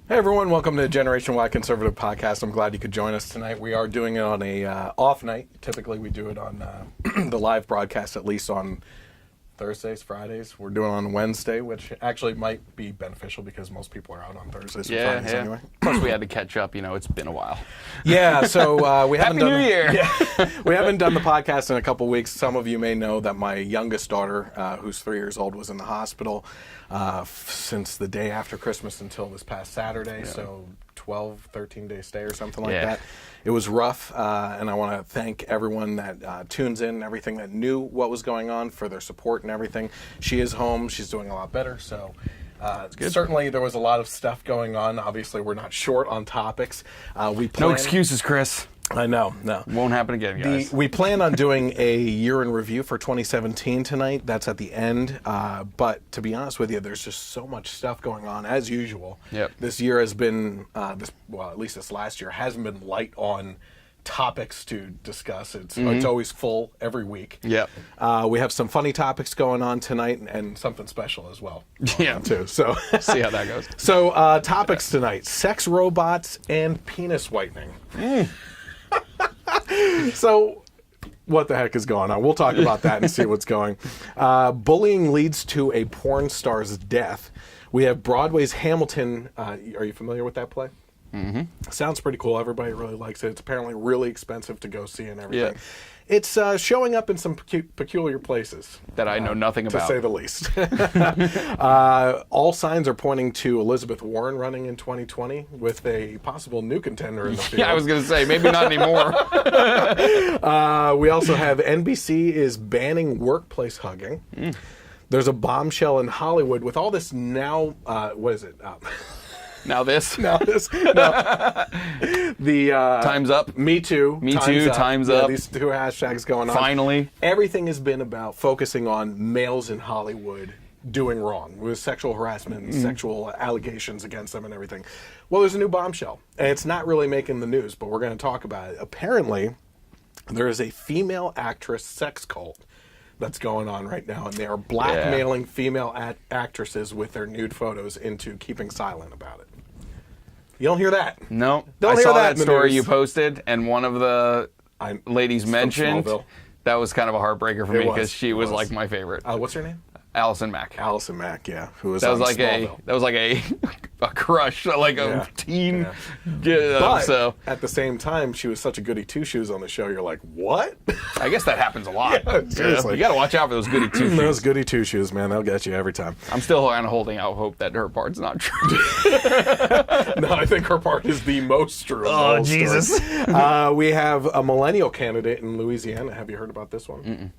Hey everyone, welcome to Generation Y Conservative Podcast. I'm glad you could join us tonight. We are doing it on a off night. Typically we do it on the live broadcast, at least on Thursdays, Fridays. We're doing it on Wednesday, which actually might be beneficial because most people are out on Thursdays and Fridays anyway. Plus we had to catch up, it's been a while. Yeah, so we haven't Happy New Year! We haven't done the podcast in a couple weeks. Some of you may know that my youngest daughter, who's 3 years old, was in the hospital since the day after Christmas until this past Saturday, so 12, 13-day stay or something like that. It was rough, and I want to thank everyone that tunes in, everything that knew what was going on for their support and everything. She is home. She's doing a lot better, so certainly there was a lot of stuff going on. Obviously, we're not short on topics. No excuses, Chris. I know, no. Won't happen again, guys. We plan on doing a year in review for 2017 tonight. That's at the end. But to be honest with you, there's just so much stuff going on, as usual. Yep. This year has been, at least this last year, hasn't been light on topics to discuss. It's always full every week. Yep. We have some funny topics going on tonight and something special as well. Yeah. Too. So see how that goes. So topics tonight: sex robots and penis whitening. So, what the heck is going on? We'll talk about that and see what's going. Bullying leads to a porn star's death. We have Broadway's Hamilton. Are you familiar with that play? Mm-hmm. Sounds pretty cool. Everybody really likes it. It's apparently really expensive to go see and everything. Yeah. It's showing up in some peculiar places. That I know nothing about. To say the least. All signs are pointing to Elizabeth Warren running in 2020 with a possible new contender in the field. Yeah, I was going to say, maybe not anymore. We also have NBC is banning workplace hugging. There's a bombshell in Hollywood with all this now, what is it? Now this. No. The Time's up. Me Too. Time's up. These two hashtags going on. Finally. Everything has been about focusing on males in Hollywood doing wrong with sexual harassment and sexual allegations against them and everything. Well, there's a new bombshell, and it's not really making the news, but we're going to talk about it. Apparently, there is a female actress sex cult that's going on right now, and they are blackmailing female actresses with their nude photos into keeping silent about it. You don't hear that? No. Don't I hear saw that that story news. you posted, and one of the ladies mentioned. That was kind of a heartbreaker for me because she was like my favorite. What's her name? Allison Mack. Allison Mack, yeah. Who was that was on like Smallville. a crush, like a teen. But at the same time, she was such a goody two shoes on the show. You're like, what? I guess that happens a lot. Seriously, you got to watch out for those goody two shoes. Those goody two shoes, man, they'll get you every time. I'm still kind of holding out hope that her part's not true. No, I think her part is the most true. Oh, Jesus. We have a millennial candidate in Louisiana. Have you heard about this one?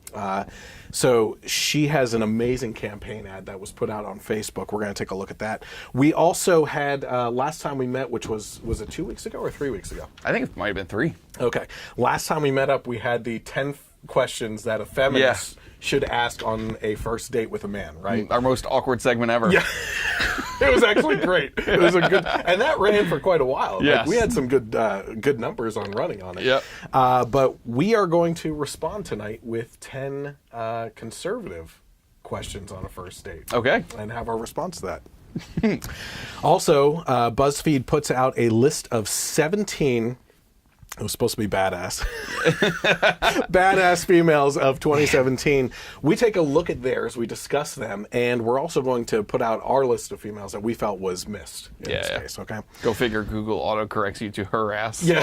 So she has an amazing campaign ad that was put out on Facebook. We're going to take a look at that. We also had, last time we met, which was it 2 weeks ago or 3 weeks ago? I think it might have been 3. Okay. Last time we met up, we had the 10 questions that a feminist should ask on a first date with a man, right? Our most awkward segment ever. Yeah. It was actually great. It was a good, and that ran for quite a while. Yes. Like, we had some good numbers on running on it. Yep. But we are going to respond tonight with 10 conservative questions on a first date. Okay. And have our response to that. Also, BuzzFeed puts out a list of 17. It was supposed to be badass. Badass females of 2017. We take a look at theirs, we discuss them, and we're also going to put out our list of females that we felt was missed in this case, okay? Go figure Google autocorrects you to harass. Yeah.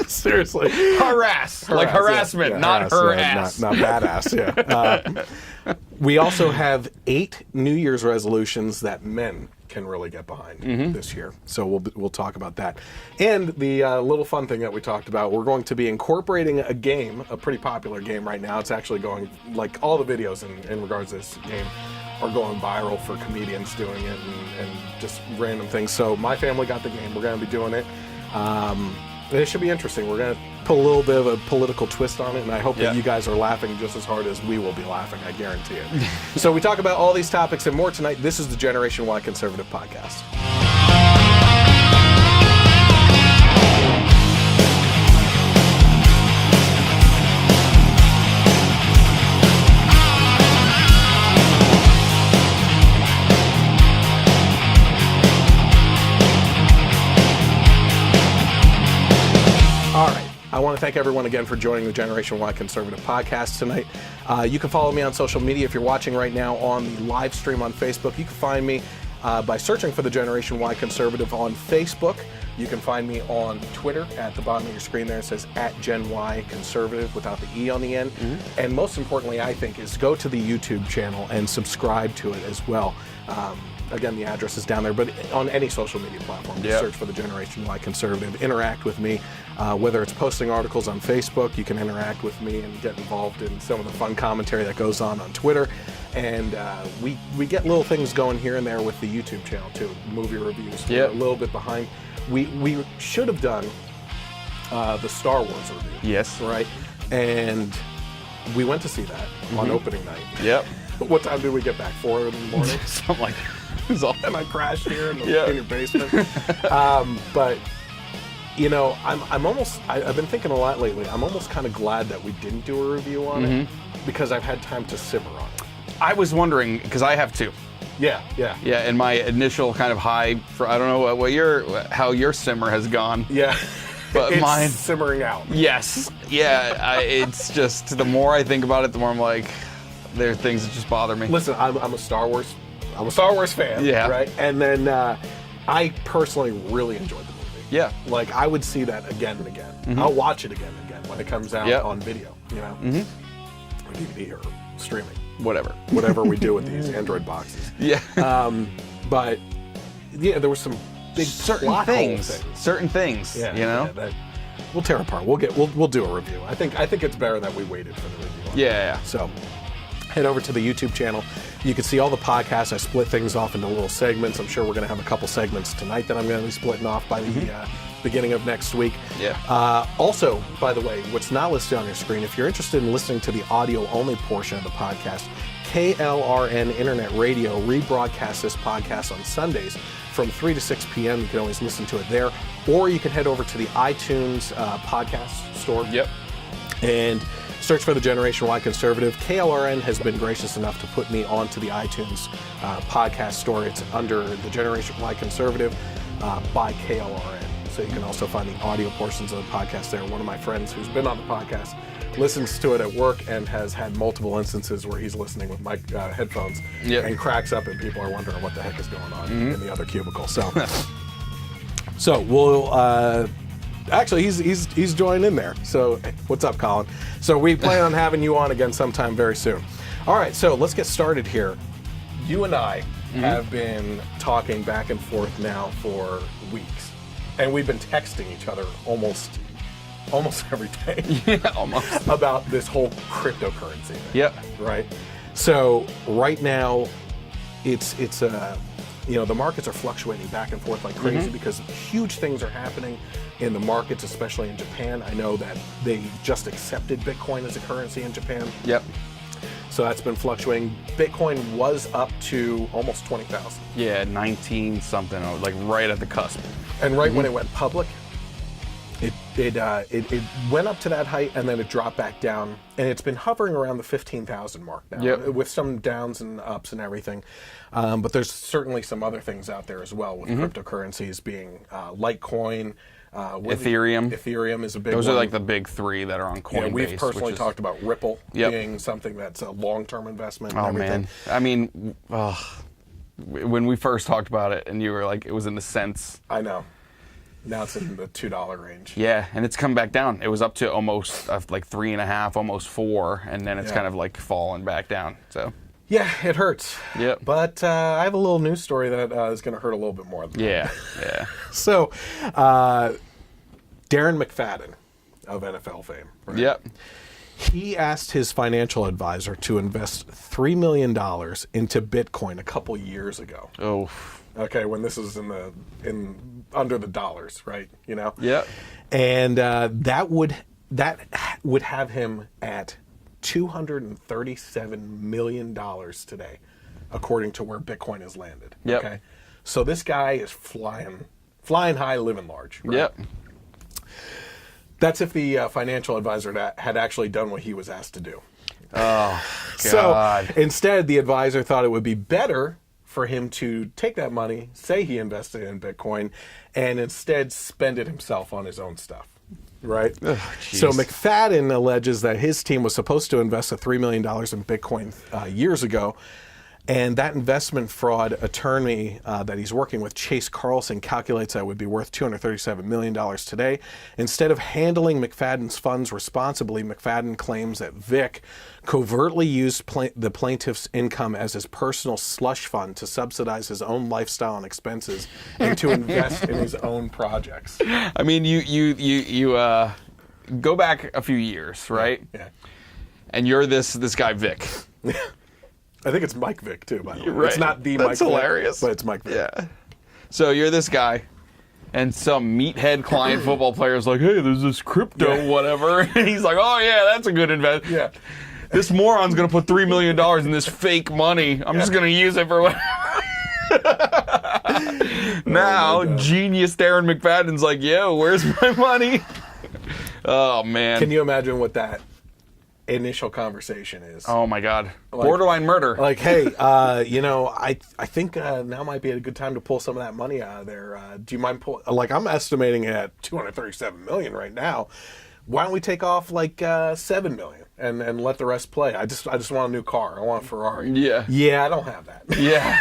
Seriously. Harass. Like harassment, not her ass. Not badass, yeah. We also have 8 New Year's resolutions that men can really get behind this year. So we'll talk about that. And the little fun thing that we talked about, we're going to be incorporating a game, a pretty popular game right now. It's actually going, like all the videos in regards to this game are going viral for comedians doing it and just random things. So my family got the game. We're going to be doing it. It should be interesting. We're going to put a little bit of a political twist on it, and I hope that you guys are laughing just as hard as we will be laughing, I guarantee it. So we talk about all these topics and more tonight. This is the Generation Y Conservative Podcast. I want to thank everyone again for joining the Generation Y Conservative podcast tonight. You can follow me on social media if you're watching right now on the live stream on Facebook. You can find me by searching for the Generation Y Conservative on Facebook. You can find me on Twitter at the bottom of your screen there. It says @GenY Conservative without the E on the end. And most importantly, I think, is go to the YouTube channel and subscribe to it as well. Again, the address is down there, but on any social media platform, just search for the Generation Y Conservative. Interact with me, whether it's posting articles on Facebook, you can interact with me and get involved in some of the fun commentary that goes on Twitter. And we get little things going here and there with the YouTube channel too, movie reviews. We're a little bit behind. We should have done the Star Wars review. Yes. Right? And we went to see that on opening night. Yep. What time did we get back? 4 in the morning? Something like that. And I crashed here in your basement. But, you know, I've been thinking a lot lately. I'm almost kind of glad that we didn't do a review on it because I've had time to simmer on it. I was wondering, because I have two. Yeah. And my initial kind of high for, I don't know how your simmer has gone. Yeah. But it's mine simmering out. Yes. Yeah. It's just, the more I think about it, the more I'm like, there are things that just bother me. Listen, I'm a Star Wars fan. Yeah. Right? And then I personally really enjoyed the movie. Yeah. Like, I would see that again and again. I'll watch it again and again when it comes out on video, you know? Or DVD or streaming. Whatever we do with these Android boxes. Yeah. But yeah, there were some big certain things. Yeah, you know. That we'll tear apart. We'll do a review. I think it's better that we waited for the review. Yeah. So head over to the YouTube channel. You can see all the podcasts. I split things off into little segments. I'm sure we're going to have a couple segments tonight that I'm going to be splitting off by the beginning of next week. Yeah. Also, by the way, what's not listed on your screen, if you're interested in listening to the audio-only portion of the podcast, KLRN Internet Radio rebroadcasts this podcast on Sundays from 3 to 6 p.m. You can always listen to it there. Or you can head over to the iTunes podcast store. Yep. And search for the Generation Y Conservative. KLRN has been gracious enough to put me onto the iTunes podcast store. It's under the Generation Y Conservative by KLRN. So you can also find the audio portions of the podcast there. One of my friends who's been on the podcast listens to it at work and has had multiple instances where he's listening with mic headphones and cracks up, and people are wondering what the heck is going on in the other cubicle. So we'll actually he's joined in there. So what's up, Colin? So we plan on having you on again sometime very soon. All right, so let's get started here. You and I have been talking back and forth now for weeks, and we've been texting each other almost every day. Yeah, almost. About this whole cryptocurrency thing. Yep. Right? So right now, it's the markets are fluctuating back and forth like crazy because huge things are happening in the markets, especially in Japan. I know that they just accepted Bitcoin as a currency in Japan. Yep. So that's been fluctuating. Bitcoin was up to almost 20,000. Yeah, 19 something, like right at the cusp. And right when it went public, it went up to that height and then it dropped back down, and it's been hovering around the 15,000 mark now, with some downs and ups and everything. But there's certainly some other things out there as well with cryptocurrencies being Litecoin. Ethereum. Ethereum is a big one. Those are like the big three that are on Coinbase. Yeah, we've personally talked about Ripple being something that's a long-term investment. And everything. Man. I mean, when we first talked about it and you were like, it was in the cents. I know. Now it's in the $2 range. Yeah, and it's come back down. It was up to almost like 3.5, almost 4, and then it's kind of like fallen back down. So. Yeah, it hurts. Yep. But I have a little news story that is going to hurt a little bit more than that. Yeah. So, Darren McFadden of NFL fame. Right? Yep. He asked his financial advisor to invest $3 million into Bitcoin a couple years ago. Oh. Okay, when this was under the dollars, right? You know. Yeah. And that would have him at $237 million today, according to where Bitcoin has landed. Yep. Okay. So this guy is flying high, living large. Right? Yep. That's if the financial advisor had actually done what he was asked to do. Oh, God. So instead, the advisor thought it would be better for him to take that money, say he invested in Bitcoin, and instead spend it himself on his own stuff. right? Ugh, So jeez. McFadden alleges that his team was supposed to invest $3 million in Bitcoin years ago. And that investment fraud attorney that he's working with, Chase Carlson, calculates that it would be worth $237 million today. Instead of handling McFadden's funds responsibly, McFadden claims that Vic covertly used the plaintiff's income as his personal slush fund to subsidize his own lifestyle and expenses and to invest in his own projects. I mean, you go back a few years, right? Yeah. And you're this guy Vic. I think it's Mike Vick, too, by the way. Right. It's not the That's Mike hilarious. Vick, but it's Mike Vick. Yeah. So you're this guy, and some meathead client football player's like, hey, there's this crypto whatever. And he's like, oh, yeah, that's a good investment. Yeah. This moron's going to put $3 million in this fake money. I'm just going to use it for whatever. Now, genius Darren McFadden's like, yo, where's my money? Oh, man. Can you imagine what that initial conversation is? Oh, my God. Borderline murder. Like, hey, I think now might be a good time to pull some of that money out of there. Do you mind I'm estimating it at $237 million right now. Why don't we take off like $7 million and let the rest play? I just want a new car. I want a Ferrari. Yeah. Yeah, I don't have that. Yeah.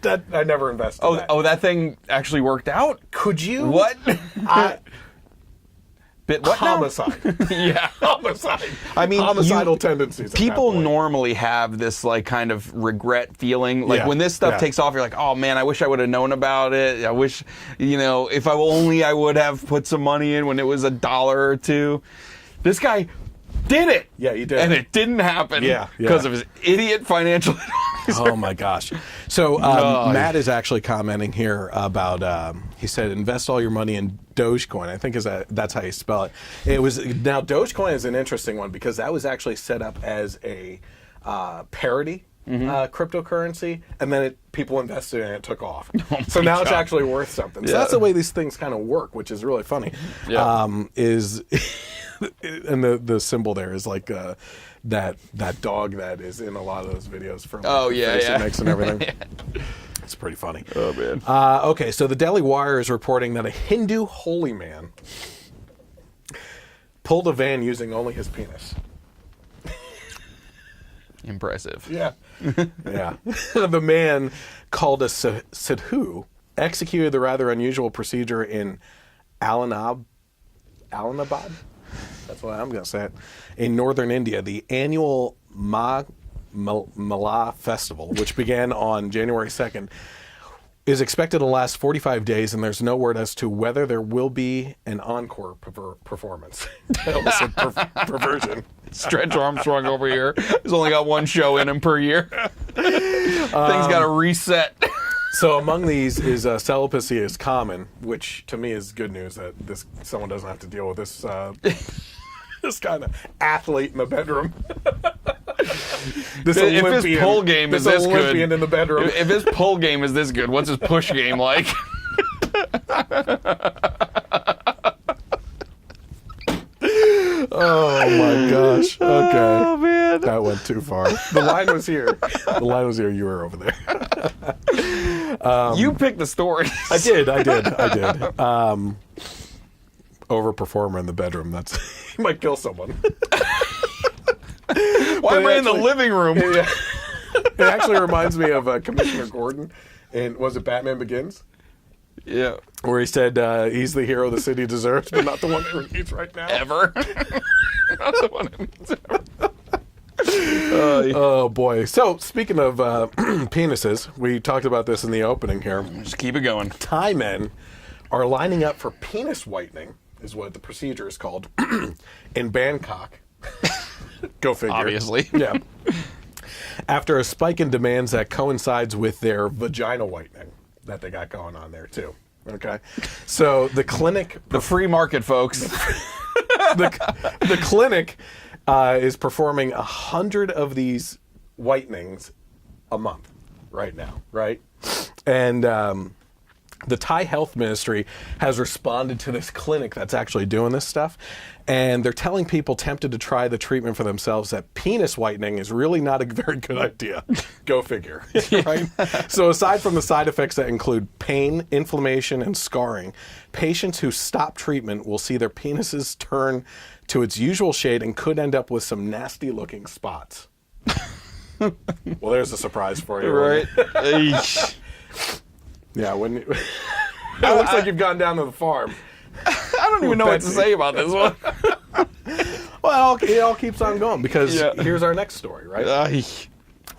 that I never invested in that. Oh, that thing actually worked out? Could you? What? What now? Homicide. Yeah. Homicide. I mean, homicidal tendencies. People normally have this like kind of regret feeling. Like when this stuff takes off, you're like, oh man, I wish I would have known about it. I wish, if I would have put some money in when it was $1 or $2. This guy did it. Yeah, he did. And it didn't happen. Yeah. Because of his idiot financial advisor. Oh my gosh. So Matt is actually commenting here about, he said, invest all your money in Dogecoin. I think that's how you spell it. Now Dogecoin is an interesting one because that was actually set up as a parody cryptocurrency, and then people invested and it took off. So now it's actually worth something. So that's the way these things kind of work, which is really funny. Yeah. And the symbol there is like that dog that is in a lot of those videos from it makes and everything. It's pretty funny. Oh man. Okay, so the Daily Wire is reporting that a Hindu holy man pulled a van using only his penis. Impressive. Yeah. Yeah. The man, called a Sidhu, executed the rather unusual procedure in Allahabad. That's what I'm going to say it. In northern India, the annual Mela Festival, which began on January 2nd, is expected to last 45 days, and there's no word as to whether there will be an encore performance. I almost said perversion. Stretch Armstrong over here. He's only got one show in him per year. Things got to reset. So among these is celibacy is common, which to me is good news that someone doesn't have to deal with this this kind of athlete in the bedroom. If his pull game is this good, Olympian in the bedroom. If his pull game is this good, what's his push game like? Oh my gosh. Okay. Oh man. That went too far. The line was here. The line was here. You were over there. You picked the story. I did. Overperformer in the bedroom. He might kill someone. Why am I in the living room? Yeah. It actually reminds me of Commissioner Gordon in, was it Batman Begins? Yeah. Where he said he's the hero the city deserves, but not the one that needs right now. Ever. Not the one that needs ever. Oh boy. So speaking of penises, we talked about this in the opening here. Just keep it going. Thai men are lining up for penis whitening, is what the procedure is called, in Bangkok. Go figure. Obviously. Yeah. After a spike in demands that coincides with their vagina whitening that they got going on there too. Okay. So the clinic... The free market, folks. the clinic is performing 100 of these whitenings a month right now, right? And The Thai Health Ministry has responded to this clinic that's actually doing this stuff, and they're telling people tempted to try the treatment for themselves that penis whitening is really not a very good idea. Go figure, right? So aside from the side effects that include pain, inflammation, and scarring, patients who stop treatment will see their penises turn to its usual shade and could end up with some nasty-looking spots. Well, there's a surprise for you. Right. Yeah, when it looks like you've gone down to the farm. I don't even know what to say about this one. Well, it all keeps on going because here's our next story, right?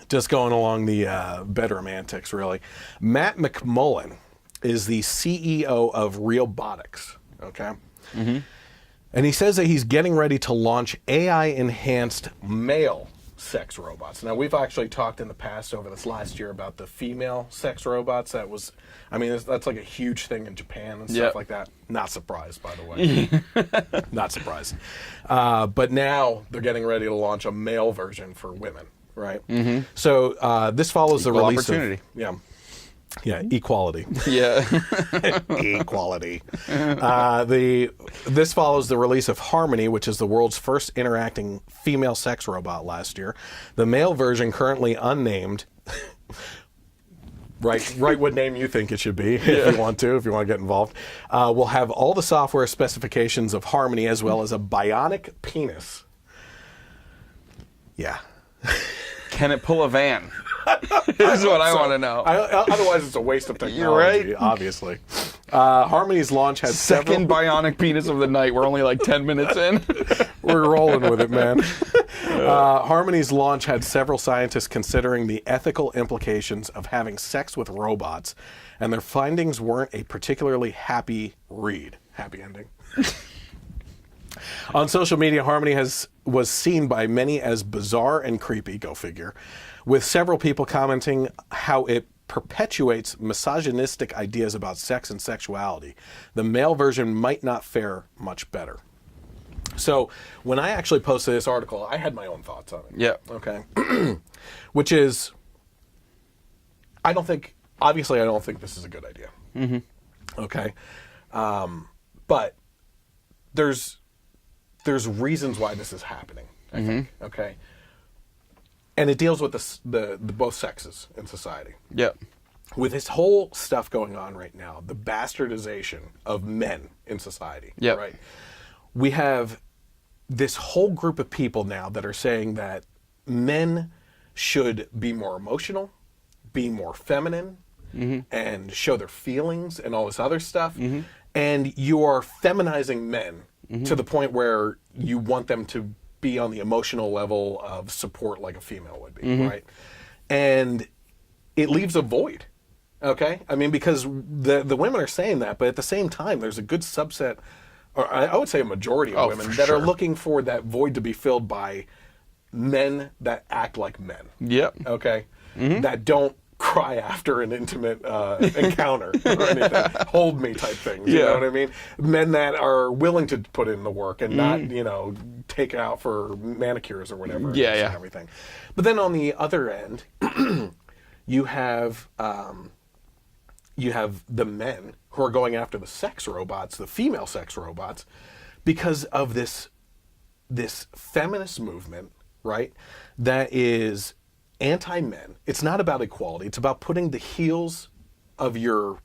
Just going along the bedroom antics, really. Matt McMullen is the CEO of Realbotix, okay? Mm-hmm. And he says that he's getting ready to launch AI-enhanced male sex robots. Now, we've actually talked in the past over this last year about the female sex robots. That's like a huge thing in Japan and stuff like that. Not surprised, by the way. Not surprised. But now they're getting ready to launch a male version for women, right? Mm-hmm. So this follows the release opportunity. Yeah, equality. Yeah. Equality. This follows the release of Harmony, which is the world's first interacting female sex robot last year. The male version, currently unnamed, write what name you think it should be if you want to get involved, will have all the software specifications of Harmony as well as a bionic penis. Yeah. Can it pull a van? This is what I want to know. Otherwise, it's a waste of technology, You're right. Obviously. Harmony's launch had second bionic penis of the night. We're only like 10 minutes in. We're rolling with it, man. Harmony's launch had several scientists considering the ethical implications of having sex with robots, and their findings weren't a particularly happy read. Happy ending. On social media, Harmony was seen by many as bizarre and creepy, go figure, with several people commenting how it perpetuates misogynistic ideas about sex and sexuality. The male version might not fare much better. So when I actually posted this article, I had my own thoughts on it. Yeah. Okay. Which is, I don't think this is a good idea. Mm-hmm. Okay. But there's reasons why this is happening, I think. Okay. And it deals with the both sexes in society. Yep. With this whole stuff going on right now, the bastardization of men in society. Yep. Right. We have this whole group of people now that are saying that men should be more emotional, be more feminine, and show their feelings and all this other stuff. Mm-hmm. And you are feminizing men to the point where you want them to be on the emotional level of support like a female would be, right? And it leaves a void, okay? I mean, because the women are saying that, but at the same time, there's a good subset, or I would say a majority of women that are looking for that void to be filled by men that act like men. Yep. Okay? That don't cry after an intimate encounter or anything. Hold me type things. You know what I mean? Men that are willing to put in the work and not, take out for manicures or whatever. And everything. But then on the other end, you have the men who are going after the sex robots, the female sex robots, because of this feminist movement, right? That is anti-men. It's not about equality. It's about putting the heels of your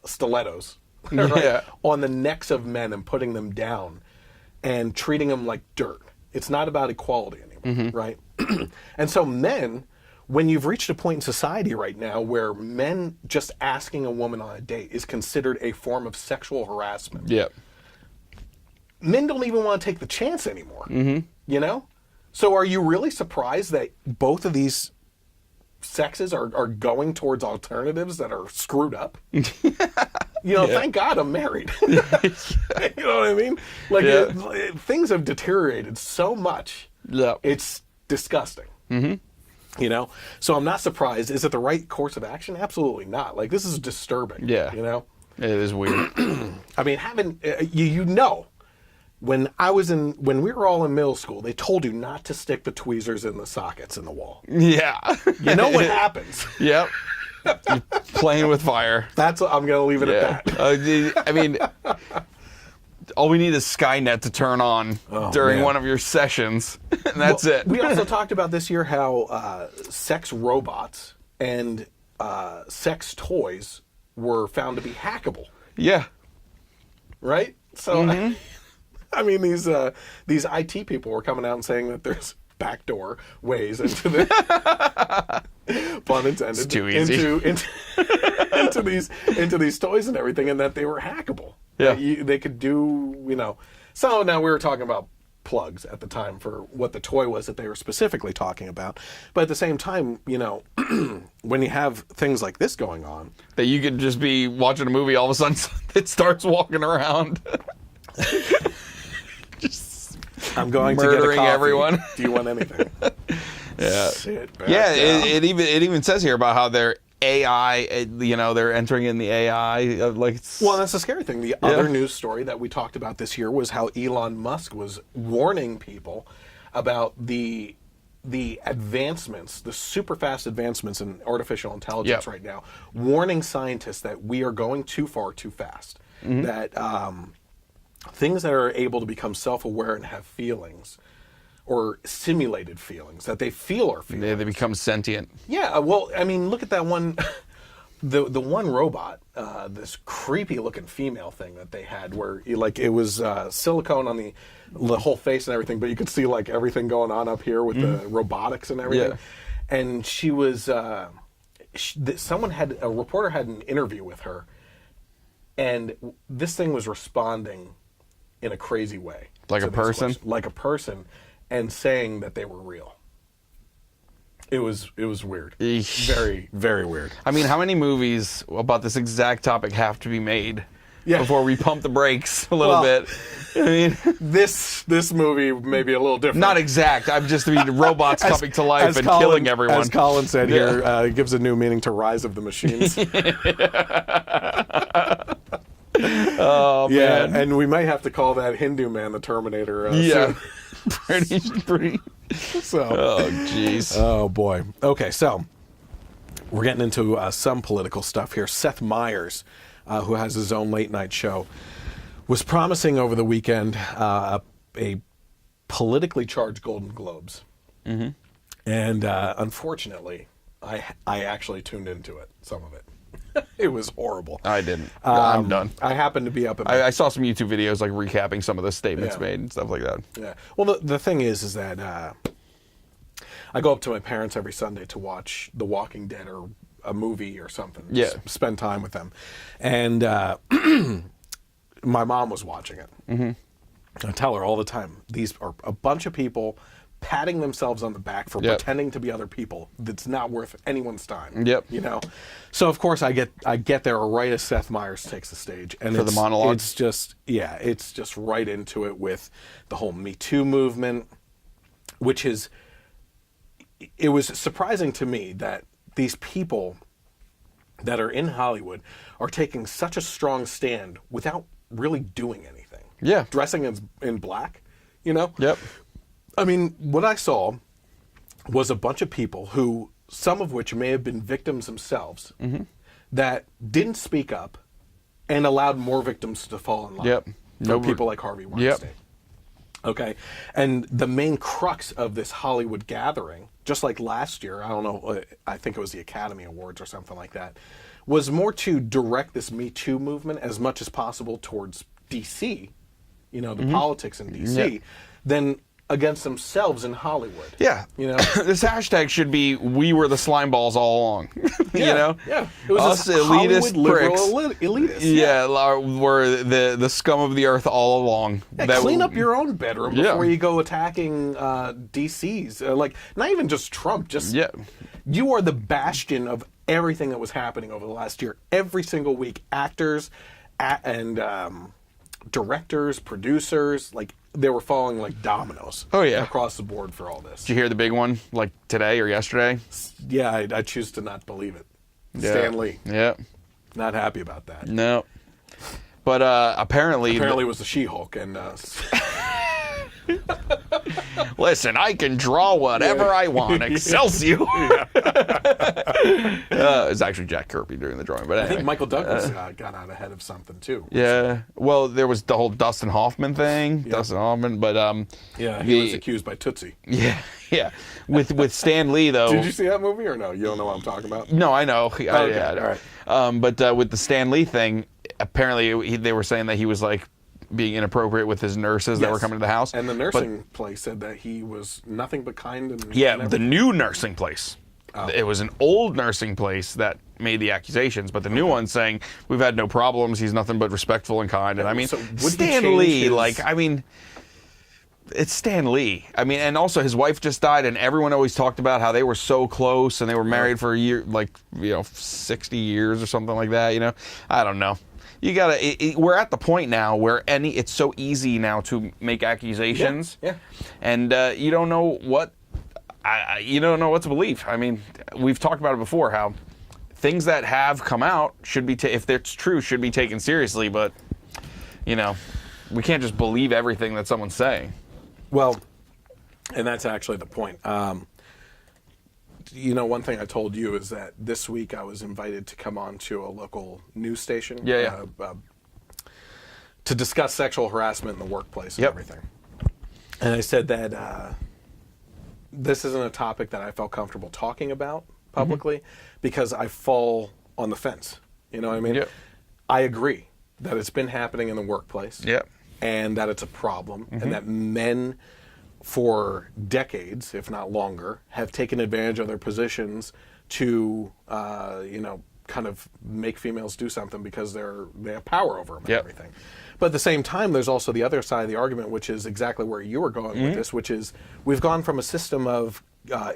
stilettos on the necks of men and putting them down and treating them like dirt. It's not about equality anymore, right? And so men, when you've reached a point in society right now where men just asking a woman on a date is considered a form of sexual harassment. Yep. Men don't even want to take the chance anymore, you know? So are you really surprised that both of these sexes are going towards alternatives that are screwed up? Thank God I'm married. You know what I mean? Like, things have deteriorated so much. Yeah. It's disgusting. You know? So I'm not surprised. Is it the right course of action? Absolutely not. Like, this is disturbing. Yeah. You know? It is weird. I mean, when we were all in middle school, they told you not to stick the tweezers in the sockets in the wall. Yeah. You know what happens? Yep. You're playing with fire. I'm going to leave it at that. I mean, all we need is Skynet to turn on during one of your sessions, and that's it. We also talked about this year how sex robots and sex toys were found to be hackable. Yeah. Right? So, I mean, these IT people were coming out and saying that there's backdoor ways into the pun intended. It's too easy. into these toys and everything, and that they were hackable. Yeah. They could do, So now we were talking about plugs at the time for what the toy was that they were specifically talking about. But at the same time, when you have things like this going on, that you could just be watching a movie, all of a sudden it starts walking around. Just I'm going to murdering get a coffee. Everyone. Do you want anything? Yeah. Sit back Yeah, down. it even says here about how they're AI, they're entering in the AI. Well, that's the scary thing. The other news story that we talked about this year was how Elon Musk was warning people about the advancements, the super fast advancements in artificial intelligence right now, warning scientists that we are going too far too fast. That things that are able to become self-aware and have feelings, or simulated feelings, that they feel are feelings. They become sentient. Yeah, well, I mean, look at that one, the one robot, this creepy looking female thing that they had, where it was silicone on the whole face and everything, but you could see everything going on up here with the robotics and everything. Yeah. And she was, a reporter had an interview with her, and this thing was responding in a crazy way. Like a person? Like a person. And saying that they were real. It was weird. Eesh. Very, very weird. I mean, how many movies about this exact topic have to be made before we pump the brakes a little bit? I mean, this movie may be a little different. Not exact. I'm just robots coming to life and killing everyone. As Colin said here, it gives a new meaning to Rise of the Machines. Oh, man. And we might have to call that Hindu man the Terminator. Soon. pretty. So. Oh, jeez. Oh, boy. Okay, so we're getting into some political stuff here. Seth Meyers, who has his own late night show, was promising over the weekend a politically charged Golden Globes. And unfortunately, I actually tuned into it, some of it. It was horrible. I didn't. I'm done. I happened to be up at I saw some YouTube videos recapping some of the statements made and stuff like that. Yeah. Well, the thing is that I go up to my parents every Sunday to watch The Walking Dead or a movie or something. Yeah. Spend time with them. And my mom was watching it. I tell her all the time, these are a bunch of people patting themselves on the back for pretending to be other people. That's not worth anyone's time. Yep. So of course I get there right as Seth Meyers takes the stage, and for the monologue. It's just right into it with the whole Me Too movement, which is. It was surprising to me that these people that are in Hollywood are taking such a strong stand without really doing anything. Yeah. Dressing in black, Yep. I mean, what I saw was a bunch of people who, some of which may have been victims themselves, that didn't speak up and allowed more victims to fall in line. Yep. For people like Harvey Weinstein. Yep. Okay. And the main crux of this Hollywood gathering, just like last year, I don't know, I think it was the Academy Awards or something like that, was more to direct this Me Too movement as much as possible towards D.C., the politics in D.C., than against themselves in Hollywood. Yeah. This hashtag should be "We were the slime balls all along." Yeah. It was us this elitist pricks. Elitists. Yeah, we're the scum of the earth all along. Yeah, clean up your own bedroom before you go attacking DC's. Not even just Trump. Just you are the bastion of everything that was happening over the last year. Every single week, actors and directors, producers, they were falling like dominoes. Oh, yeah. Across the board for all this. Did you hear the big one, today or yesterday? Yeah, I choose to not believe it. Yeah. Stan Lee. Yeah. Not happy about that. No. But apparently... Apparently it was the She-Hulk, and... Listen, I can draw whatever I want. Excelsior. It's actually Jack Kirby doing the drawing, but anyway. I think Michael Douglas got out ahead of something too. Yeah. Well, there was the whole Dustin Hoffman thing. Yeah. Dustin Hoffman, but he was accused by Tootsie. Yeah. With Stan Lee though. Did you see that movie or no? You don't know what I'm talking about? No, I know. Okay. All right. But with the Stan Lee thing, apparently they were saying that he was like being inappropriate with his nurses that were coming to the house. And the nursing place said that he was nothing but kind. And the new nursing place. Oh. It was an old nursing place that made the accusations, but the new one's saying, we've had no problems, he's nothing but respectful and kind. And I mean, so Stan Lee, it's Stan Lee. I mean, and also his wife just died, and everyone always talked about how they were so close, and they were married for a year, 60 years or something like that, I don't know. You gotta. We're at the point now where it's so easy now to make accusations, and you don't know what. You don't know what to believe. I mean, we've talked about it before. How things that have come out should be, if it's true, should be taken seriously. But we can't just believe everything that someone's saying. Well, and that's actually the point. One thing I told you is that this week I was invited to come on to a local news station to discuss sexual harassment in the workplace and everything. And I said that this isn't a topic that I felt comfortable talking about publicly because I fall on the fence. You know what I mean? Yep. I agree that it's been happening in the workplace and that it's a problem and that men for decades, if not longer, have taken advantage of their positions to, kind of make females do something because they have power over them and everything. But at the same time, there's also the other side of the argument, which is exactly where you were going with this, which is we've gone from a system of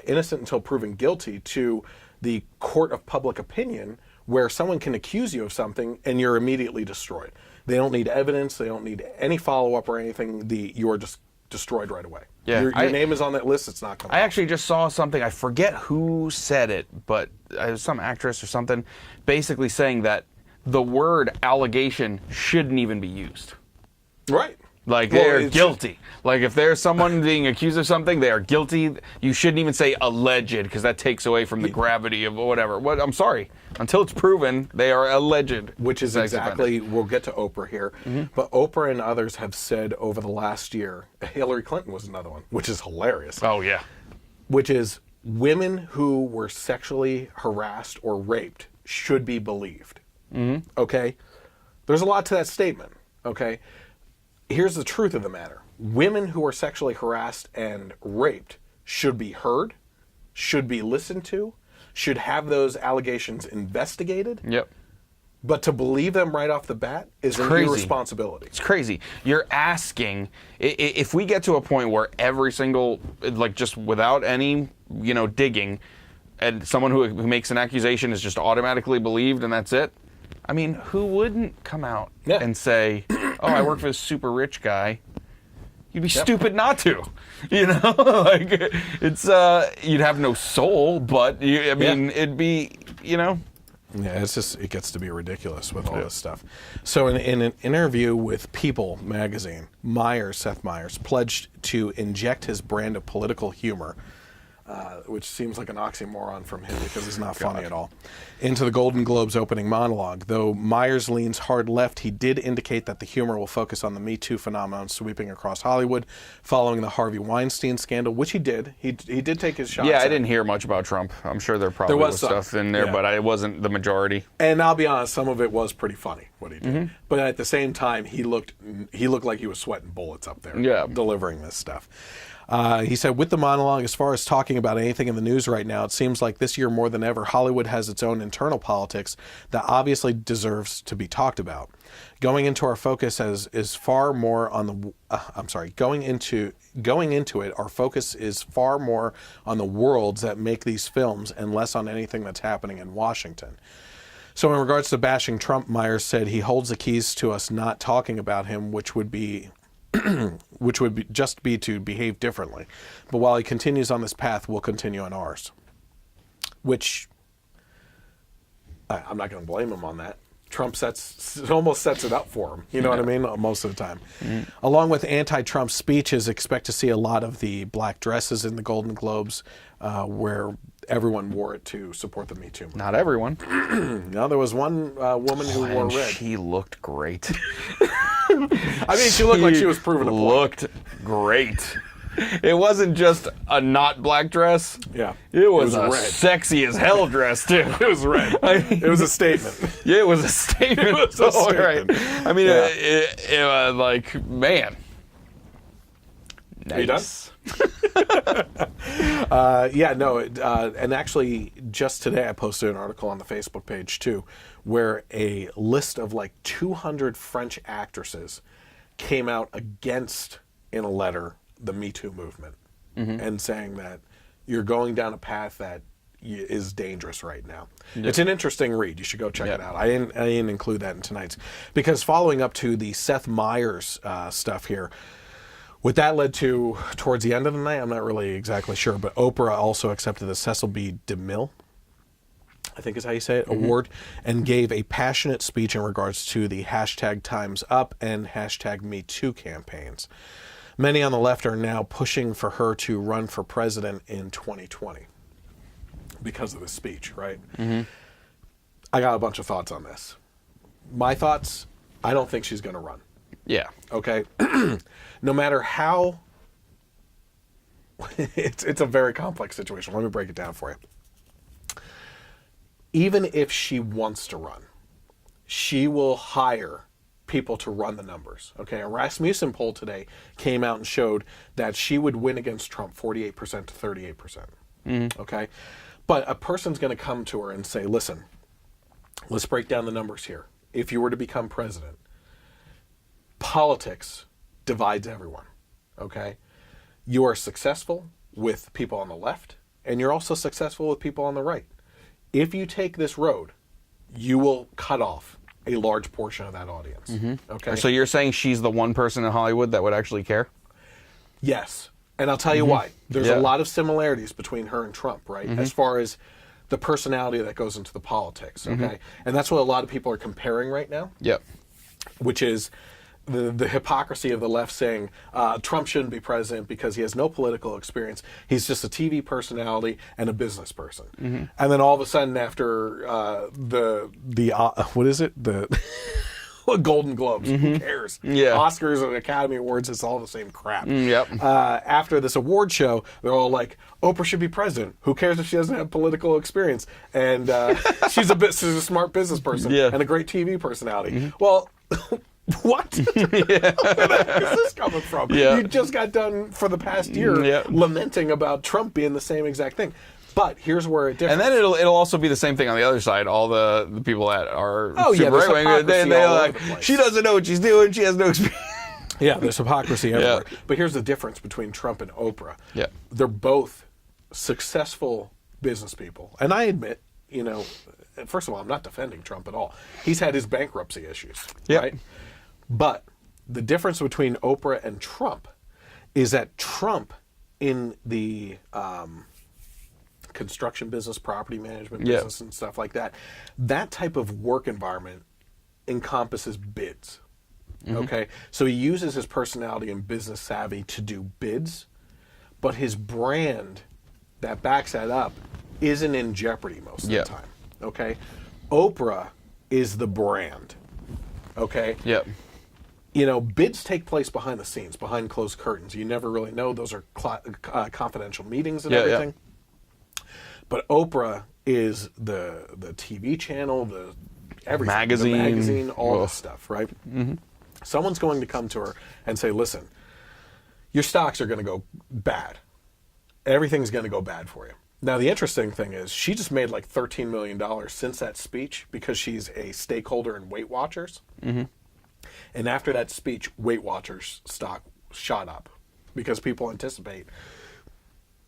innocent until proven guilty to the court of public opinion where someone can accuse you of something and you're immediately destroyed. They don't need evidence. They don't need any follow-up or anything. You are just destroyed right away. Yeah, your name is on that list. It's not coming. I actually just saw something. I forget who said it, but it was some actress or something, basically saying that the word allegation shouldn't even be used. Right. Like they're guilty. Like if there's someone being accused of something, they are guilty. You shouldn't even say alleged because that takes away from the gravity of whatever. I'm sorry. Until it's proven, they are alleged. Which is exactly, we'll get to Oprah here, but Oprah and others have said over the last year, Hillary Clinton was another one, which is hilarious. Oh, yeah. Which is women who were sexually harassed or raped should be believed. Okay? There's a lot to that statement. Okay? Here's the truth of the matter. Women who are sexually harassed and raped should be heard, should be listened to, should have those allegations investigated. Yep. But to believe them right off the bat is an irresponsibility. It's crazy. You're asking, if we get to a point where every single, just without any, digging, and someone who makes an accusation is just automatically believed and that's it, I mean, who wouldn't come out and say, oh, I work for this super rich guy? You'd be stupid not to, it's, you'd have no soul, but it'd be, Yeah, it gets to be ridiculous with all this stuff. So in an interview with People magazine, Seth Meyers, pledged to inject his brand of political humor, which seems like an oxymoron from him because it's not funny at all, into the Golden Globes opening monologue. Though Meyers leans hard left, he did indicate that the humor will focus on the Me Too phenomenon sweeping across Hollywood following the Harvey Weinstein scandal, which he did. He did take his shots. Yeah, I didn't hear much about Trump. I'm sure there probably was stuff in there, but it wasn't the majority. And I'll be honest, some of it was pretty funny, what he did. But at the same time, he looked like he was sweating bullets up there delivering this stuff. He said, with the monologue, as far as talking about anything in the news right now, it seems like this year more than ever, Hollywood has its own internal politics that obviously deserves to be talked about. Going into our focus is far more on the, going into it, our focus is far more on the worlds that make these films and less on anything that's happening in Washington. So in regards to bashing Trump, Meyers said he holds the keys to us not talking about him, which would be to behave differently. But while he continues on this path, we'll continue on ours. Which, I'm not going to blame him on that. Trump almost sets it up for him. You know what I mean? Most of the time. Along with anti-Trump speeches, expect to see a lot of the black dresses in the Golden Globes, where everyone wore it to support the Me Too movement. Not everyone. No, there was one woman who wore red. She looked great. I mean, she looked like she was proving a point. Looked great. It wasn't just a not black dress. Yeah. It was a red. sexy as hell dress, too. It was red. It was a statement. Yeah, it was a statement. It was a statement. Right. I mean, it was like, man. Nice. Are you done? And actually, just today I posted an article on the Facebook page, too, where a list of like 200 French actresses came out against, in a letter, the Me Too movement, and saying that you're going down a path that is dangerous right now. Yeah. It's an interesting read. You should go check it out. I didn't include that in tonight's, because following up to the Seth Meyers stuff here, what that led to towards the end of the night, I'm not really exactly sure, but Oprah also accepted the Cecil B. DeMille, I think is how you say it, award, and gave a passionate speech in regards to the hashtag Time's Up and hashtag Me Too campaigns. Many on the left are now pushing for her to run for president in 2020 because of this speech, right? I got a bunch of thoughts on this. My thoughts, I don't think she's going to run. Yeah. Okay? No matter how... it's a very complex situation. Let me break it down for you. Even if she wants to run, she will hire people to run the numbers. Okay, a Rasmussen poll today came out and showed that she would win against Trump 48% to 38%. Okay, but a person's going to come to her and say, listen, let's break down the numbers here. If you were to become president, politics divides everyone. Okay, you are successful with people on the left, and you're also successful with people on the right. If you take this road, you will cut off a large portion of that audience. Okay. So you're saying she's the one person in Hollywood that would actually care? Yes. And I'll tell you why. There's a lot of similarities between her and Trump, right? As far as the personality that goes into the politics, okay? And that's what a lot of people are comparing right now. Yep. Which is the hypocrisy of the left saying Trump shouldn't be president because he has no political experience. He's just a TV personality and a business person. And then all of a sudden, after what is it? The Golden Globes. Who cares? Yeah. Oscars and Academy Awards, it's all the same crap. Yep. After this award show, they're all like, Oprah should be president. Who cares if she doesn't have political experience? And she's a smart business person and a great TV personality. Well... What? Where the heck is this coming from? You just got done for the past year lamenting about Trump being the same exact thing. But here's where it differs. And then it'll also be the same thing on the other side. All the people that are super right-wing, they're like, she doesn't know what she's doing. She has no experience. Yeah, there's hypocrisy everywhere. But here's the difference between Trump and Oprah. Yeah. They're both successful business people. And I admit, first of all, I'm not defending Trump at all. He's had his bankruptcy issues, right? But the difference between Oprah and Trump is that Trump, in the construction business, property management business, and stuff like that, that type of work environment encompasses bids. Okay? So he uses his personality and business savvy to do bids, but his brand that backs that up isn't in jeopardy most of the time. Okay? Oprah is the brand. Okay? Yep. Bids take place behind the scenes, behind closed curtains. You never really know. Those are confidential meetings and everything. But Oprah is the TV channel, the everything, the magazine, all this stuff, right? Someone's going to come to her and say, listen, your stocks are going to go bad. Everything's going to go bad for you. Now, the interesting thing is she just made like $13 million since that speech because she's a stakeholder in Weight Watchers. And after that speech, Weight Watchers stock shot up because people anticipate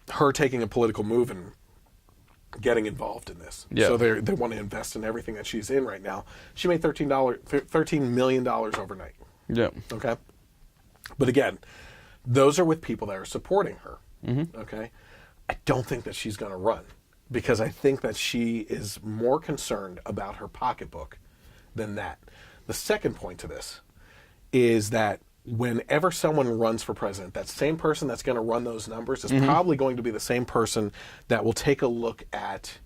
her taking a political move and getting involved in this. So they want to invest in everything that she's in right now. She made $13 million overnight. Okay? But again, those are with people that are supporting her. Okay? I don't think that she's going to run because I think that she is more concerned about her pocketbook than that. The second point to this is that whenever someone runs for president, that same person that's going to run those numbers is probably going to be the same person that will take a look at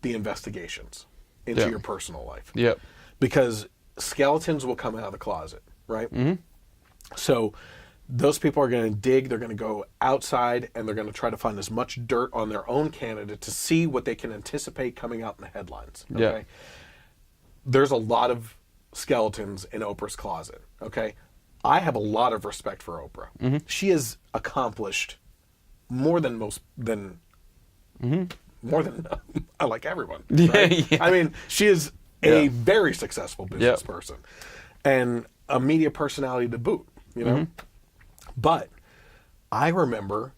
the investigations into your personal life. Yep. Because skeletons will come out of the closet, right? So those people are going to dig, they're going to go outside, and they're going to try to find as much dirt on their own candidate to see what they can anticipate coming out in the headlines. Okay? Yeah. There's a lot of skeletons in Oprah's closet, okay? I have a lot of respect for Oprah. She has accomplished more than like everyone. Right? I mean, she is a very successful business person and a media personality to boot, you know? But I remember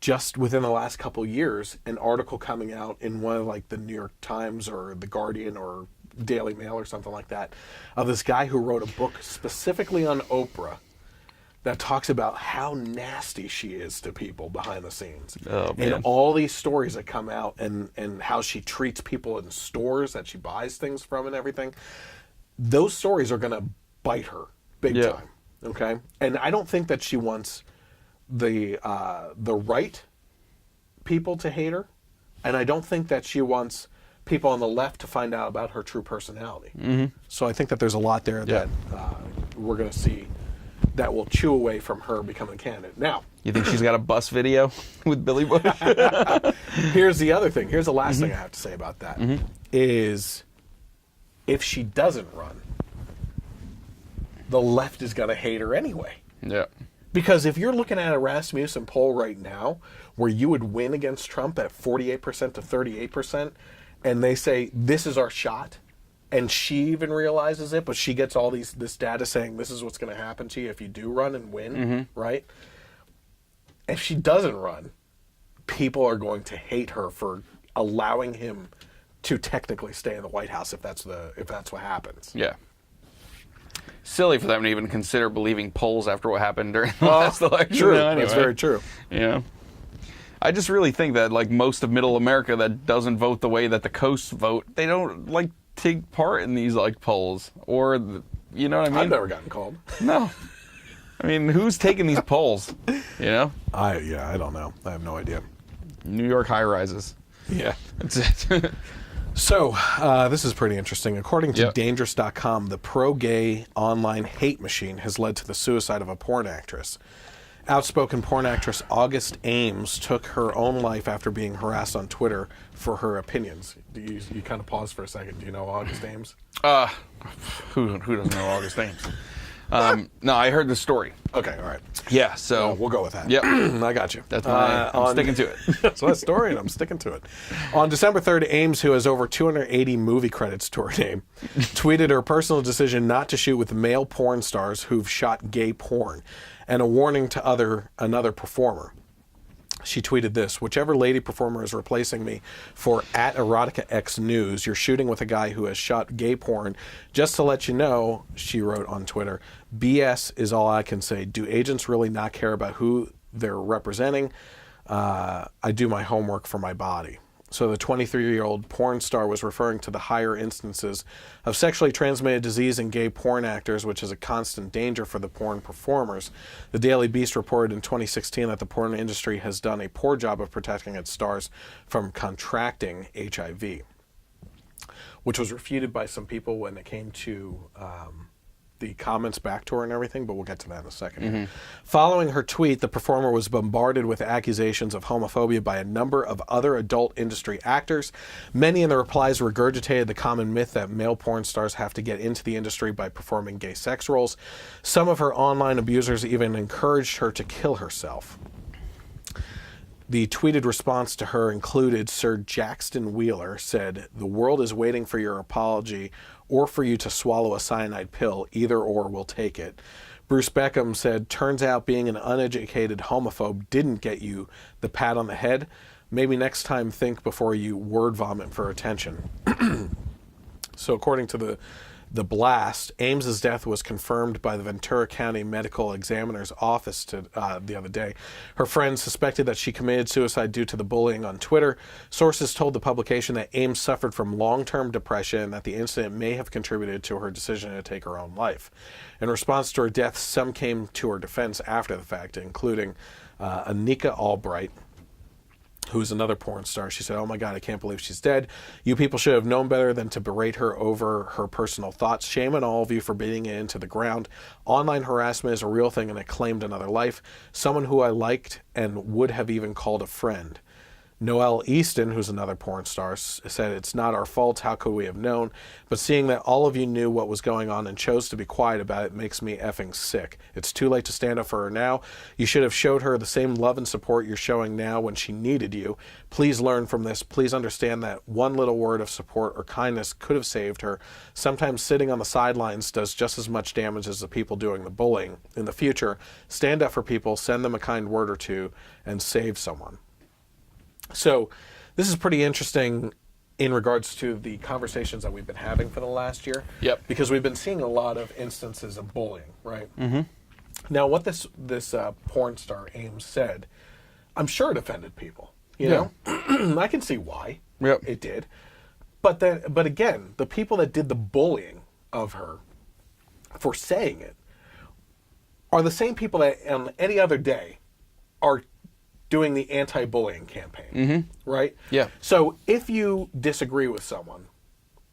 just within the last couple of years, an article coming out in one of like the New York Times or the Guardian or Daily Mail or something like that, of this guy who wrote a book specifically on Oprah that talks about how nasty she is to people behind the scenes. Oh, man. And all these stories that come out and how she treats people in stores that she buys things from and everything. Those stories are going to bite her big time. Okay? And I don't think that she wants the right people to hate her. And I don't think that she wants people on the left to find out about her true personality. So I think that there's a lot there that we're going to see that will chew away from her becoming a candidate. Now, you think she's got a bus video with Billy Bush? Here's the other thing. Here's the last thing I have to say about that is if she doesn't run, the left is going to hate her anyway. Yeah. Because if you're looking at a Rasmussen poll right now where you would win against Trump at 48% to 38%, and they say, this is our shot, and she even realizes it, but she gets all this data saying this is what's going to happen to you if you do run and win, right? If she doesn't run, people are going to hate her for allowing him to technically stay in the White House if that's what happens. Yeah. Silly for them to even consider believing polls after what happened during the last election. True. Anyway. That's very true. Yeah. I just really think that like most of middle America that doesn't vote the way that the coasts vote, they don't like take part in these like polls or you know what I mean? I've never gotten called. No. I mean, who's taking these polls? You know? I don't know. I have no idea. New York high rises. Yeah. That's it. So, this is pretty interesting. According to Dangerous.com, the pro-gay online hate machine has led to the suicide of a porn actress. Outspoken porn actress August Ames took her own life after being harassed on Twitter for her opinions. You kind of pause for a second. Do you know August Ames? Who doesn't know August Ames? No, I heard the story. Okay, all right. Yeah, so we'll go with that. Yep. I got you. That's I'm sticking to it. That's my story, and I'm sticking to it. On December 3rd, Ames, who has over 280 movie credits to her name, tweeted her personal decision not to shoot with male porn stars who've shot gay porn, and a warning to another performer. She tweeted this: whichever lady performer is replacing me for @EroticaXNews, you're shooting with a guy who has shot gay porn. Just to let you know, she wrote on Twitter, BS is all I can say. Do agents really not care about who they're representing? I do my homework for my body. So the 23-year-old porn star was referring to the higher instances of sexually transmitted disease in gay porn actors, which is a constant danger for the porn performers. The Daily Beast reported in 2016 that the porn industry has done a poor job of protecting its stars from contracting HIV, which was refuted by some people when it came to the comments back to her and everything, but we'll get to that in a second. Following her tweet, the performer was bombarded with accusations of homophobia by a number of other adult industry actors. Many in the replies regurgitated the common myth that male porn stars have to get into the industry by performing gay sex roles. Some of her online abusers even encouraged her to kill herself. The tweeted response to her included Sir Jackson Wheeler said, "The world is waiting for your apology or for you to swallow a cyanide pill. Either or will take it." Bruce Beckham said, "Turns out being an uneducated homophobe didn't get you the pat on the head. Maybe next time think before you word vomit for attention." So according to the blast. Ames's death was confirmed by the Ventura County Medical Examiner's Office the other day. Her friends suspected that she committed suicide due to the bullying on Twitter. Sources told the publication that Ames suffered from long-term depression and that the incident may have contributed to her decision to take her own life. In response to her death, some came to her defense after the fact, including Anika Albright, who is another porn star. She said, "Oh my God, I can't believe she's dead. You people should have known better than to berate her over her personal thoughts. Shame on all of you for beating it into the ground. Online harassment is a real thing and it claimed another life. Someone who I liked and would have even called a friend." Noelle Easton, who's another porn star, said, "It's not our fault. How could we have known? But seeing that all of you knew what was going on and chose to be quiet about it makes me effing sick. It's too late to stand up for her now. You should have showed her the same love and support you're showing now when she needed you. Please learn from this. Please understand that one little word of support or kindness could have saved her. Sometimes sitting on the sidelines does just as much damage as the people doing the bullying. In the future, stand up for people, send them a kind word or two, and save someone." So this is pretty interesting in regards to the conversations that we've been having for the last year. Yep. Because we've been seeing a lot of instances of bullying, right? Mm-hmm. Now, what this porn star Ames said, I'm sure it offended people. You know, I can see why it did. But again, the people that did the bullying of her for saying it are the same people that on any other day are doing the anti-bullying campaign, right? Yeah. So if you disagree with someone,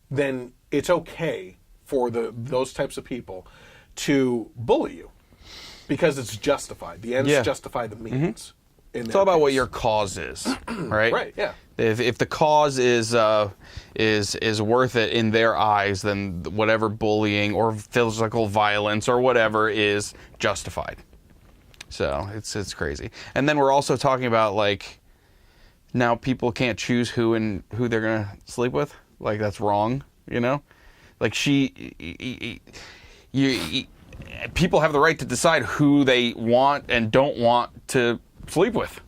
then it's okay for those types of people to bully you because it's justified. The ends justify the means. It's all about what your cause is, right? Right. Yeah. If the cause is worth it in their eyes, then whatever bullying or physical violence or whatever is justified. So it's crazy. And then we're also talking about, like, now people can't choose who they're going to sleep with. Like, that's wrong, you know? Like, people have the right to decide who they want and don't want to sleep with.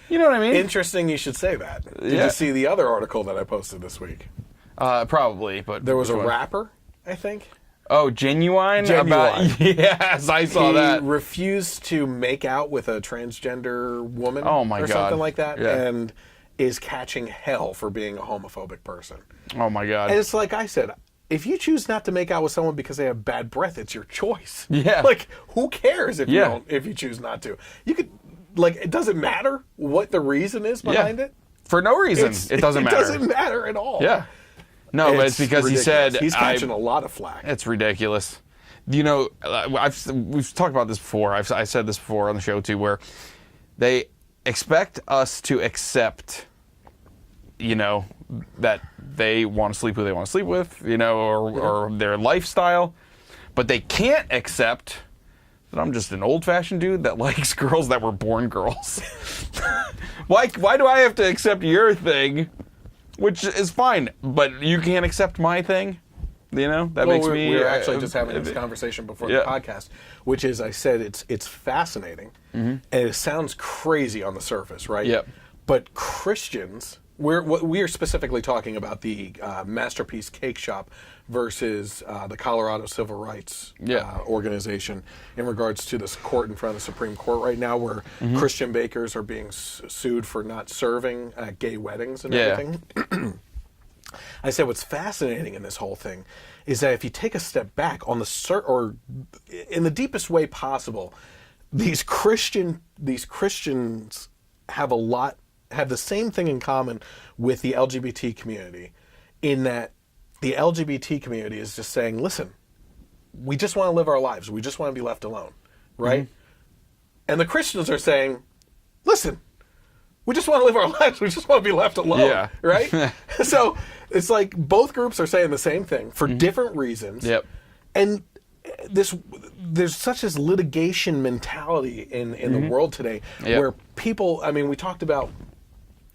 You know what I mean? Interesting you should say that. Did you see the other article that I posted this week? Probably, but... There was a rapper, I think. Oh, Genuine? Yes, I saw that. He refused to make out with a transgender woman something like that, and is catching hell for being a homophobic person. Oh, my God. And it's like I said, if you choose not to make out with someone because they have bad breath, it's your choice. Yeah. Like, who cares if you choose not to? You could, like, it doesn't matter what the reason is behind it. For no reason, it doesn't matter. It doesn't matter at all. Yeah. No, but it's because ridiculous. He said... He's catching a lot of flack. It's ridiculous. You know, we've talked about this before. I said this before on the show, too, where they expect us to accept, you know, that they want to sleep who they want to sleep with, you know, or their lifestyle. But they can't accept that I'm just an old-fashioned dude that likes girls that were born girls. Why do I have to accept your thing? Which is fine, but you can't accept my thing. You know, that makes me... We were actually just having this conversation before the podcast, which is, I said, it's fascinating, and it sounds crazy on the surface, right? Yep. But Christians, we are specifically talking about the Masterpiece Cake Shop versus the Colorado Civil Rights Organization in regards to this court in front of the Supreme Court right now where Christian bakers are being sued for not serving at gay weddings and everything. I said what's fascinating in this whole thing is that if you take a step back on or in the deepest way possible, these Christians have the same thing in common with the LGBT community in that the LGBT community is just saying, listen, we just want to live our lives. We just want to be left alone, right? And the Christians are saying, listen, we just want to live our lives. We just want to be left alone, right? So it's like both groups are saying the same thing for different reasons. Yep. And there's such this litigation mentality in the world today where people, I mean, we talked about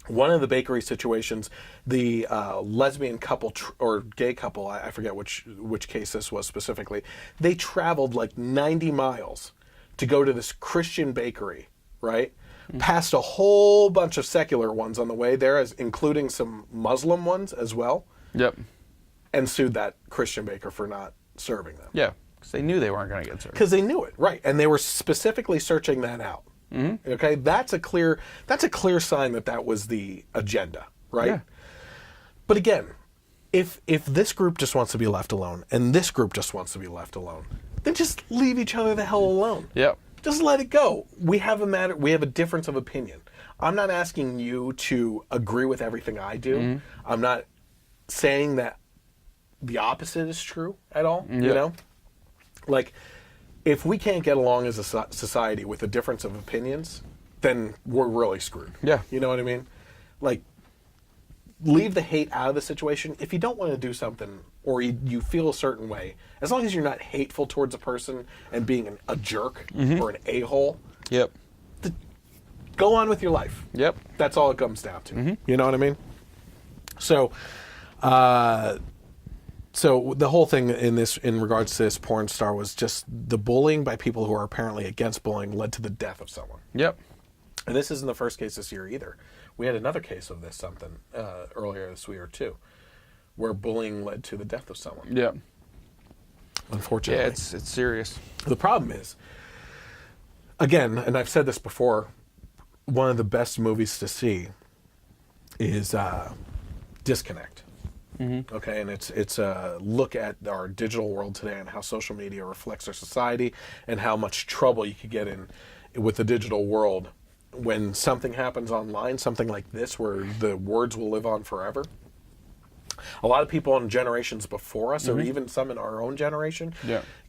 one of the bakery situations, the lesbian couple or gay couple, I forget which case this was specifically, they traveled like 90 miles to go to this Christian bakery, right? Past a whole bunch of secular ones on the way there, including some Muslim ones as well. Yep. and sued that Christian baker for not serving them. Yeah, because they knew they weren't going to get served. Because they knew it, right? And they were specifically searching that out. Mm-hmm. Okay, that's a clear sign that was the agenda, right? Yeah. But again, if this group just wants to be left alone and this group just wants to be left alone, then just leave each other the hell alone. Yep. Just let it go. We have a difference of opinion. I'm not asking you to agree with everything I do. Mm-hmm. I'm not saying that the opposite is true at all. Yep. You know, like if we can't get along as a society with a difference of opinions, then we're really screwed. Yeah. You know what I mean? Like, leave the hate out of the situation. If you don't want to do something or you feel a certain way, as long as you're not hateful towards a person and being a jerk mm-hmm. or an a-hole, yep, go on with your life. Yep. That's all it comes down to. Mm-hmm. You know what I mean? So, so the whole thing in regards to this porn star was just the bullying by people who are apparently against bullying led to the death of someone. Yep. And this isn't the first case this year either. We had another case of this earlier this year too, where bullying led to the death of someone. Yeah. Unfortunately. Yeah, it's serious. The problem is, again, and I've said this before, one of the best movies to see is Disconnect. Mm-hmm. Okay, and it's a look at our digital world today and how social media reflects our society and how much trouble you could get in with the digital world when something happens online, something like this, where the words will live on forever. A lot of people in generations before us, mm-hmm. or even some in our own generation,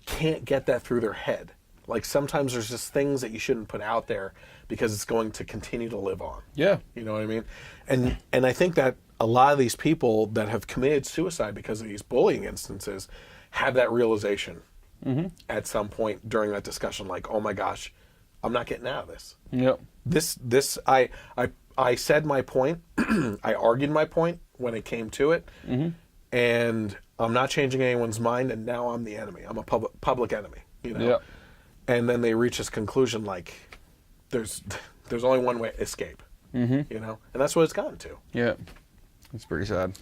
can't get that through their head. Like sometimes there's just things that you shouldn't put out there because it's going to continue to live on. Yeah. You know what I mean? And I think that a lot of these people that have committed suicide because of these bullying instances have that realization mm-hmm. at some point during that discussion, like, oh my gosh, I'm not getting out of this. Yep. I said my point. I argued my point when it came to it, mm-hmm. and I'm not changing anyone's mind. And now I'm the enemy. I'm a public enemy. You know. Yep. And then they reach this conclusion like, there's only one way escape. Mm-hmm. You know, and that's what it's gotten to. Yeah. It's pretty sad.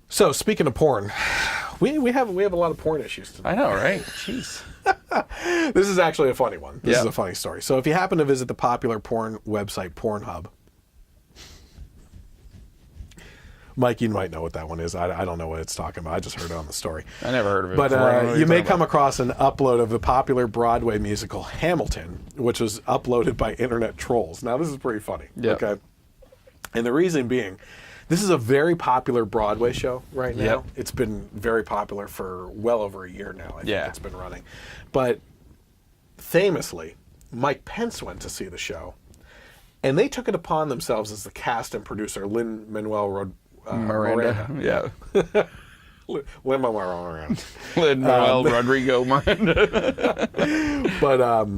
So speaking of porn, we have a lot of porn issues today. I know, right? Jeez. This is actually a funny one. This is a funny story. So if you happen to visit the popular porn website Pornhub, Mike, you might know what that one is. I don't know what it's talking about. I just heard it on the story. I never heard of it. But you may come across an upload of the popular Broadway musical Hamilton, which was uploaded by internet trolls. Now this is pretty funny. Yep. Okay. And the reason being, this is a very popular Broadway show right now. Yep. It's been very popular for well over a year now. I think it's been running. But famously, Mike Pence went to see the show, and they took it upon themselves as the cast and producer, Lin-Manuel Miranda. Yeah. Lin-Manuel Miranda. Lin-Manuel Rodrigo Miranda. But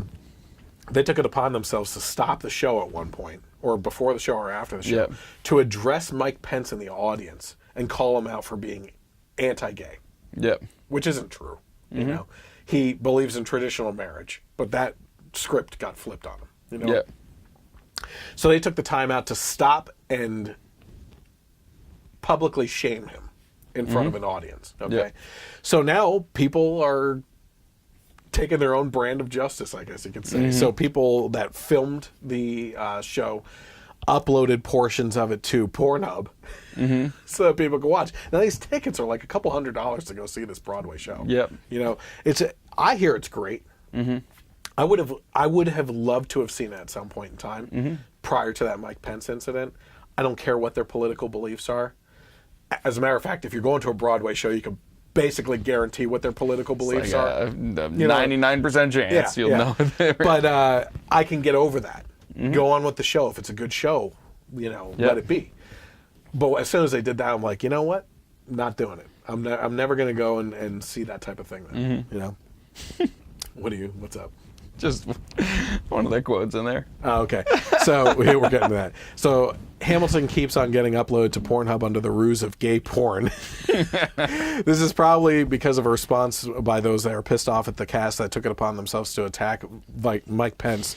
they took it upon themselves to stop the show at one point, or before the show or after the show, to address Mike Pence in the audience and call him out for being anti-gay. Yep. Which isn't true. Mm-hmm. You know, he believes in traditional marriage, but that script got flipped on him. You know. Yep. So they took the time out to stop and publicly shame him in front of an audience. Okay. Yep. So now people are taking their own brand of justice, I guess you could say. Mm-hmm. So people that filmed the show uploaded portions of it to Pornhub so that people could watch. Now these tickets are like a couple $100s to go see this Broadway show. Yep. You know, I hear it's great. Mm-hmm. I would have loved to have seen it at some point in time prior to that Mike Pence incident. I don't care what their political beliefs are. As a matter of fact, if you're going to a Broadway show, you can basically guarantee what their political beliefs are. 99% chance you'll know. But I can get over that. Mm-hmm. Go on with the show. If it's a good show, let it be. But as soon as they did that, I'm like, you know what? I'm not doing it. I'm never going to go and see that type of thing then. You know? What's up? Just one of their quotes in there. Oh, okay. So we're getting to that. So Hamilton keeps on getting uploaded to Pornhub under the ruse of gay porn. This is probably because of a response by those that are pissed off at the cast that took it upon themselves to attack Mike Pence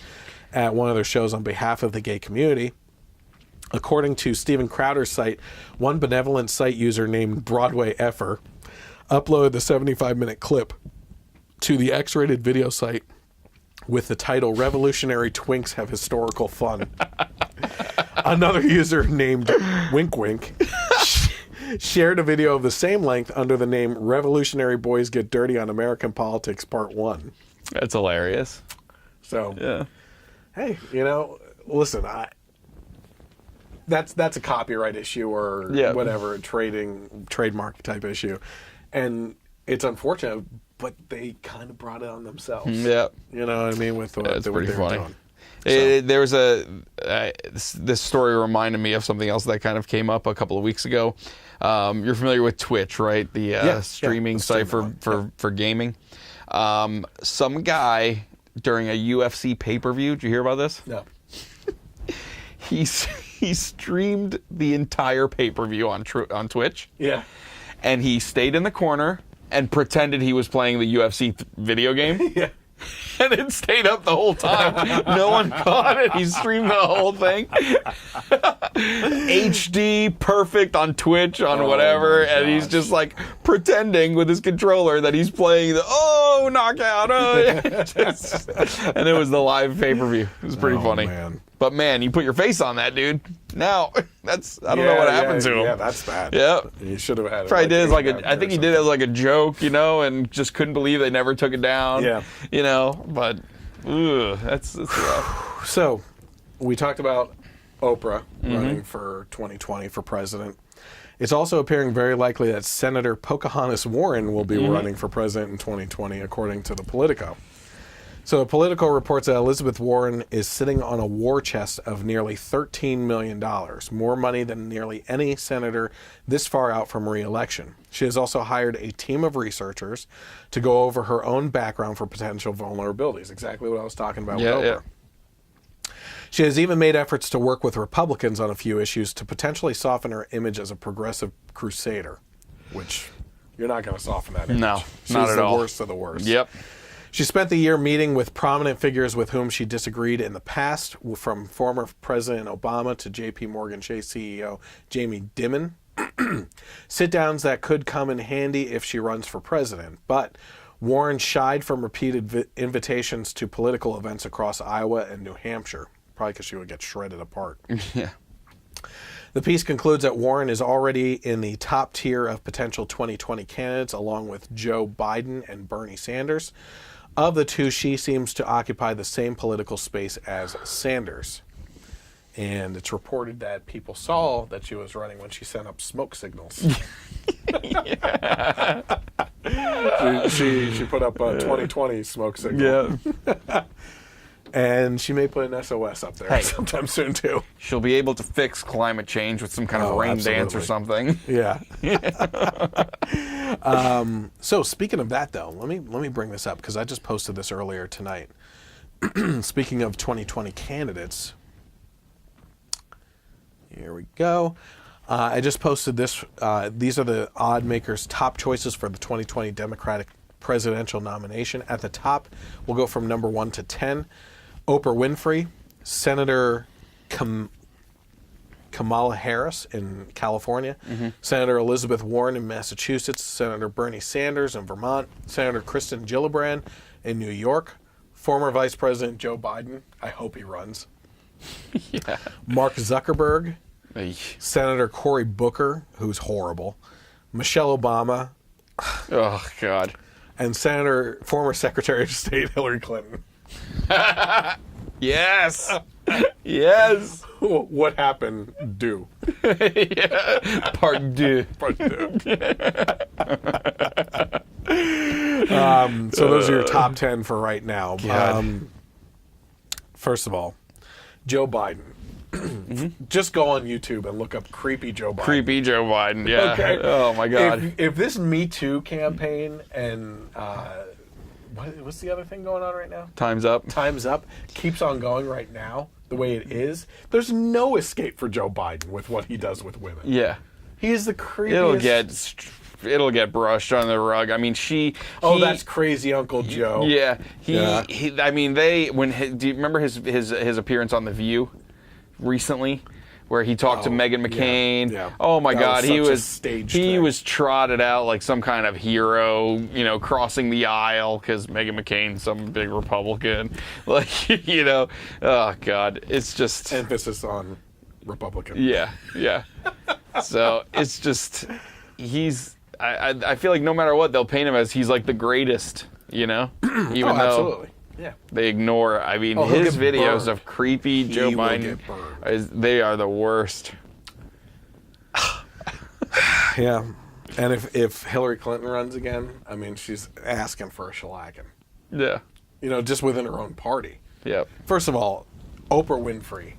at one of their shows on behalf of the gay community. According to Steven Crowder's site, one benevolent site user named Broadway Effer uploaded the 75-minute clip to the X-rated video site with the title, "Revolutionary Twinks Have Historical Fun." Another user named Wink Wink shared a video of the same length under the name "Revolutionary Boys Get Dirty on American Politics Part 1. That's hilarious. So, Yeah. hey, listen, that's a copyright issue or whatever, a trademark type issue. And it's unfortunate, but they kind of brought it on themselves. Yeah. You know what I mean? With what they were doing. There was this story reminded me of something else that kind of came up a couple of weeks ago. You're familiar with Twitch, right? The streaming site for gaming. Some guy during a UFC pay-per-view, did you hear about this? No. He streamed the entire pay-per-view on Twitch. Yeah. And he stayed in the corner and pretended he was playing the UFC video game. Yeah. And it stayed up the whole time. No one caught it. He streamed the whole thing. HD, perfect on Twitch, on whatever. And he's just like pretending with his controller that he's playing the knockout. And it was the live pay-per-view. It was pretty funny. Man. But man, you put your face on that, dude. Now, I don't know what happened to him. Yeah, that's bad. Yeah. You should have had it. Probably did I think he did it as like a joke, and just couldn't believe they never took it down. Yeah. But that's rough. So, we talked about Oprah running for 2020 for president. It's also appearing very likely that Senator Pocahontas Warren will be running for president in 2020, according to the Politico. So, Politico reports that Elizabeth Warren is sitting on a war chest of nearly $13 million, more money than nearly any senator this far out from re-election. She has also hired a team of researchers to go over her own background for potential vulnerabilities, exactly what I was talking about with Oprah. Yeah. She has even made efforts to work with Republicans on a few issues to potentially soften her image as a progressive crusader, which you're not going to soften that image. No, She's not at all. the worst of the worst. Yep. She spent the year meeting with prominent figures with whom she disagreed in the past, from former President Obama to J.P. Morgan Chase CEO Jamie Dimon. Sit-downs that could come in handy if she runs for president. But Warren shied from repeated invitations to political events across Iowa and New Hampshire, probably because she would get shredded apart. Yeah. The piece concludes that Warren is already in the top tier of potential 2020 candidates, along with Joe Biden and Bernie Sanders. Of the two, she seems to occupy the same political space as Sanders. And it's reported that people saw that she was running when she sent up smoke signals. She put up a 2020 smoke signal. Yeah. And she may put an SOS up there sometime soon, too. She'll be able to fix climate change with some kind of rain dance or something. Yeah. So speaking of that, though, let me bring this up because I just posted this earlier tonight. Speaking of 2020 candidates, here we go. I just posted this. These are the odd makers' top choices for the 2020 Democratic presidential nomination. At the top, we'll go from number 1 to 10. Oprah Winfrey, Senator Kamala Harris in California, Senator Elizabeth Warren in Massachusetts, Senator Bernie Sanders in Vermont, Senator Kristen Gillibrand in New York, former Vice President Joe Biden, I hope he runs, Mark Zuckerberg, Senator Cory Booker, who's horrible, Michelle Obama, oh God, and former Secretary of State Hillary Clinton. Yes. Yes. What happened? Do. Yeah. Part deux. Part deux. So those are your top 10 for right now. First of all, Joe Biden. Just go on YouTube and look up creepy Joe Biden. Creepy Joe Biden, yeah. Okay. Oh my God. If this Me Too campaign and what's the other thing going on right now? Time's Up. Time's Up keeps on going right now the way it is. There's no escape for Joe Biden with what he does with women. Yeah. He is the creepiest. It'll get brushed on the rug. I mean, that's crazy Uncle Joe. Yeah. I mean, do you remember his appearance on The View recently, where he talked to Meghan McCain. Yeah. Oh my God, he was trotted out like some kind of hero, you know, crossing the aisle because Meghan McCain's some big Republican. Like, you know, oh God, it's just emphasis on Republican. Yeah. So it's just I feel like no matter what, they'll paint him as he's like the greatest, you know, even though absolutely. Yeah. They ignore. I mean, his videos of creepy Joe Biden, they are the worst. Yeah, and if Hillary Clinton runs again, I mean, she's asking for a shellacking. Yeah. You know, just within her own party. Yep. First of all, Oprah Winfrey.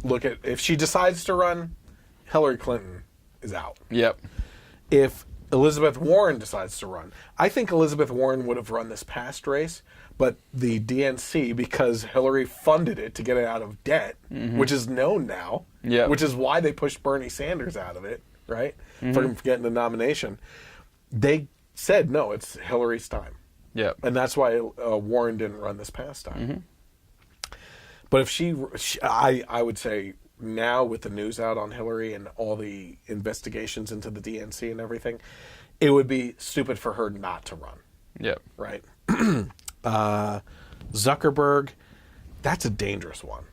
Look at if she decides to run, Hillary Clinton is out. Yep. If Elizabeth Warren decides to run, I think Elizabeth Warren would have run this past race. But the DNC, because Hillary funded it to get it out of debt, which is known now, which is why they pushed Bernie Sanders out of it, right, for getting the nomination, they said, no, it's Hillary's time. Yep. And that's why Warren didn't run this past time. But if I would say now with the news out on Hillary and all the investigations into the DNC and everything, it would be stupid for her not to run. Yep. Right? Zuckerberg, that's a dangerous one.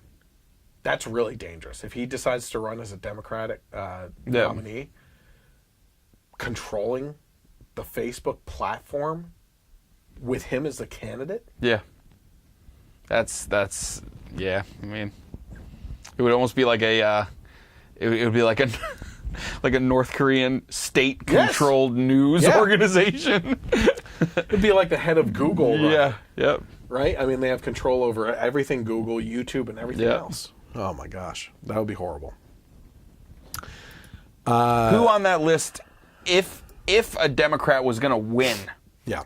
That's really dangerous. If he decides to run as a Democratic nominee, controlling the Facebook platform with him as the candidate? Yeah. That's yeah, I mean, it would almost be like it would be like a like a North Korean state-controlled news organization. It'd be like the head of Google. Yeah. Yep. Right? I mean, they have control over everything Google, YouTube, and everything else. Oh my gosh, that would be horrible. Who on that list, if a Democrat was going to win,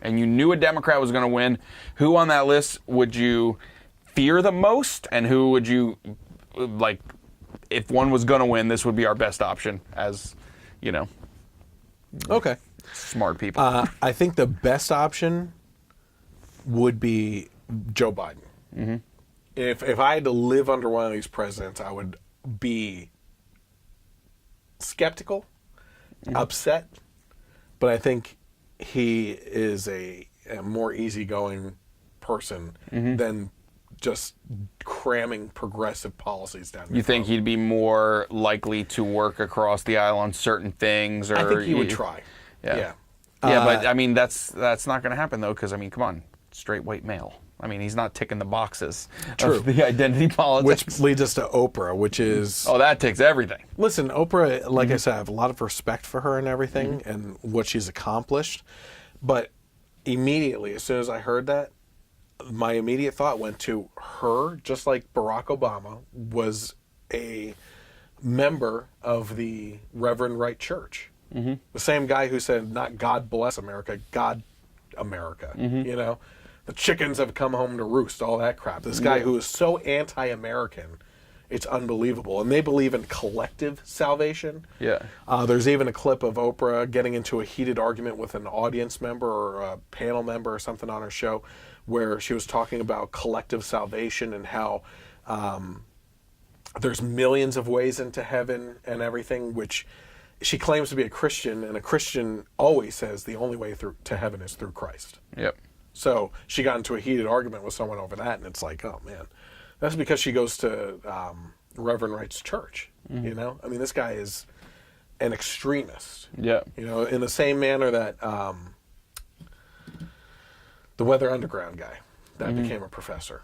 and you knew a Democrat was going to win, who on that list would you fear the most, and who would you like? If one was going to win, this would be our best option, as you know. Okay. Smart people. I think the best option would be Joe Biden. Mm-hmm. If I had to live under one of these presidents, I would be skeptical, upset, but I think he is a more easygoing person than just cramming progressive policies down. You think he'd be more likely to work across the aisle on certain things? Or I think he would try. Yeah. But I mean, that's not going to happen though, because I mean, come on, straight white male. I mean, he's not ticking the boxes of the identity politics. Which leads us to Oprah, which is... Oh, that takes everything. Listen, Oprah, like I said, I have a lot of respect for her and everything and what she's accomplished. But immediately, as soon as I heard that, my immediate thought went to her, just like Barack Obama was a member of the Reverend Right Church. The same guy who said, not God bless America, God America, you know? The chickens have come home to roost, all that crap. This guy who is so anti-American, it's unbelievable. And they believe in collective salvation. Yeah. There's even a clip of Oprah getting into a heated argument with an audience member or a panel member or something on her show where she was talking about collective salvation and how there's millions of ways into heaven and everything, which she claims to be a Christian, and a Christian always says the only way to heaven is through Christ. Yep. So she got into a heated argument with someone over that, and it's like, oh man, that's because she goes to Reverend Wright's church. You know, I mean, this guy is an extremist. Yeah. You know, in the same manner that the Weather Underground guy that became a professor.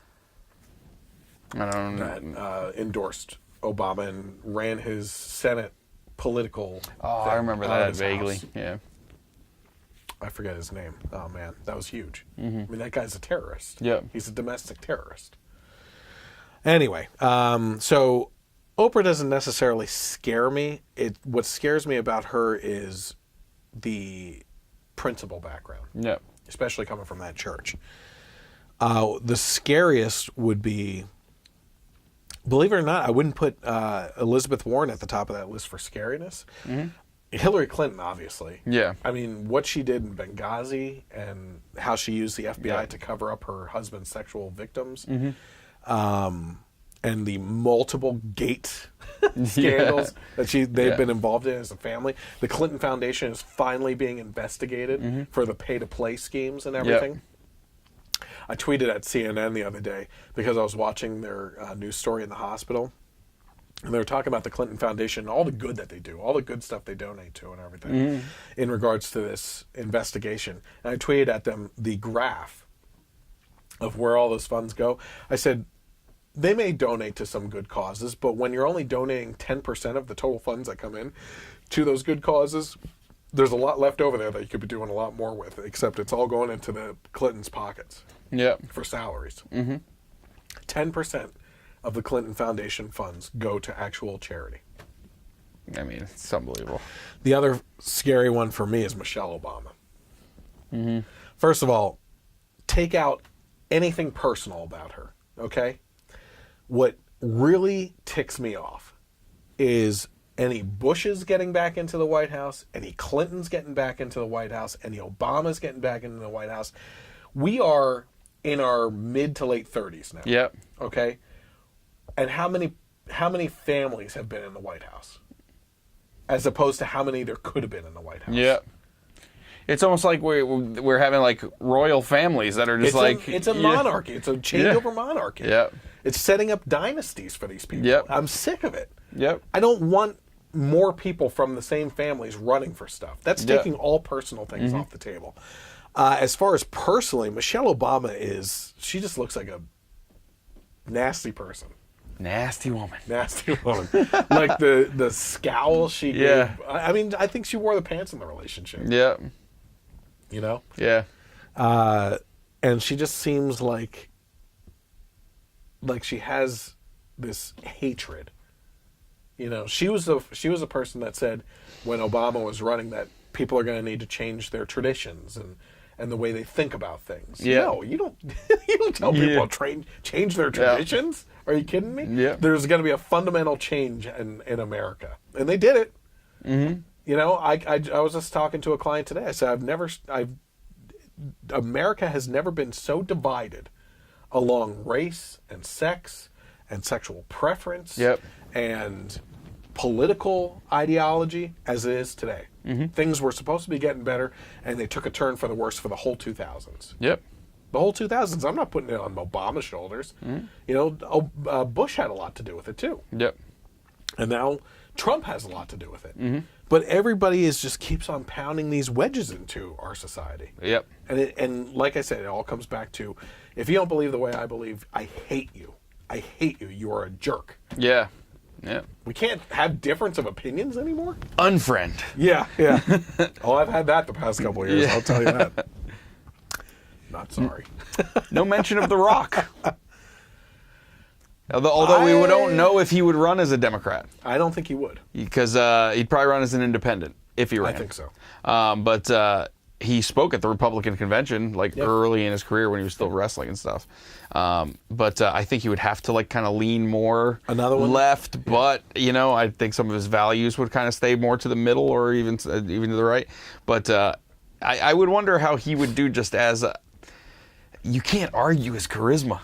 I don't know. That endorsed Obama and ran his Senate political. Oh, I remember that vaguely. House. Yeah. I forget his name. Oh man, that was huge. I mean, that guy's a terrorist. Yeah, he's a domestic terrorist. Anyway, so Oprah doesn't necessarily scare me. What scares me about her is the principal background. Yeah, especially coming from that church. The scariest would be, believe it or not, I wouldn't put Elizabeth Warren at the top of that list for scariness. Hillary Clinton, obviously. Yeah. I mean, what she did in Benghazi and how she used the FBI to cover up her husband's sexual victims. and the multiple Gates scandals that they've been involved in as a family. The Clinton Foundation is finally being investigated for the pay-to-play schemes and everything. I tweeted at CNN the other day because I was watching their news story in the hospital. And they were talking about the Clinton Foundation and all the good that they do, all the good stuff they donate to and everything in regards to this investigation. And I tweeted at them the graph of where all those funds go. I said, they may donate to some good causes, but when you're only donating 10% of the total funds that come in to those good causes, there's a lot left over there that you could be doing a lot more with, except it's all going into the Clintons' pockets for salaries. 10% of the Clinton Foundation funds go to actual charity. I mean, it's unbelievable. The other scary one for me is Michelle Obama. First of all, take out anything personal about her, okay? What really ticks me off is any Bushes getting back into the White House, any Clintons getting back into the White House, any Obamas getting back into the White House. We are in our mid to late 30s now. Yep. Okay? And how many families have been in the White House? As opposed to how many there could have been in the White House. Yeah. It's almost like we're having like royal families that are just it's a monarchy. It's a changeover monarchy. Yeah. It's setting up dynasties for these people. Yep. I'm sick of it. Yep. I don't want more people from the same families running for stuff. That's taking all personal things off the table. As far as personally, Michelle Obama she just looks like a nasty person. Nasty woman. Nasty woman. Like the scowl she gave. I mean, I think she wore the pants in the relationship. Yeah. You know? Yeah. And she just seems like she has this hatred. You know, she was a person that said when Obama was running that people are going to need to change their traditions and the way they think about things. Yeah. No, you don't tell people to change their traditions. Are you kidding me? Yeah. There's going to be a fundamental change in America. And they did it. Mm-hmm. You know, I was just talking to a client today. I said, America has never been so divided along race and sex and sexual preference and political ideology as it is today. Mm-hmm. Things were supposed to be getting better, and they took a turn for the worse for the whole 2000s. Yep. The whole 2000s. I'm not putting it on Obama's shoulders. Mm-hmm. You know, Bush had a lot to do with it, too. Yep. And now Trump has a lot to do with it. Mm-hmm. But everybody just keeps on pounding these wedges into our society. Yep. And like I said, it all comes back to, if you don't believe the way I believe, I hate you. I hate you. You are a jerk. Yeah. Yeah. We can't have difference of opinions anymore? Unfriend. Yeah. Oh, I've had that the past couple of years, I'll tell you that. Not sorry. No mention of The Rock. Although we don't know if he would run as a Democrat. I don't think he would. Because he'd probably run as an independent if he ran. I think so. But he spoke at the Republican convention early in his career when he was still wrestling and stuff. But I think he would have to kind of lean more left. Yeah. But I think some of his values would kind of stay more to the middle or even to the right. But I would wonder how he would do just as you can't argue his charisma.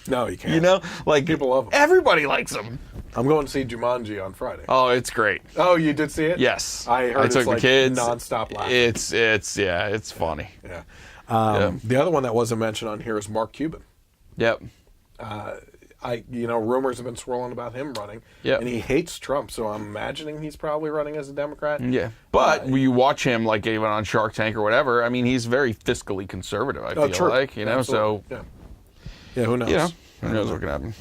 No, you can't. People love him. Everybody likes him. I'm going to see Jumanji on Friday. Oh, it's great. Oh, you did see it? Yes. I heard took the kids. Nonstop laughing. It's funny. Yeah. The other one that wasn't mentioned on here is Mark Cuban. Yep. Rumors have been swirling about him running. Yep. And he hates Trump, so I'm imagining he's probably running as a Democrat. Yeah. But you watch him even on Shark Tank or whatever, I mean, he's very fiscally conservative, I feel like, Absolutely. so yeah, who knows? Who knows what can happen.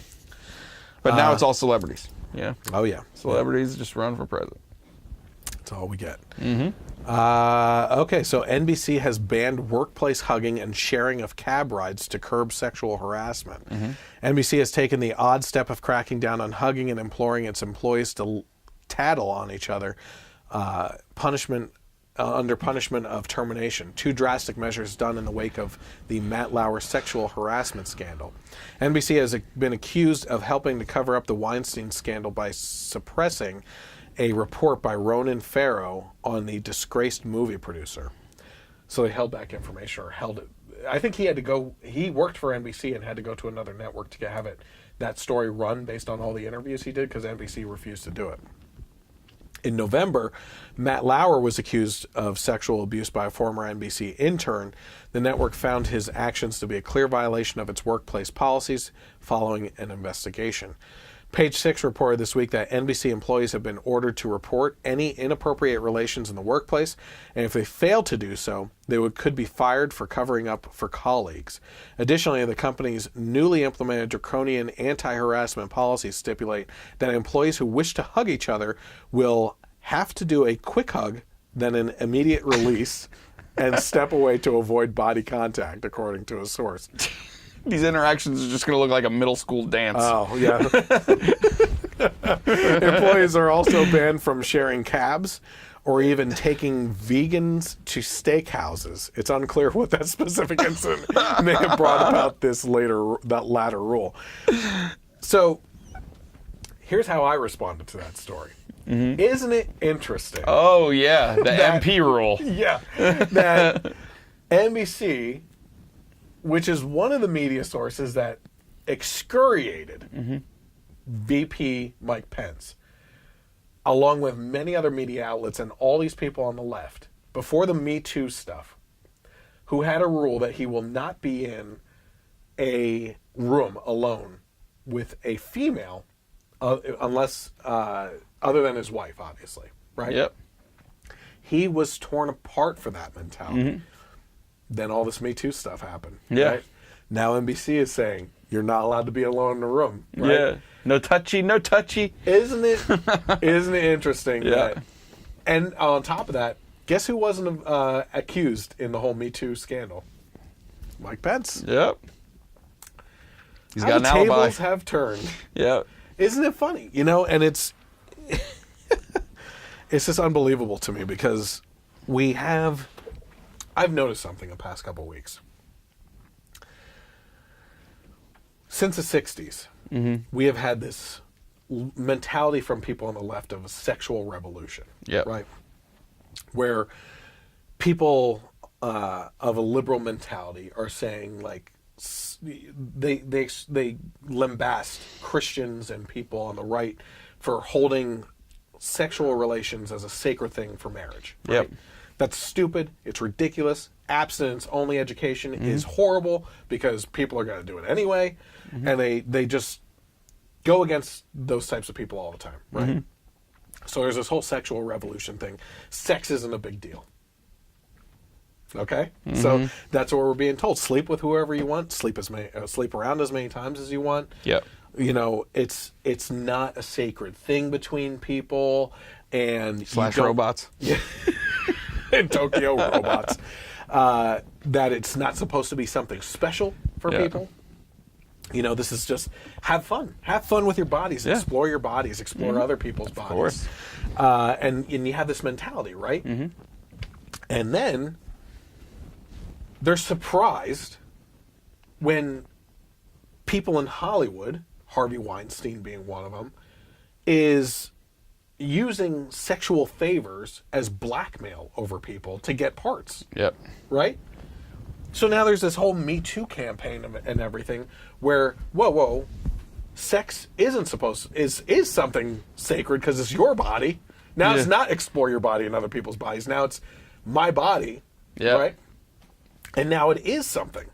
But now it's all celebrities. Yeah. Oh yeah. Celebrities just run for president. That's all we get. Mm-hmm. Okay, so NBC has banned workplace hugging and sharing of cab rides to curb sexual harassment. Mm-hmm. NBC has taken the odd step of cracking down on hugging and imploring its employees to tattle on each other, under punishment of termination. Two drastic measures done in the wake of the Matt Lauer sexual harassment scandal. NBC has been accused of helping to cover up the Weinstein scandal by suppressing a report by Ronan Farrow on the disgraced movie producer. So they held back information, or held it I think he had to go. He worked for NBC and had to go to another network to have that story run based on all the interviews he did because NBC refused to do it. In November, Matt Lauer was accused of sexual abuse by a former NBC intern. The network found his actions to be a clear violation of its workplace policies following an investigation. Page Six reported this week that NBC employees have been ordered to report any inappropriate relations in the workplace, and if they fail to do so, they could be fired for covering up for colleagues. Additionally, the company's newly implemented draconian anti-harassment policies stipulate that employees who wish to hug each other will have to do a quick hug, then an immediate release, and step away to avoid body contact, according to a source. These interactions are just going to look like a middle school dance. Oh, yeah. Employees are also banned from sharing cabs or even taking vegans to steakhouses. It's unclear what that specific incident may have brought about that latter rule. So, here's how I responded to that story. Mm-hmm. Isn't it interesting? Oh, yeah. The MP rule. Yeah. That NBC, which is one of the media sources that excoriated VP Mike Pence, along with many other media outlets and all these people on the left, before the Me Too stuff, who had a rule that he will not be in a room alone with a female unless, other than his wife, obviously, right? Yep. He was torn apart for that mentality. Mm-hmm. Then all this Me Too stuff happened. Yeah. Right? Now NBC is saying you're not allowed to be alone in a room. Right? Yeah. No touchy, no touchy. Isn't it interesting? Yeah. And on top of that, guess who wasn't accused in the whole Me Too scandal? Mike Pence. Yep. He's got an alibi. The alibi. tables have turned. Yep. Isn't it funny? And it's just unbelievable to me because I've noticed something the past couple of weeks. Since the 60s, we have had this mentality from people on the left of a sexual revolution. Yep. Right? Where people of a liberal mentality are saying, like, they lambast Christians and people on the right for holding sexual relations as a sacred thing for marriage. Right? Yep. That's stupid. It's ridiculous. Abstinence-only education is horrible because people are going to do it anyway, and they just go against those types of people all the time, right? So there's this whole sexual revolution thing. Sex isn't a big deal. Okay? So that's what we're being told. Sleep with whoever you want. Sleep around as many times as you want. Yep. It's not a sacred thing between people, and / robots. Yeah. In Tokyo robots, that it's not supposed to be something special for people. This is just have fun with your bodies, explore your bodies, explore other people's bodies. Of course. And you have this mentality, right? And then they're surprised when people in Hollywood, Harvey Weinstein being one of them, is using sexual favors as blackmail over people to get parts. Yep. Right? So now there's this whole Me Too campaign and everything where, whoa, sex is something sacred because it's your body. Now it's not explore your body and other people's bodies. Now it's my body. Yep. Right? And now it is something.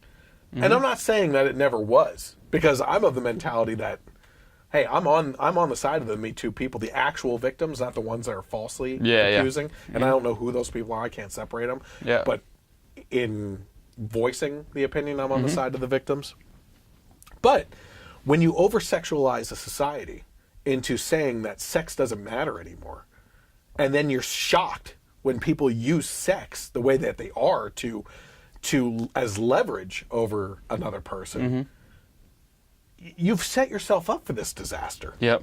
And I'm not saying that it never was, because I'm of the mentality that, hey, I'm on the side of the Me Too people, the actual victims, not the ones that are falsely accusing. And I don't know who those people are. I can't separate them. Yeah. But in voicing the opinion, I'm on the side of the victims. But when you over-sexualize a society into saying that sex doesn't matter anymore, and then you're shocked when people use sex the way that they are to as leverage over another person, you've set yourself up for this disaster. Yep.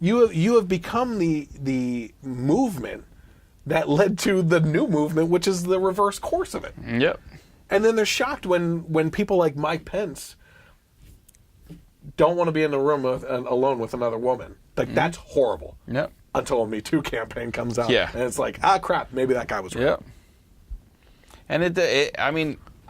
You have become the movement that led to the new movement, which is the reverse course of it. Yep. And then they're shocked when people like Mike Pence don't want to be in the room alone with another woman. Like, that's horrible. Yep. Until a Me Too campaign comes out. Yeah. And it's like, crap, maybe that guy was right. Yep. And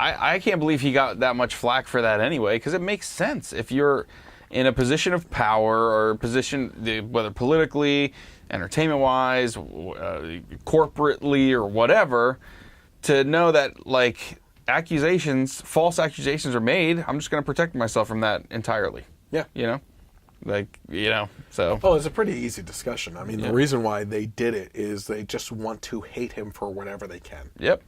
I can't believe he got that much flack for that anyway, because it makes sense. If you're in a position of power or a position, whether politically, entertainment-wise, corporately, or whatever, to know that, like, false accusations are made, I'm just going to protect myself from that entirely. Yeah. You know? Like, you know, so. Oh, it's a pretty easy discussion. I mean, the reason why they did it is they just want to hate him for whatever they can. Yep.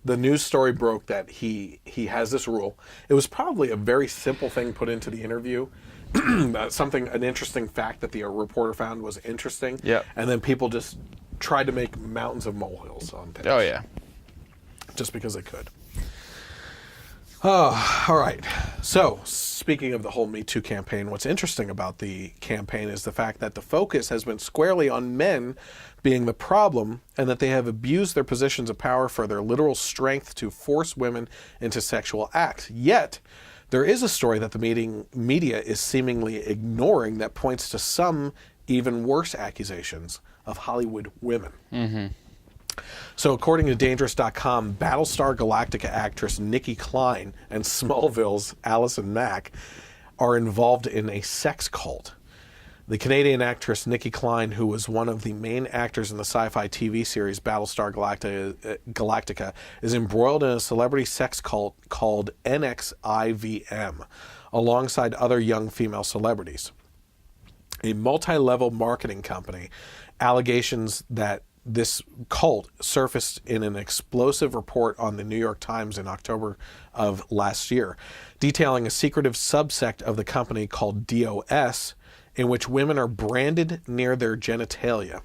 The news story broke that he has this rule. It was probably a very simple thing put into the interview. An interesting fact that the reporter found was interesting. Yeah. And then people just tried to make mountains of molehills on things. Oh, yeah. Just because they could. Oh, all right. So, speaking of the whole Me Too campaign, what's interesting about the campaign is the fact that the focus has been squarely on men being the problem, and that they have abused their positions of power for their literal strength to force women into sexual acts. Yet, there is a story that the media is seemingly ignoring that points to some even worse accusations of Hollywood women. Mm-hmm. So according to Dangerous.com, Battlestar Galactica actress Nikki Klein and Smallville's Allison Mack are involved in a sex cult. The Canadian actress Nikki Klein, who was one of the main actors in the sci-fi TV series Battlestar Galactica, is embroiled in a celebrity sex cult called NXIVM, alongside other young female celebrities. A multi-level marketing company, allegations that this cult surfaced in an explosive report on the New York Times in October of last year, detailing a secretive subsect of the company called DOS, in which women are branded near their genitalia.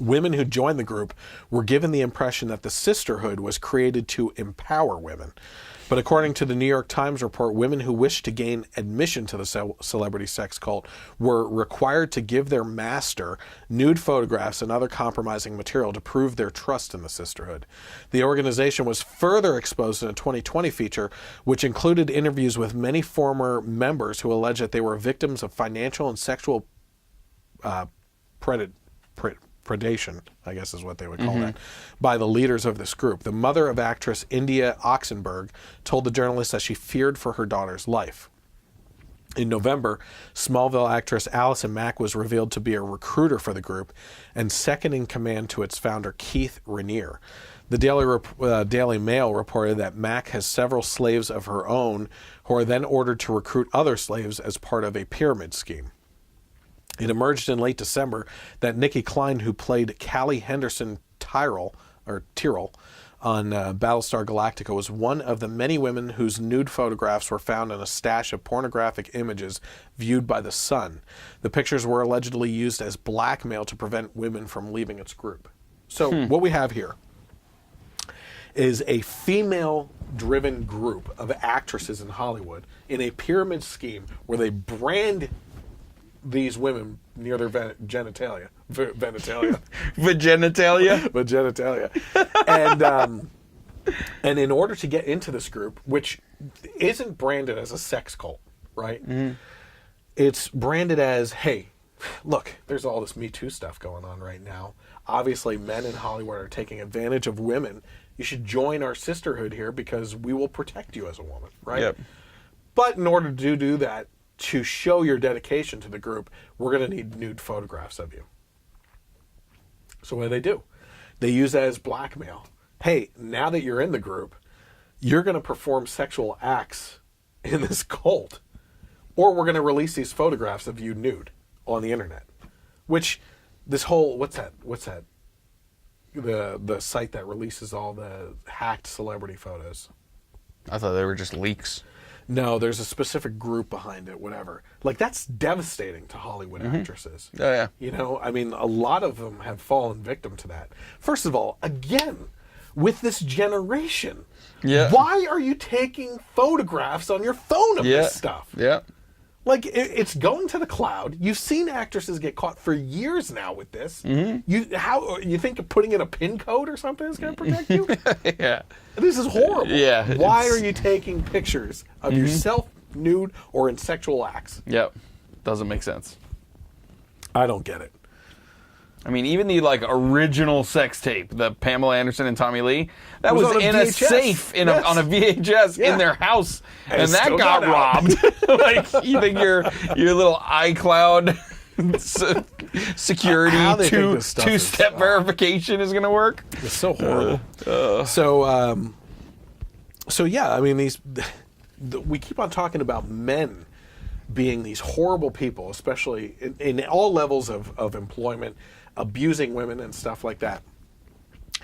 Women who joined the group were given the impression that the sisterhood was created to empower women. But according to the New York Times report, women who wished to gain admission to the celebrity sex cult were required to give their master nude photographs and other compromising material to prove their trust in the sisterhood. The organization was further exposed in a 2020 feature, which included interviews with many former members who alleged that they were victims of financial and sexual predation, I guess is what they would call that, by the leaders of this group. The mother of actress India Oxenberg told the journalist that she feared for her daughter's life. In November, Smallville actress Allison Mack was revealed to be a recruiter for the group and second in command to its founder, Keith Raniere. The Daily Mail reported that Mack has several slaves of her own who are then ordered to recruit other slaves as part of a pyramid scheme. It emerged in late December that Nikki Klein, who played Callie Henderson Tyrell on Battlestar Galactica, was one of the many women whose nude photographs were found in a stash of pornographic images viewed by The Sun. The pictures were allegedly used as blackmail to prevent women from leaving its group. So what we have here is a female-driven group of actresses in Hollywood in a pyramid scheme where they brand these women near their genitalia. And in order to get into this group, which isn't branded as a sex cult, right? Mm-hmm. It's branded as, hey, look, there's all this Me Too stuff going on right now. Obviously, men in Hollywood are taking advantage of women. You should join our sisterhood here because we will protect you as a woman, right? Yep. But in order to do that, to show your dedication to the group, we're going to need nude photographs of you. So what do? They use that as blackmail. Hey, now that you're in the group, you're going to perform sexual acts in this cult, or we're going to release these photographs of you nude on the internet. Which, this whole, what's that? The site that releases all the hacked celebrity photos. I thought they were just leaks. No, there's a specific group behind it, whatever. Like, that's devastating to Hollywood actresses. Oh, yeah. You know, I mean, a lot of them have fallen victim to that. First of all, again, with this generation, why are you taking photographs on your phone of this stuff? Yeah. Like, it's going to the cloud. You've seen actresses get caught for years now with this. Mm-hmm. You think putting in a PIN code or something is going to protect you? Yeah. This is horrible. Yeah. Why are you taking pictures of yourself nude or in sexual acts? Yep. Doesn't make sense. I don't get it. I mean, even the original sex tape, the Pamela Anderson and Tommy Lee, that was in a safe on a VHS in their house, and that got robbed. You think your little iCloud security two-step verification is going to work? It's so horrible. So yeah, I mean, we keep on talking about men being these horrible people, especially in all levels of employment, abusing women and stuff like that.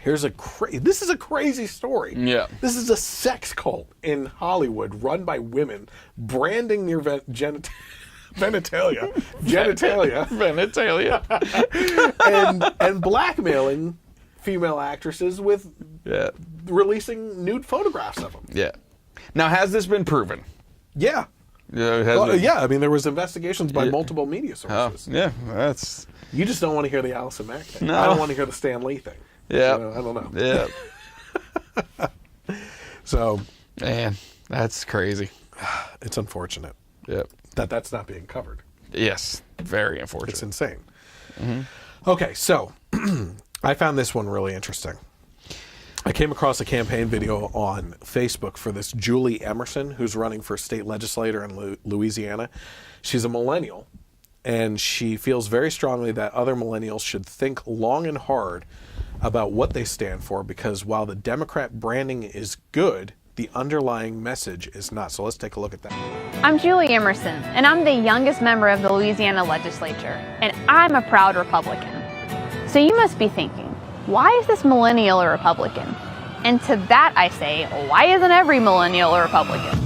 This is a crazy story. Yeah. This is a sex cult in Hollywood run by women, branding their genitalia, and blackmailing female actresses with releasing nude photographs of them. Yeah. Now, has this been proven? Yeah. Yeah, I mean, there was investigations by multiple media sources. That's... You just don't want to hear the Allison Mack thing. No. I don't want to hear the Stan Lee thing. Yeah. I don't know. Yeah. So... Man, that's crazy. It's unfortunate. Yep. That's not being covered. Yes. Very unfortunate. It's insane. Mm-hmm. Okay, so I found this one really interesting. I came across a campaign video on Facebook for this Julie Emerson, who's running for state legislator in Louisiana. She's a millennial, and she feels very strongly that other millennials should think long and hard about what they stand for, because while the Democrat branding is good, the underlying message is not. So let's take a look at that. I'm Julie Emerson, and I'm the youngest member of the Louisiana Legislature, and I'm a proud Republican. So you must be thinking, why is this millennial a Republican? And to that I say, why isn't every millennial a Republican?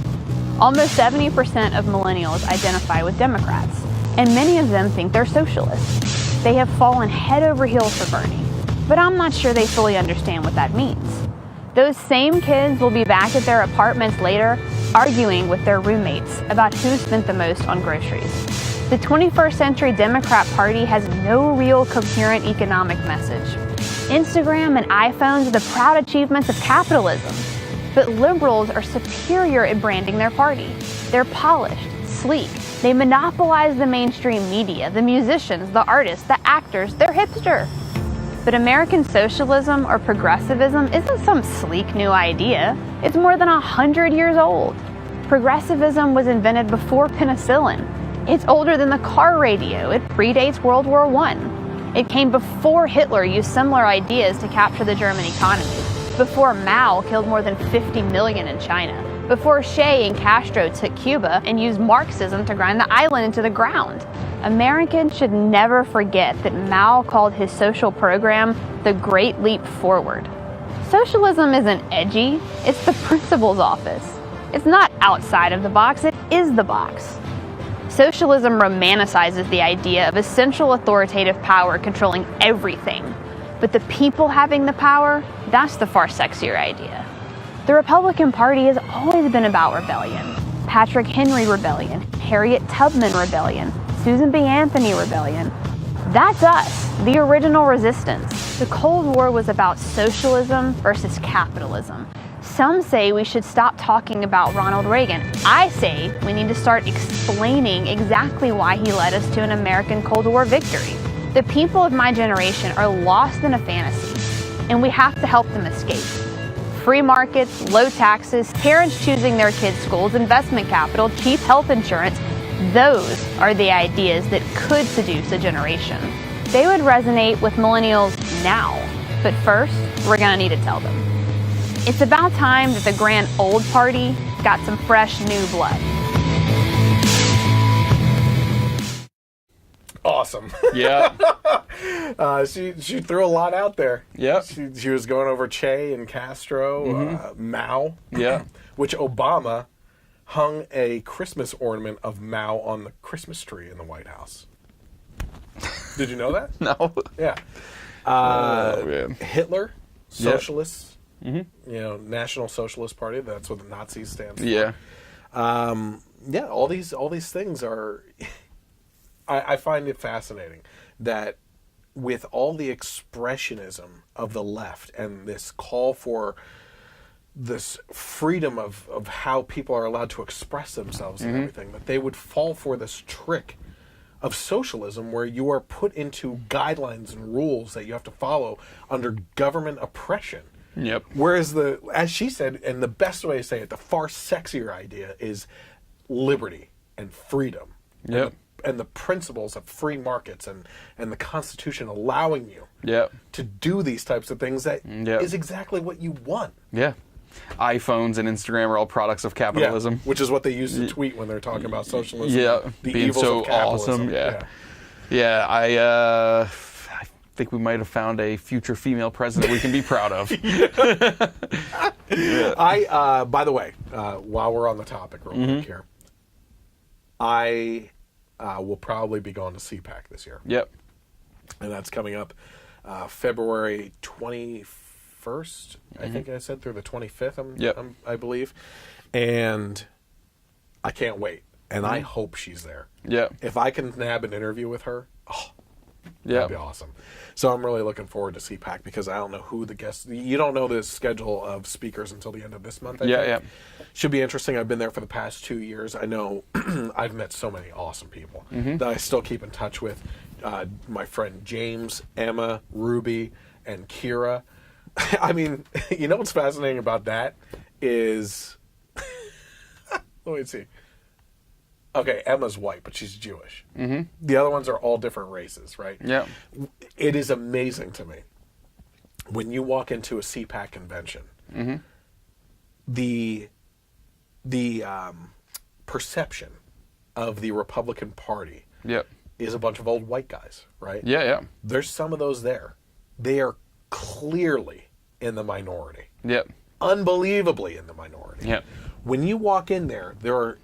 Almost 70% of millennials identify with Democrats, and many of them think they're socialists. They have fallen head over heels for Bernie, but I'm not sure they fully understand what that means. Those same kids will be back at their apartments later, arguing with their roommates about who spent the most on groceries. The 21st century Democrat Party has no real coherent economic message. Instagram and iPhones are the proud achievements of capitalism, but liberals are superior at branding their party. They're polished, sleek. They monopolize the mainstream media, the musicians, the artists, the actors. They're hipster. But American socialism or progressivism isn't some sleek new idea. It's more than 100 years old. Progressivism was invented before penicillin. It's older than the car radio. It predates World War I. It came before Hitler used similar ideas to capture the German economy, before Mao killed more than 50 million in China, before Che and Castro took Cuba and used Marxism to grind the island into the ground. Americans should never forget that Mao called his social program the Great Leap Forward. Socialism isn't edgy, it's the principal's office. It's not outside of the box, it is the box. Socialism romanticizes the idea of a central authoritative power controlling everything. But the people having the power, that's the far sexier idea. The Republican Party has always been about rebellion. Patrick Henry Rebellion, Harriet Tubman Rebellion, Susan B. Anthony Rebellion. That's us, the original resistance. The Cold War was about socialism versus capitalism. Some say we should stop talking about Ronald Reagan. I say we need to start explaining exactly why he led us to an American Cold War victory. The people of my generation are lost in a fantasy, and we have to help them escape. Free markets, low taxes, parents choosing their kids' schools, investment capital, cheap health insurance, those are the ideas that could seduce a generation. They would resonate with millennials now, but first, we're gonna need to tell them. It's about time that the grand old party got some fresh new blood. Awesome. Yeah. She threw a lot out there. Yep. She was going over Che and Castro, Mao. Yeah. Which Obama hung a Christmas ornament of Mao on the Christmas tree in the White House. Did you know that? No. Yeah. Oh, man. Hitler, socialists. Yep. National Socialist Party. That's what the Nazis stands for. Yeah. All these things are. I find it fascinating that with all the expressionism of the left and this call for this freedom of how people are allowed to express themselves and everything, that they would fall for this trick of socialism where you are put into guidelines and rules that you have to follow under government oppression. Yep. Whereas as she said, and the best way to say it, the far sexier idea is liberty and freedom. Yep. And the principles of free markets and the Constitution allowing you to do these types of things that is exactly what you want. Yeah. iPhones and Instagram are all products of capitalism. Yeah, which is what they use to tweet when they're talking about socialism. Yeah, the being evils so of capitalism. awesome. Yeah. I think we might have found a future female president we can be proud of. By the way, while we're on the topic real quick here, I will probably be going to CPAC this year. Yep. And that's coming up February 21st, I think I said, through the 25th, I believe. And I can't wait. And I hope she's there. Yeah. If I can nab an interview with her, that'd be awesome. So I'm really looking forward to CPAC because I don't know who the guests... You don't know the schedule of speakers until the end of this month, I think. Yeah. Should be interesting. I've been there for the past 2 years. I know I've met so many awesome people that I still keep in touch with. My friend James, Emma, Ruby, and Kira. I mean, you know what's fascinating about that is... Let me see. Okay, Emma's white, but she's Jewish. Mm-hmm. The other ones are all different races, right? Yeah. It is amazing to me when you walk into a CPAC convention, the perception of the Republican Party is a bunch of old white guys, right? Yeah. There's some of those there. They are clearly in the minority. Yep. Unbelievably in the minority. Yep. When you walk in there,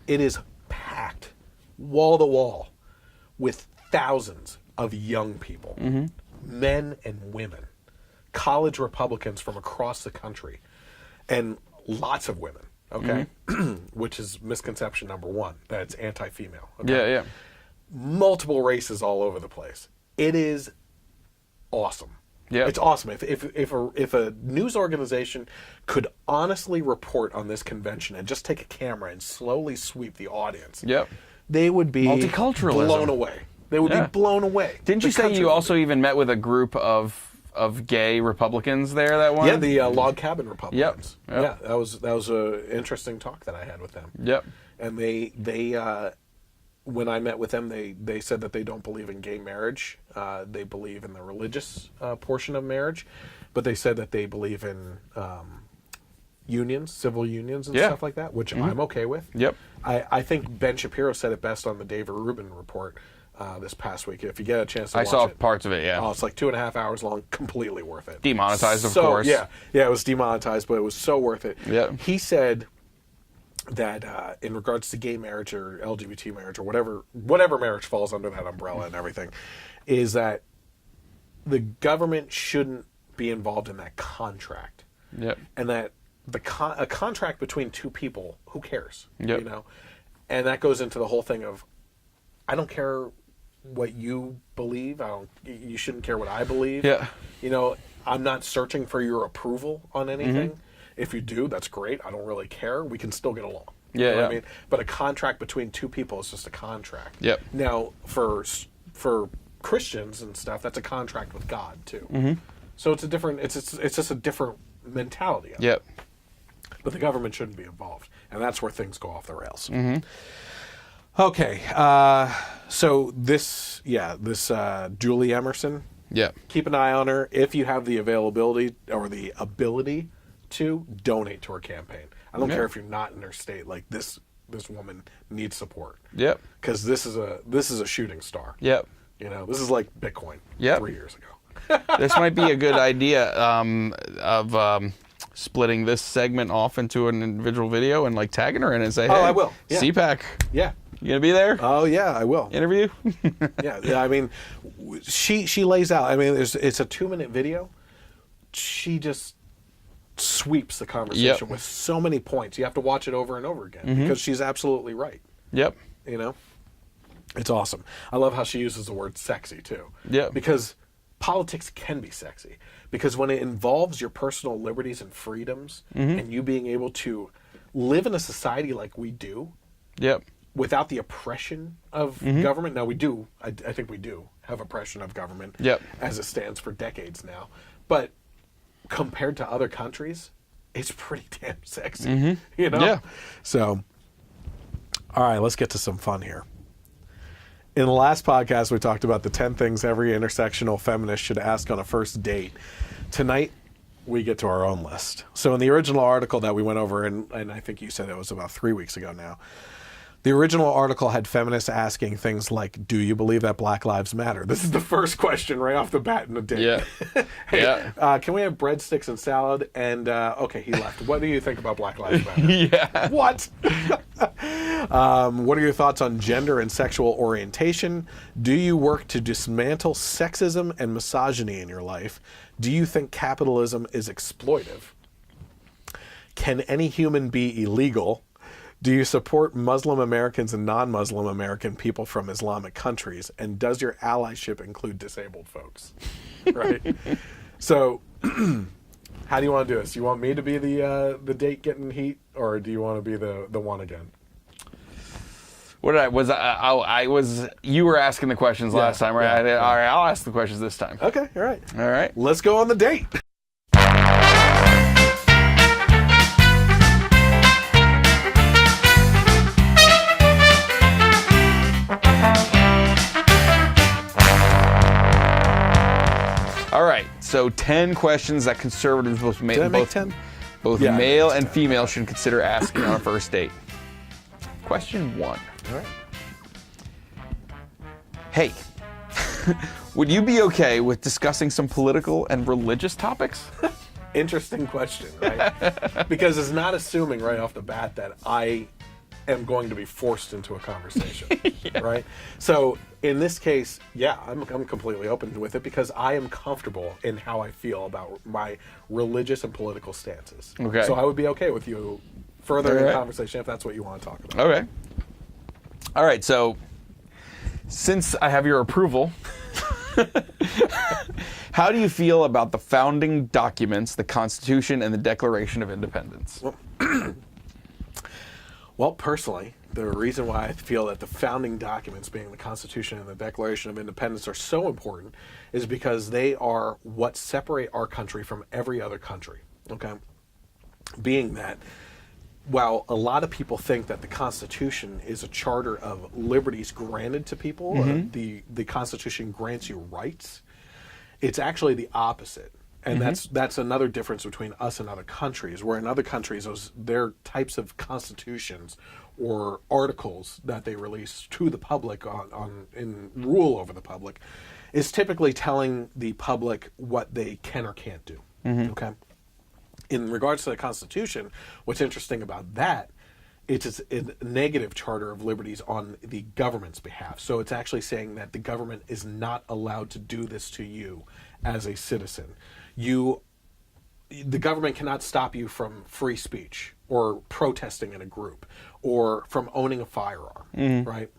it is packed wall to wall with thousands of young people, men and women, college Republicans from across the country, and lots of women, okay? Which is misconception number one, that it's anti-female. Okay? Yeah. Multiple races all over the place. It is awesome. Yeah, it's awesome. If a news organization could honestly report on this convention and just take a camera and slowly sweep the audience, they would be multiculturalism blown away. They would be blown away. Didn't you say you also even met with a group of gay Republicans there that one? Yeah, the Log Cabin Republicans. Yep. Yeah, that was an interesting talk that I had with them. Yep. And they when I met with them, they said that they don't believe in gay marriage. They believe in the religious portion of marriage, but they said that they believe in unions, civil unions and stuff like that, which I'm okay with. Yep. I think Ben Shapiro said it best on the David Rubin report this past week. If you get a chance to watch it. I saw parts of it, Oh, it's like 2.5 hours long, completely worth it. Demonetized, of course. Yeah, it was demonetized, but it was so worth it. Yeah. He said that in regards to gay marriage or LGBT marriage or whatever marriage falls under that umbrella and everything, is that the government shouldn't be involved in that contract. Yep. And that a contract between two people, who cares? Yep. You know? And that goes into the whole thing of, I don't care what you believe. You shouldn't care what I believe. Yeah. You know, I'm not searching for your approval on anything. If you do, that's great. I don't really care. We can still get along. Yeah, you know what I mean? But a contract between two people is just a contract. Yep. Now, for Christians and stuff, that's a contract with God too. So it's a different. It's just a different mentality. Yep. But the government shouldn't be involved, and that's where things go off the rails. Okay. So this Julie Emerson. Yeah. Keep an eye on her. If you have the availability or the ability to donate to her campaign. I don't care if you're not in her state. Like this woman needs support. Yep. Because this is a shooting star. Yep. You know, this is like Bitcoin. 3 years ago. This might be a good idea of splitting this segment off into an individual video and like tagging her in and say, "Hey, I will. Yeah. CPAC. Yeah. You gonna be there? Oh yeah, I will. Interview? Yeah. I mean, she lays out. I mean, it's a 2-minute video. She just sweeps the conversation with so many points. You have to watch it over and over again because she's absolutely right. Yep. You know, it's awesome. I love how she uses the word sexy too. Yeah. Because politics can be sexy. Because when it involves your personal liberties and freedoms and you being able to live in a society like we do. Yep. without the oppression of government. Now we do. I think we do have oppression of government. Yep. As it stands for decades now, but compared to other countries, it's pretty damn sexy. You know. Yeah. So, all right, let's get to some fun here. In the last podcast, we talked about the 10 things every intersectional feminist should ask on a first date. Tonight, we get to our own list. So in the original article that we went over, and I think you said it was about 3 weeks ago now, the original article had feminists asking things like, do you believe that Black Lives Matter? This is the first question right off the bat in the date. Yeah. Hey, can we have breadsticks and salad? And, okay, he left. What do you think about Black Lives Matter? Yeah. What? What are your thoughts on gender and sexual orientation? Do you work to dismantle sexism and misogyny in your life? Do you think capitalism is exploitive? Can any human be illegal? Do you support Muslim Americans and non-Muslim American people from Islamic countries? And does your allyship include disabled folks? Right? So, how do you want to do this? You want me to be the date getting heat, or do you want to be the one again? What did I was you were asking the questions last time, right? Yeah. All right, I'll ask the questions this time. Okay, all right. All right. Let's go on the date. All right, so 10 questions that conservatives both Did I make 10? Both Yeah, male I and made 10. female should consider asking on a first date. Question 1. All right. Hey, would you be okay with discussing some political and religious topics? Interesting question, right? Because it's not assuming right off the bat that I am going to be forced into a conversation, right? So in this case, yeah, I'm completely open with it because I am comfortable in how I feel about my religious and political stances. Okay. So I would be okay with you furthering All the right. conversation if that's what you want to talk about. Okay. All right, so since I have your approval, how do you feel about the founding documents, the Constitution and the Declaration of Independence? Well, personally, the reason why I feel that the founding documents, being the Constitution and the Declaration of Independence, are so important is because they are what separate our country from every other country, okay? Being that, while a lot of people think that the Constitution is a charter of liberties granted to people, the Constitution grants you rights, it's actually the opposite. And that's another difference between us and other countries, where in other countries, their types of constitutions or articles that they release to the public in rule over the public is typically telling the public what they can or can't do. Okay. In regards to the Constitution, what's interesting about that, it's a negative charter of liberties on the government's behalf. So it's actually saying that the government is not allowed to do this to you as a citizen. The government cannot stop you from free speech or protesting in a group or from owning a firearm, right?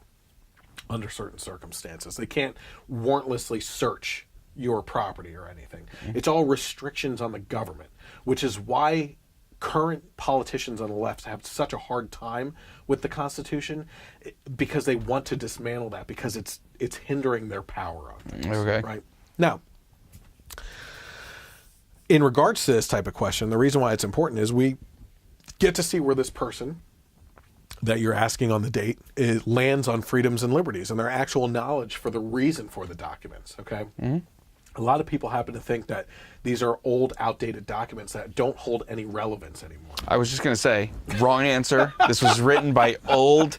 Under certain circumstances. They can't warrantlessly search your property or anything. It's all restrictions on the government, which is why current politicians on the left have such a hard time with the Constitution, because they want to dismantle that because it's hindering their power on things, Okay. right? Now, in regards to this type of question, the reason why it's important is we get to see where this person that you're asking on the date lands on freedoms and liberties and their actual knowledge for the reason for the documents, okay? A lot of people happen to think that these are old, outdated documents that don't hold any relevance anymore. I was just going to say, wrong answer. This was written by old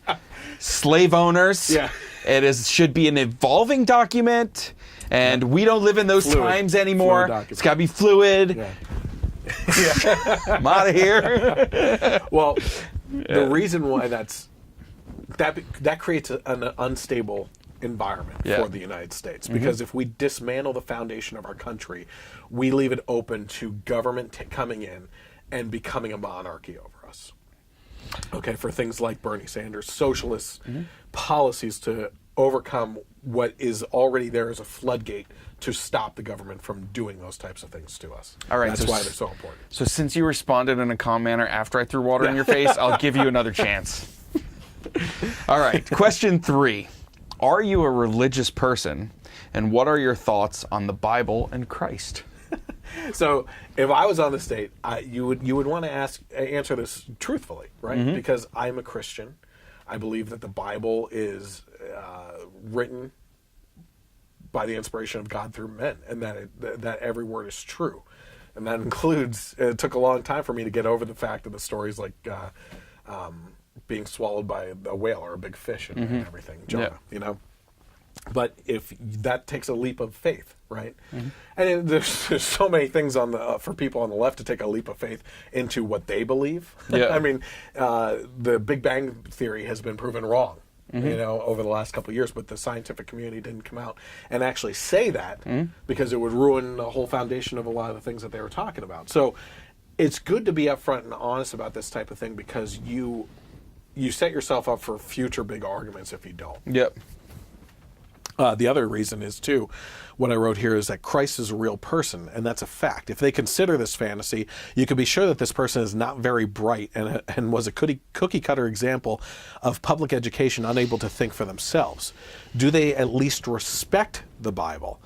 slave owners. Yeah. It should be an evolving document, and we don't live in those times anymore. It's got to be fluid. Yeah. I'm out of here. Well, the reason why that creates an unstable environment for the United States, because if we dismantle the foundation of our country, we leave it open to government coming in and becoming a monarchy over us. Okay, for things like Bernie Sanders' socialist policies to overcome what is already there as a floodgate to stop the government from doing those types of things to us. All right, That's so why they're so important. So since you responded in a calm manner after I threw water in your face, I'll give you another chance. All right. Question 3. Are you a religious person? And what are your thoughts on the Bible and Christ? So, if I was on the state, you would want to answer this truthfully, right? Mm-hmm. Because I'm a Christian. I believe that the Bible is written by the inspiration of God through men, and that every word is true. And that includes, it took a long time for me to get over the fact that the stories like being swallowed by a whale or a big fish and everything, Jonah, you know? But if that takes a leap of faith, right? Mm-hmm. And there's so many things for people on the left to take a leap of faith into what they believe. Yeah. I mean, the Big Bang Theory has been proven wrong, you know, over the last couple of years, but the scientific community didn't come out and actually say that because it would ruin the whole foundation of a lot of the things that they were talking about. So it's good to be upfront and honest about this type of thing because you set yourself up for future big arguments if you don't. Yep. The other reason is, too, what I wrote here is that Christ is a real person, and that's a fact. If they consider this fantasy, you can be sure that this person is not very bright and was a cookie-cutter example of public education unable to think for themselves. Do they at least respect the Bible?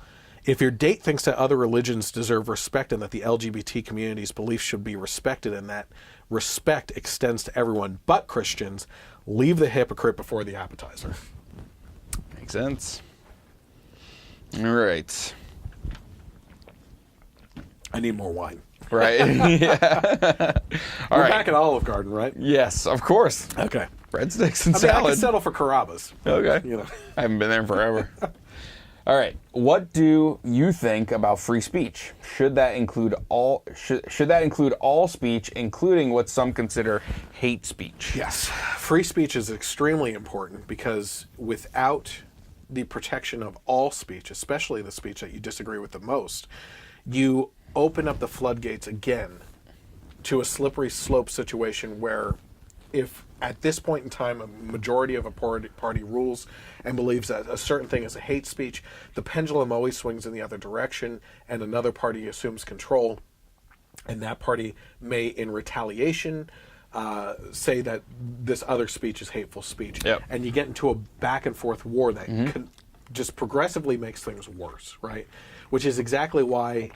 If your date thinks that other religions deserve respect and that the LGBT community's beliefs should be respected and that respect extends to everyone but Christians, leave the hypocrite before the appetizer. Makes sense. All right. I need more wine. Right. Yeah. We're back at Olive Garden, right? Yes, of course. Okay. Breadsticks and I salad. I can settle for Carrabba's. Okay. You know. I haven't been there in forever. All right. What do you think about free speech? Should that include all speech, including what some consider hate speech? Yes. Free speech is extremely important because without the protection of all speech, especially the speech that you disagree with the most, you open up the floodgates again to a slippery slope situation where if at this point in time a majority of a party rules and believes that a certain thing is a hate speech, the pendulum always swings in the other direction and another party assumes control, and that party may, in retaliation, say that this other speech is hateful speech. Yep. And you get into a back and forth war that just progressively makes things worse, right? Which is exactly why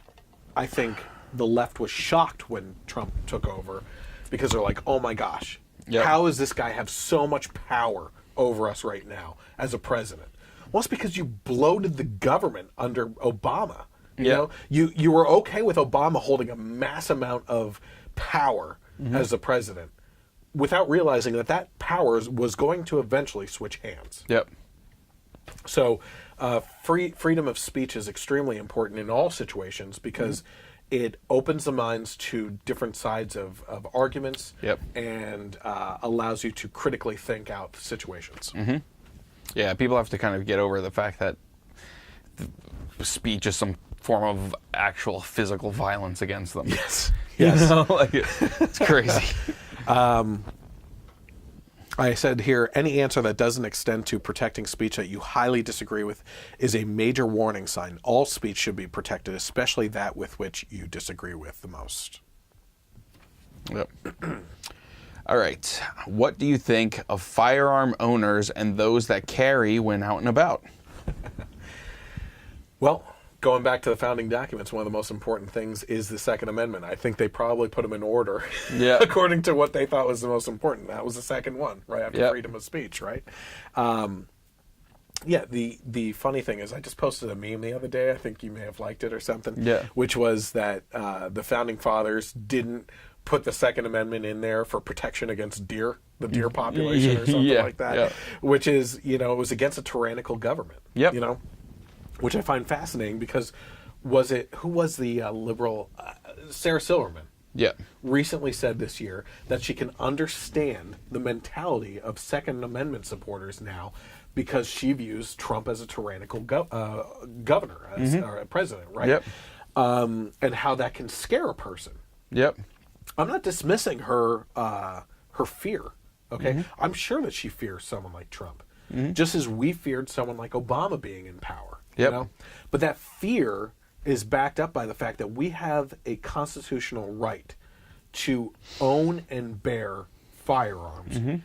I think the left was shocked when Trump took over, because they're like, oh my gosh, how does this guy have so much power over us right now as a president? Well, it's because you bloated the government under Obama. You know, you were okay with Obama holding a mass amount of power as the president without realizing that power was going to eventually switch hands. Yep. So freedom of speech is extremely important in all situations because it opens the minds to different sides of arguments and allows you to critically think out situations. Yeah, people have to kind of get over the fact that speech is some form of actual physical violence against them. Yes. You know, like it's crazy. I said here, any answer that doesn't extend to protecting speech that you highly disagree with is a major warning sign. All speech should be protected, especially that with which you disagree with the most. Yep. All right. What do you think of firearm owners and those that carry when out and about? Well, going back to the founding documents, one of the most important things is the Second Amendment. I think they probably put them in order according to what they thought was the most important. That was the second one, right after freedom of speech, right? The funny thing is I just posted a meme the other day. I think you may have liked it or something, which was that the founding fathers didn't put the Second Amendment in there for protection against deer, the deer population or something like that, which is, you know, it was against a tyrannical government, you know? Which I find fascinating because who was the liberal, Sarah Silverman, recently said this year that she can understand the mentality of Second Amendment supporters now because she views Trump as a tyrannical governor, as or a president, right? And how that can scare a person. I'm not dismissing her fear, okay? I'm sure that she fears someone like Trump, just as we feared someone like Obama being in power. You know? But that fear is backed up by the fact that we have a constitutional right to own and bear firearms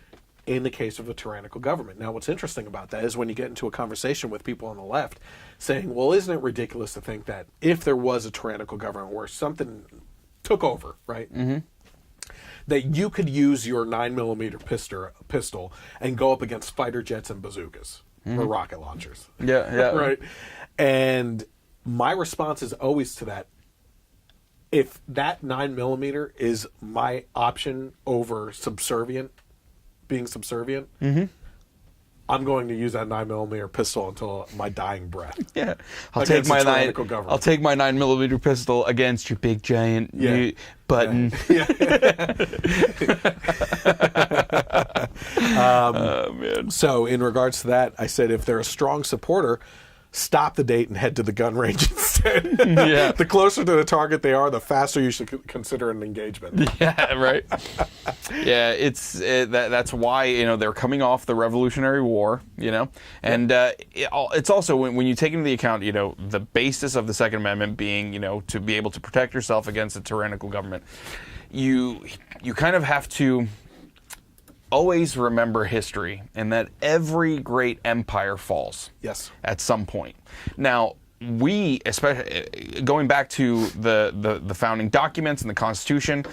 in the case of a tyrannical government. Now, what's interesting about that is when you get into a conversation with people on the left saying, well, isn't it ridiculous to think that if there was a tyrannical government where something took over, right, that you could use your 9mm pistol and go up against fighter jets and bazookas or rocket launchers. Yeah. Right? And my response is always to that, if that 9mm is my option over being subservient, I'm going to use that 9mm pistol until my dying breath. Yeah, I'll take my 9mm pistol against your big giant mute button. Yeah. Oh man. So in regards to that, I said if they're a strong supporter, stop the date and head to the gun range instead. Yeah. The closer to the target they are, the faster you should consider an engagement. Yeah, right. Yeah, that's why they're coming off the Revolutionary War, and it's also when you take into the account the basis of the Second Amendment being to be able to protect yourself against a tyrannical government. You kind of have to always remember history and that every great empire falls. Yes. At some point. Now, we, especially going back to the founding documents and the Constitution,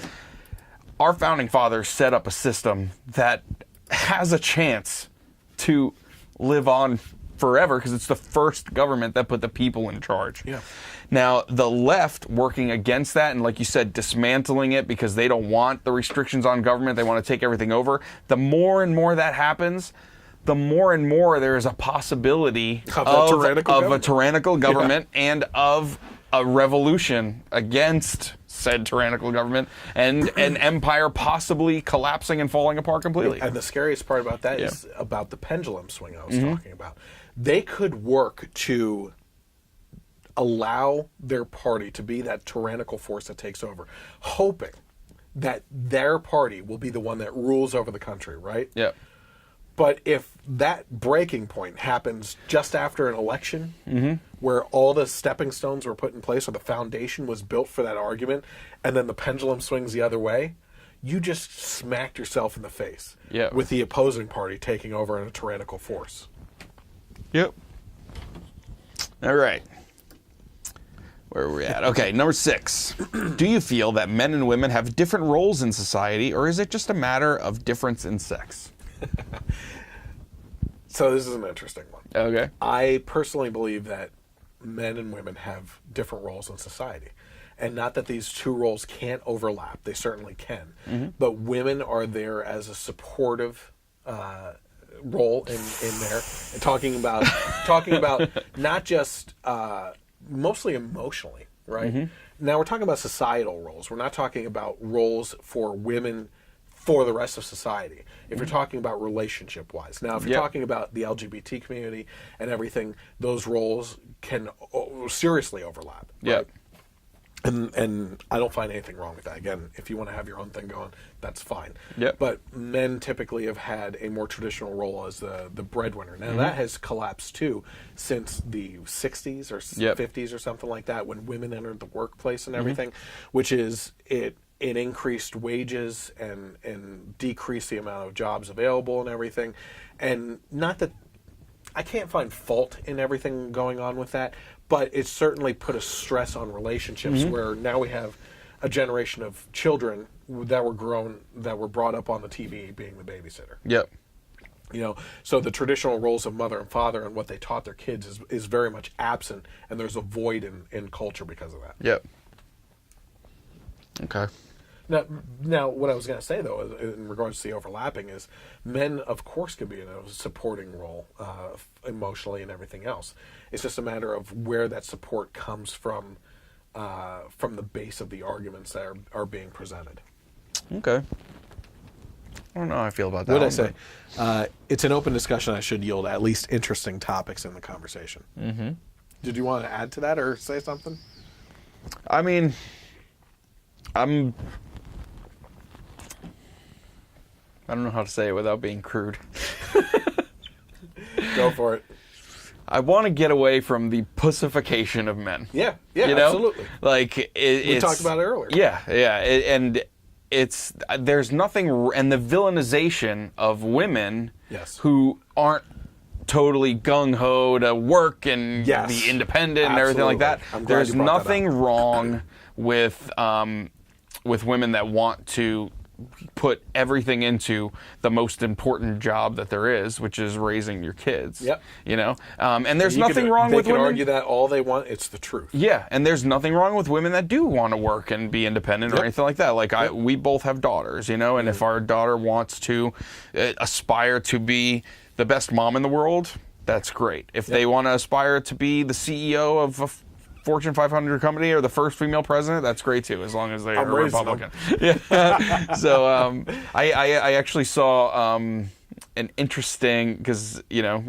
our founding fathers set up a system that has a chance to live on forever because it's the first government that put the people in charge. Yeah. Now, the left working against that and, like you said, dismantling it because they don't want the restrictions on government. They want to take everything over. The more and more that happens, the more and more there is a possibility of a tyrannical government and of a revolution against said tyrannical government and an empire possibly collapsing and falling apart completely. And the scariest part about that is about the pendulum swing I was talking about. They could work to allow their party to be that tyrannical force that takes over, hoping that their party will be the one that rules over the country, right? Yeah. But if that breaking point happens just after an election, where all the stepping stones were put in place or the foundation was built for that argument, and then the pendulum swings the other way, you just smacked yourself in the face with the opposing party taking over in a tyrannical force. Yep. All right. Where are we at? Okay, number 6. Do you feel that men and women have different roles in society, or is it just a matter of difference in sex? So this is an interesting one. Okay. I personally believe that men and women have different roles in society. And not that these two roles can't overlap. They certainly can. But women are there as a supportive role in there. And talking about not just mostly emotionally, right? Now we're talking about societal roles. We're not talking about roles for women for the rest of society. If you're talking about relationship-wise. Now, if you're talking about the LGBT community and everything, those roles can seriously overlap. Right? And I don't find anything wrong with that. Again, if you want to have your own thing going, that's fine. But men typically have had a more traditional role as the breadwinner. Now, that has collapsed, too, since the 60s or 50s or something like that, when women entered the workplace and everything, which is it increased wages and decreased the amount of jobs available and everything. And not that I can't find fault in everything going on with that, but it certainly put a stress on relationships where now we have a generation of children that were brought up on the TV being the babysitter. So the traditional roles of mother and father and what they taught their kids is very much absent, and there's a void in culture because of that. Okay. Now, what I was going to say, though, in regards to the overlapping, is men, of course, can be in a supporting role emotionally and everything else. It's just a matter of where that support comes from the base of the arguments that are being presented. Okay. I don't know how I feel about that. What did I say? It's an open discussion. I should yield at least interesting topics in the conversation. Did you want to add to that or say something? I mean, I don't know how to say it without being crude. Go for it. I want to get away from the pussification of men. Yeah, absolutely. Like we talked about it earlier. And there's nothing, and the villainization of women who aren't totally gung-ho to work and be independent and everything like that. There's nothing wrong with women that want to put everything into the most important job that there is, which is raising your kids. Yep. You know, and there's nothing wrong with women. They can argue that all they want. It's the truth. Yeah, and there's nothing wrong with women that do want to work and be independent or anything like that. Like we both have daughters, you know, and if our daughter wants to aspire to be the best mom in the world, that's great. If they want to aspire to be the CEO of a Fortune 500 company or the first female president, that's great too, as long as they are Republican. Yeah. So I actually saw an interesting, because you know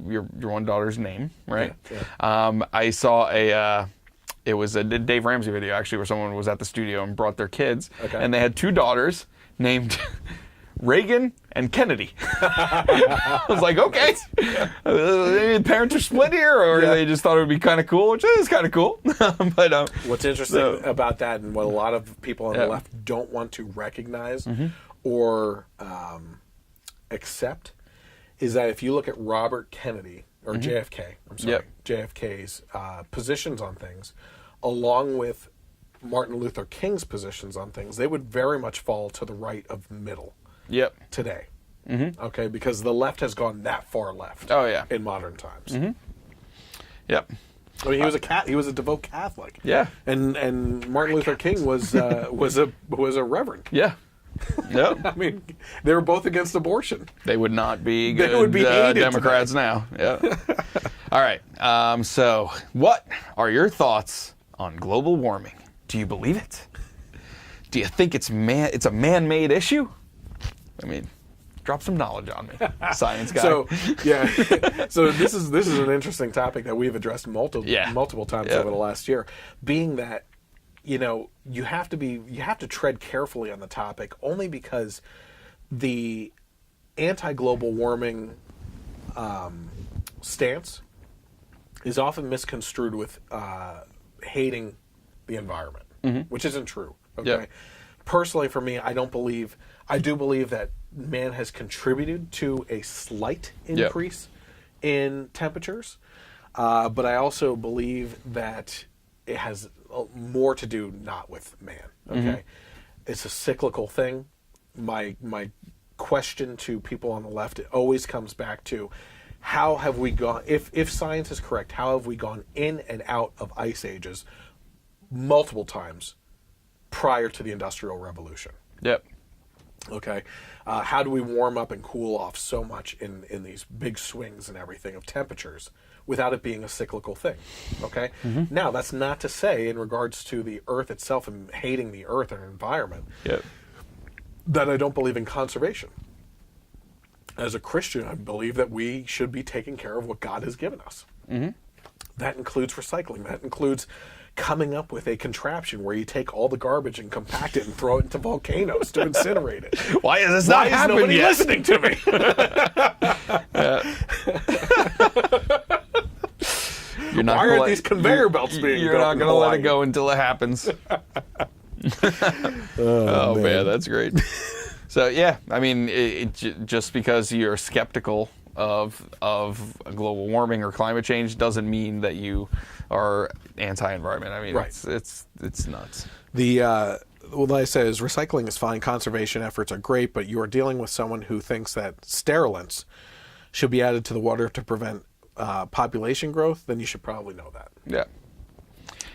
your one daughter's name, right? Yeah. I saw it was a Dave Ramsey video actually, where someone was at the studio and brought their kids, and they had two daughters named Reagan and Kennedy. I was like, okay. Maybe parents are split here, or they just thought it would be kind of cool, which is kind of cool. But what's interesting about that, and what a lot of people on the left don't want to recognize or accept, is that if you look at Robert Kennedy, or JFK, JFK's positions on things, along with Martin Luther King's positions on things, they would very much fall to the right of middle. Today. Okay, because the left has gone that far left. In modern times. Yep. I mean, he was a devout Catholic. Yeah. And Martin Luther King was a reverend. Yeah. Yep. I mean, they were both against abortion. They would not be good Democrats now. Yeah. All right. So, what are your thoughts on global warming? Do you believe it? Do you think it's a man-made issue? I mean, drop some knowledge on me, science guy. So this is an interesting topic that we've addressed multiple times over the last year. Being that, you know, you have to tread carefully on the topic, only because the anti-global warming stance is often misconstrued with hating the environment, which isn't true. Okay. Personally, for me, I do believe that man has contributed to a slight increase in temperatures, but I also believe that it has more to do not with man. Okay, it's a cyclical thing. My question to people on the left, it always comes back to, how have we gone? If science is correct, how have we gone in and out of ice ages multiple times prior to the Industrial Revolution? Yep. Okay. How do we warm up and cool off so much in these big swings and everything of temperatures without it being a cyclical thing? Okay. Now, that's not to say, in regards to the Earth itself and hating the Earth and environment, that I don't believe in conservation. As a Christian, I believe that we should be taking care of what God has given us. That includes recycling. That includes coming up with a contraption where you take all the garbage and compact it and throw it into volcanoes to incinerate it. Why is this not happening yet? Listening to me? Why aren't these conveyor belts being built? You're not going to let it go until it happens. Oh man, that's great. So yeah, I mean, just because you're skeptical of global warming or climate change doesn't mean that you are anti-environment. I mean, it's nuts. What I say is, recycling is fine, conservation efforts are great, but you are dealing with someone who thinks that sterilants should be added to the water to prevent population growth. Then you should probably know that. Yeah.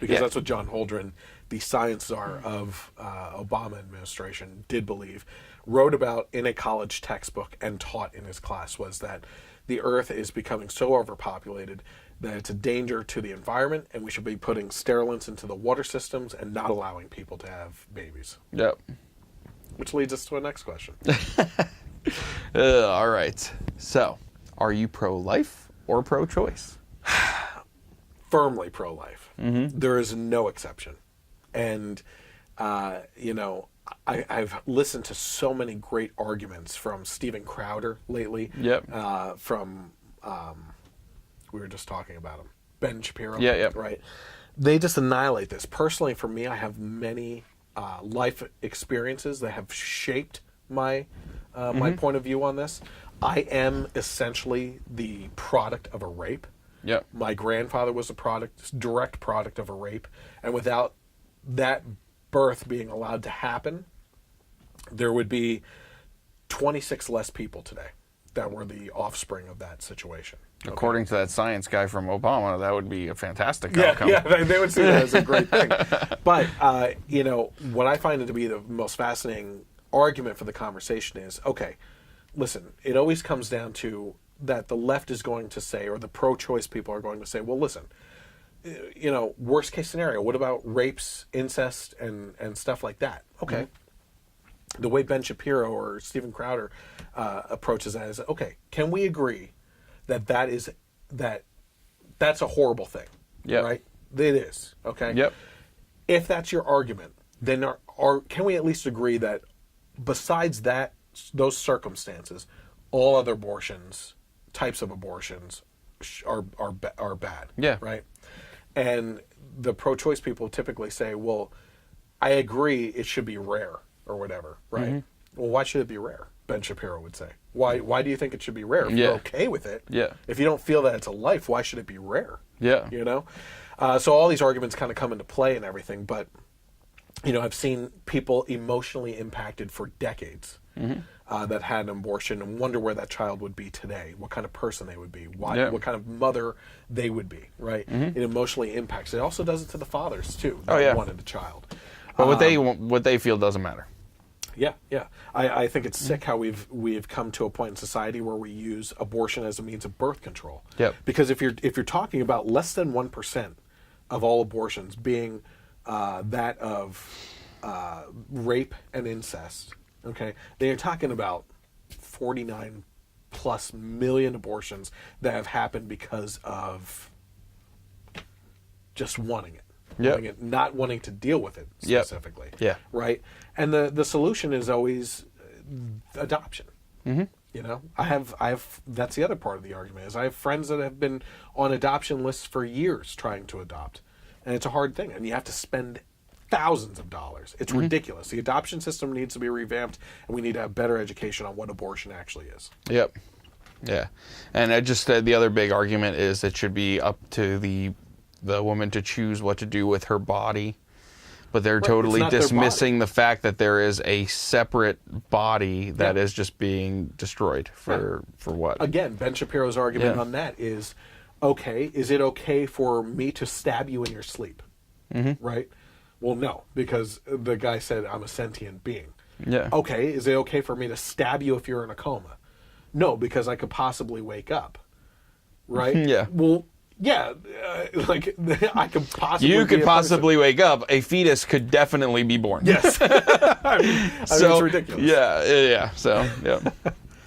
Because that's what John Holdren, the science czar of Obama administration, did believe, wrote about in a college textbook and taught in his class, was that the Earth is becoming so overpopulated that it's a danger to the environment, and we should be putting sterilants into the water systems and not allowing people to have babies. Yep. Which leads us to our next question. All right. So, are you pro-life or pro-choice? Firmly pro-life. There is no exception. And, you know, I've listened to so many great arguments from Steven Crowder lately. Yep. From, we were just talking about him, Ben Shapiro. Yeah, yeah. Right. They just annihilate this. Personally, for me, I have many life experiences that have shaped my my point of view on this. I am essentially the product of a rape. Yep. My grandfather was a direct product of a rape, and without that birth being allowed to happen, there would be 26 less people today that were the offspring of that situation. According to that science guy from Obama, that would be a fantastic outcome. Yeah, they would see that as a great thing. But, what I find it to be the most fascinating argument for the conversation is, okay, listen, it always comes down to that the left is going to say, or the pro-choice people are going to say, well, listen, worst case scenario, what about rapes, incest, and stuff like that? Okay. Mm-hmm. The way Ben Shapiro or Steven Crowder approaches that is, okay, can we agree that's a horrible thing? Yeah. Right? It is. Okay? Yep. If that's your argument, then can we at least agree that besides those circumstances, all other types of abortions are bad? Yeah. Right? And the pro-choice people typically say, well, I agree it should be rare or whatever, right? Mm-hmm. Well, why should it be rare? Ben Shapiro would say. Why do you think it should be rare? If you're okay with it, if you don't feel that it's a life, why should it be rare? Yeah. So all these arguments kind of come into play and everything, but I've seen people emotionally impacted for decades that had an abortion and wonder where that child would be today, what kind of person they would be, what kind of mother they would be, right? It emotionally impacts. It also does it to the fathers too that wanted a child. But what they feel doesn't matter. Yeah. I think it's sick how we've come to a point in society where we use abortion as a means of birth control. Yep. Because if you're talking about less than 1% of all abortions being that of rape and incest, okay, then you're talking about 49 plus million abortions that have happened because of just wanting it. Yep. Not wanting to deal with it specifically. Yeah. Right? And the solution is always adoption. Mm-hmm. I have that's the other part of the argument is I have friends that have been on adoption lists for years trying to adopt. And it's a hard thing. And you have to spend thousands of dollars. It's ridiculous. The adoption system needs to be revamped, and we need to have better education on what abortion actually is. Yep. Yeah. And I just said the other big argument is it should be up to the woman to choose what to do with her body, but they're totally dismissing the fact that there is a separate body that is just being destroyed for what? Again, Ben Shapiro's argument on that is, okay, is it okay for me to stab you in your sleep? Right? Well, no, because the guy said I'm a sentient being. Yeah. Okay, is it okay for me to stab you if you're in a coma? No, because I could possibly wake up. Right? Yeah. Well, yeah, I could possibly. You could possibly wake up. A fetus could definitely be born. Yes. I mean, it's ridiculous. Yeah. So, yeah.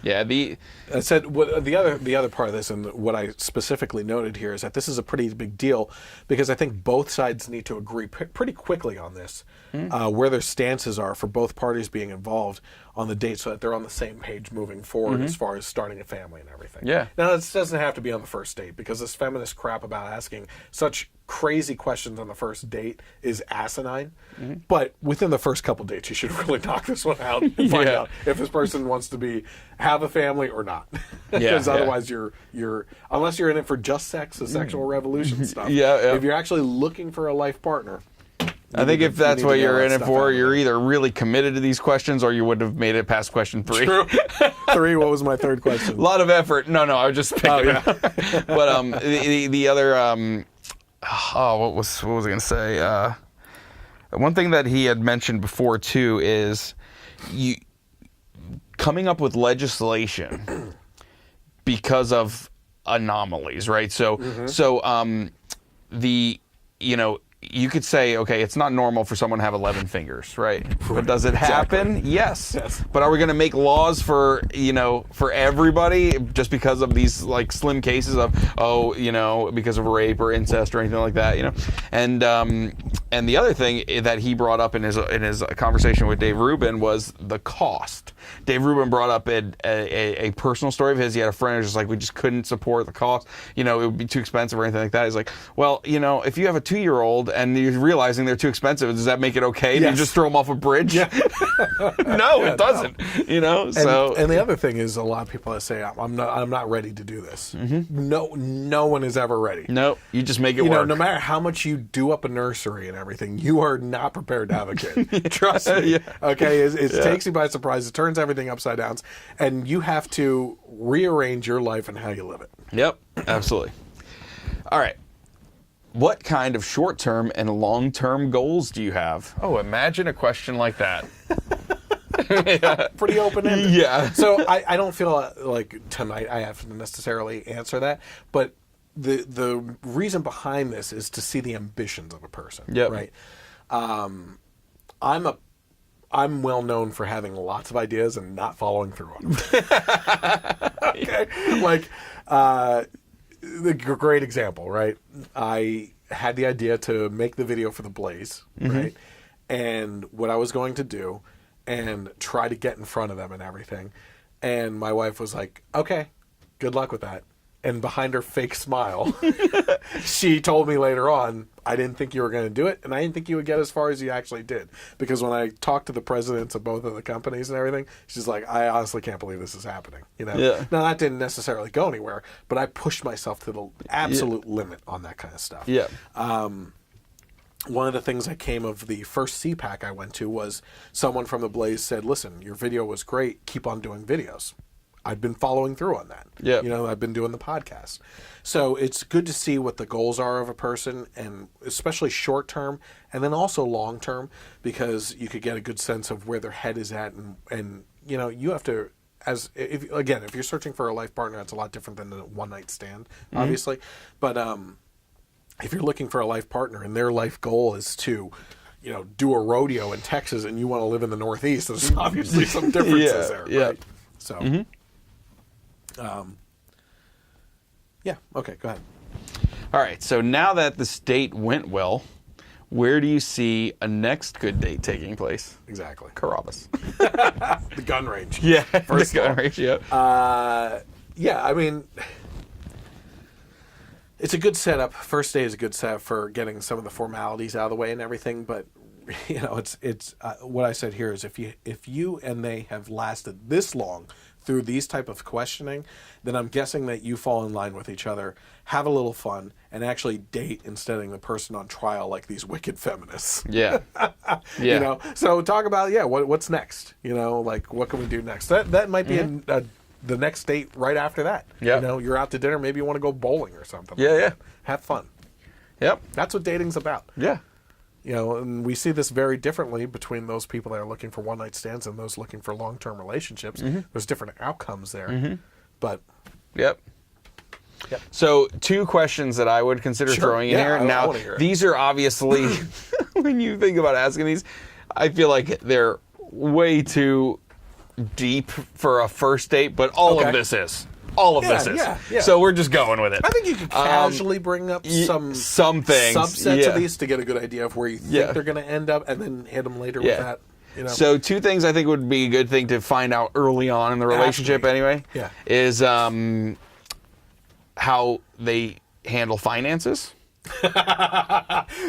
I said the other part of this, and what I specifically noted here, is that this is a pretty big deal because I think both sides need to agree pretty quickly on this, where their stances are for both parties being involved on the date, so that they're on the same page moving forward as far as starting a family and everything. Yeah. Now, this doesn't have to be on the first date, because this feminist crap about asking such crazy questions on the first date is asinine. But within the first couple dates, you should really knock this one out and find out if this person wants to have a family or not. Because otherwise, you're unless you're in it for just sex, the sexual revolution stuff. If you're actually looking for a life partner. I think if that's what you're in it for, you're either really committed to these questions or you would have made it past question 3. True. 3, what was my third question? A lot of effort. No, I was just picking it. But the other, what was I going to say? One thing that he had mentioned before, too, is coming up with legislation because of anomalies, right? So you could say, okay, it's not normal for someone to have 11 fingers, right? But does it happen? Yes. But are we going to make laws for everybody just because of these slim cases of because of rape or incest or anything like that, And the other thing that he brought up in his conversation with Dave Rubin was the cost. Dave Rubin brought up a personal story of his. He had a friend who was just like, we just couldn't support the cost. It would be too expensive or anything like that. He's like, well, if you have a 2-year-old child and you're realizing they're too expensive, does that make it okay? Do you just throw them off a bridge? Yeah. No, it doesn't. You know, and the other thing is, a lot of people that say, I'm not ready to do this. No one is ever ready. No, you just make it work. work. No matter how much you do up a nursery and everything, you are not prepared to have a kid. Trust me. Okay, it takes you by surprise. It turns everything upside down, and you have to rearrange your life and how you live it. Yep, absolutely. All right. What kind of short-term and long-term goals do you have? Oh, imagine a question like that. Pretty open-ended. Yeah. So I don't feel like tonight I have to necessarily answer that, but the reason behind this is to see the ambitions of a person. Yep. Right. I'm well known for having lots of ideas and not following through on them. Okay. Like, the great example, right? I had the idea to make the video for the Blaze, right? And what I was going to do and try to get in front of them and everything. And my wife was like, okay, good luck with that. And behind her fake smile, she told me later on, I didn't think you were going to do it, and I didn't think you would get as far as you actually did. Because when I talked to the presidents of both of the companies and everything, she's like, I honestly can't believe this is happening. You know? Yeah. Now, that didn't necessarily go anywhere, but I pushed myself to the absolute limit on that kind of stuff. Yeah. One of the things that came of the first CPAC I went to was someone from the Blaze said, listen, your video was great. Keep on doing videos. I've been following through on that. Yeah. You know, I've been doing the podcast. So it's good to see what the goals are of a person, and especially short term and then also long term, because you could get a good sense of where their head is at. And you know, you have to, if you're searching for a life partner, it's a lot different than a one night stand, obviously. But if you're looking for a life partner and their life goal is to, you know, do a rodeo in Texas and you want to live in the Northeast, there's obviously some differences there. Yeah. Right? So, okay, go ahead. All right, so now that this date went well, where do you see a next good date taking place? Exactly. Carrabba's. The gun range. Yeah, First the gun range, yeah. I mean, it's a good setup. First day is a good setup for getting some of the formalities out of the way and everything, but you know, it's what I said here is if you and they have lasted this long through these type of questioning, then I'm guessing that you fall in line with each other, have a little fun, and actually date instead of the person on trial like these wicked feminists. Yeah. You know, so talk about, what's next? You know, like, what can we do next? That might be the next date right after that. Yeah. You know, you're out to dinner, maybe you want to go bowling or something. Yeah. Have fun. Yep. That's what dating's about. Yeah. You know, and we see this very differently between those people that are looking for one-night stands and those looking for long-term relationships. There's different outcomes there. But... Yep. So 2 questions that I would consider throwing in here. Now, these are obviously, when you think about asking these, I feel like they're way too deep for a first date, but all of this is. All of this is. Yeah. So we're just going with it. I think you could casually bring up some things, subsets of these to get a good idea of where you think they're going to end up, and then hit them later with that. You know? So 2 things I think would be a good thing to find out early on in the relationship anyway. Yeah. Is how they handle finances.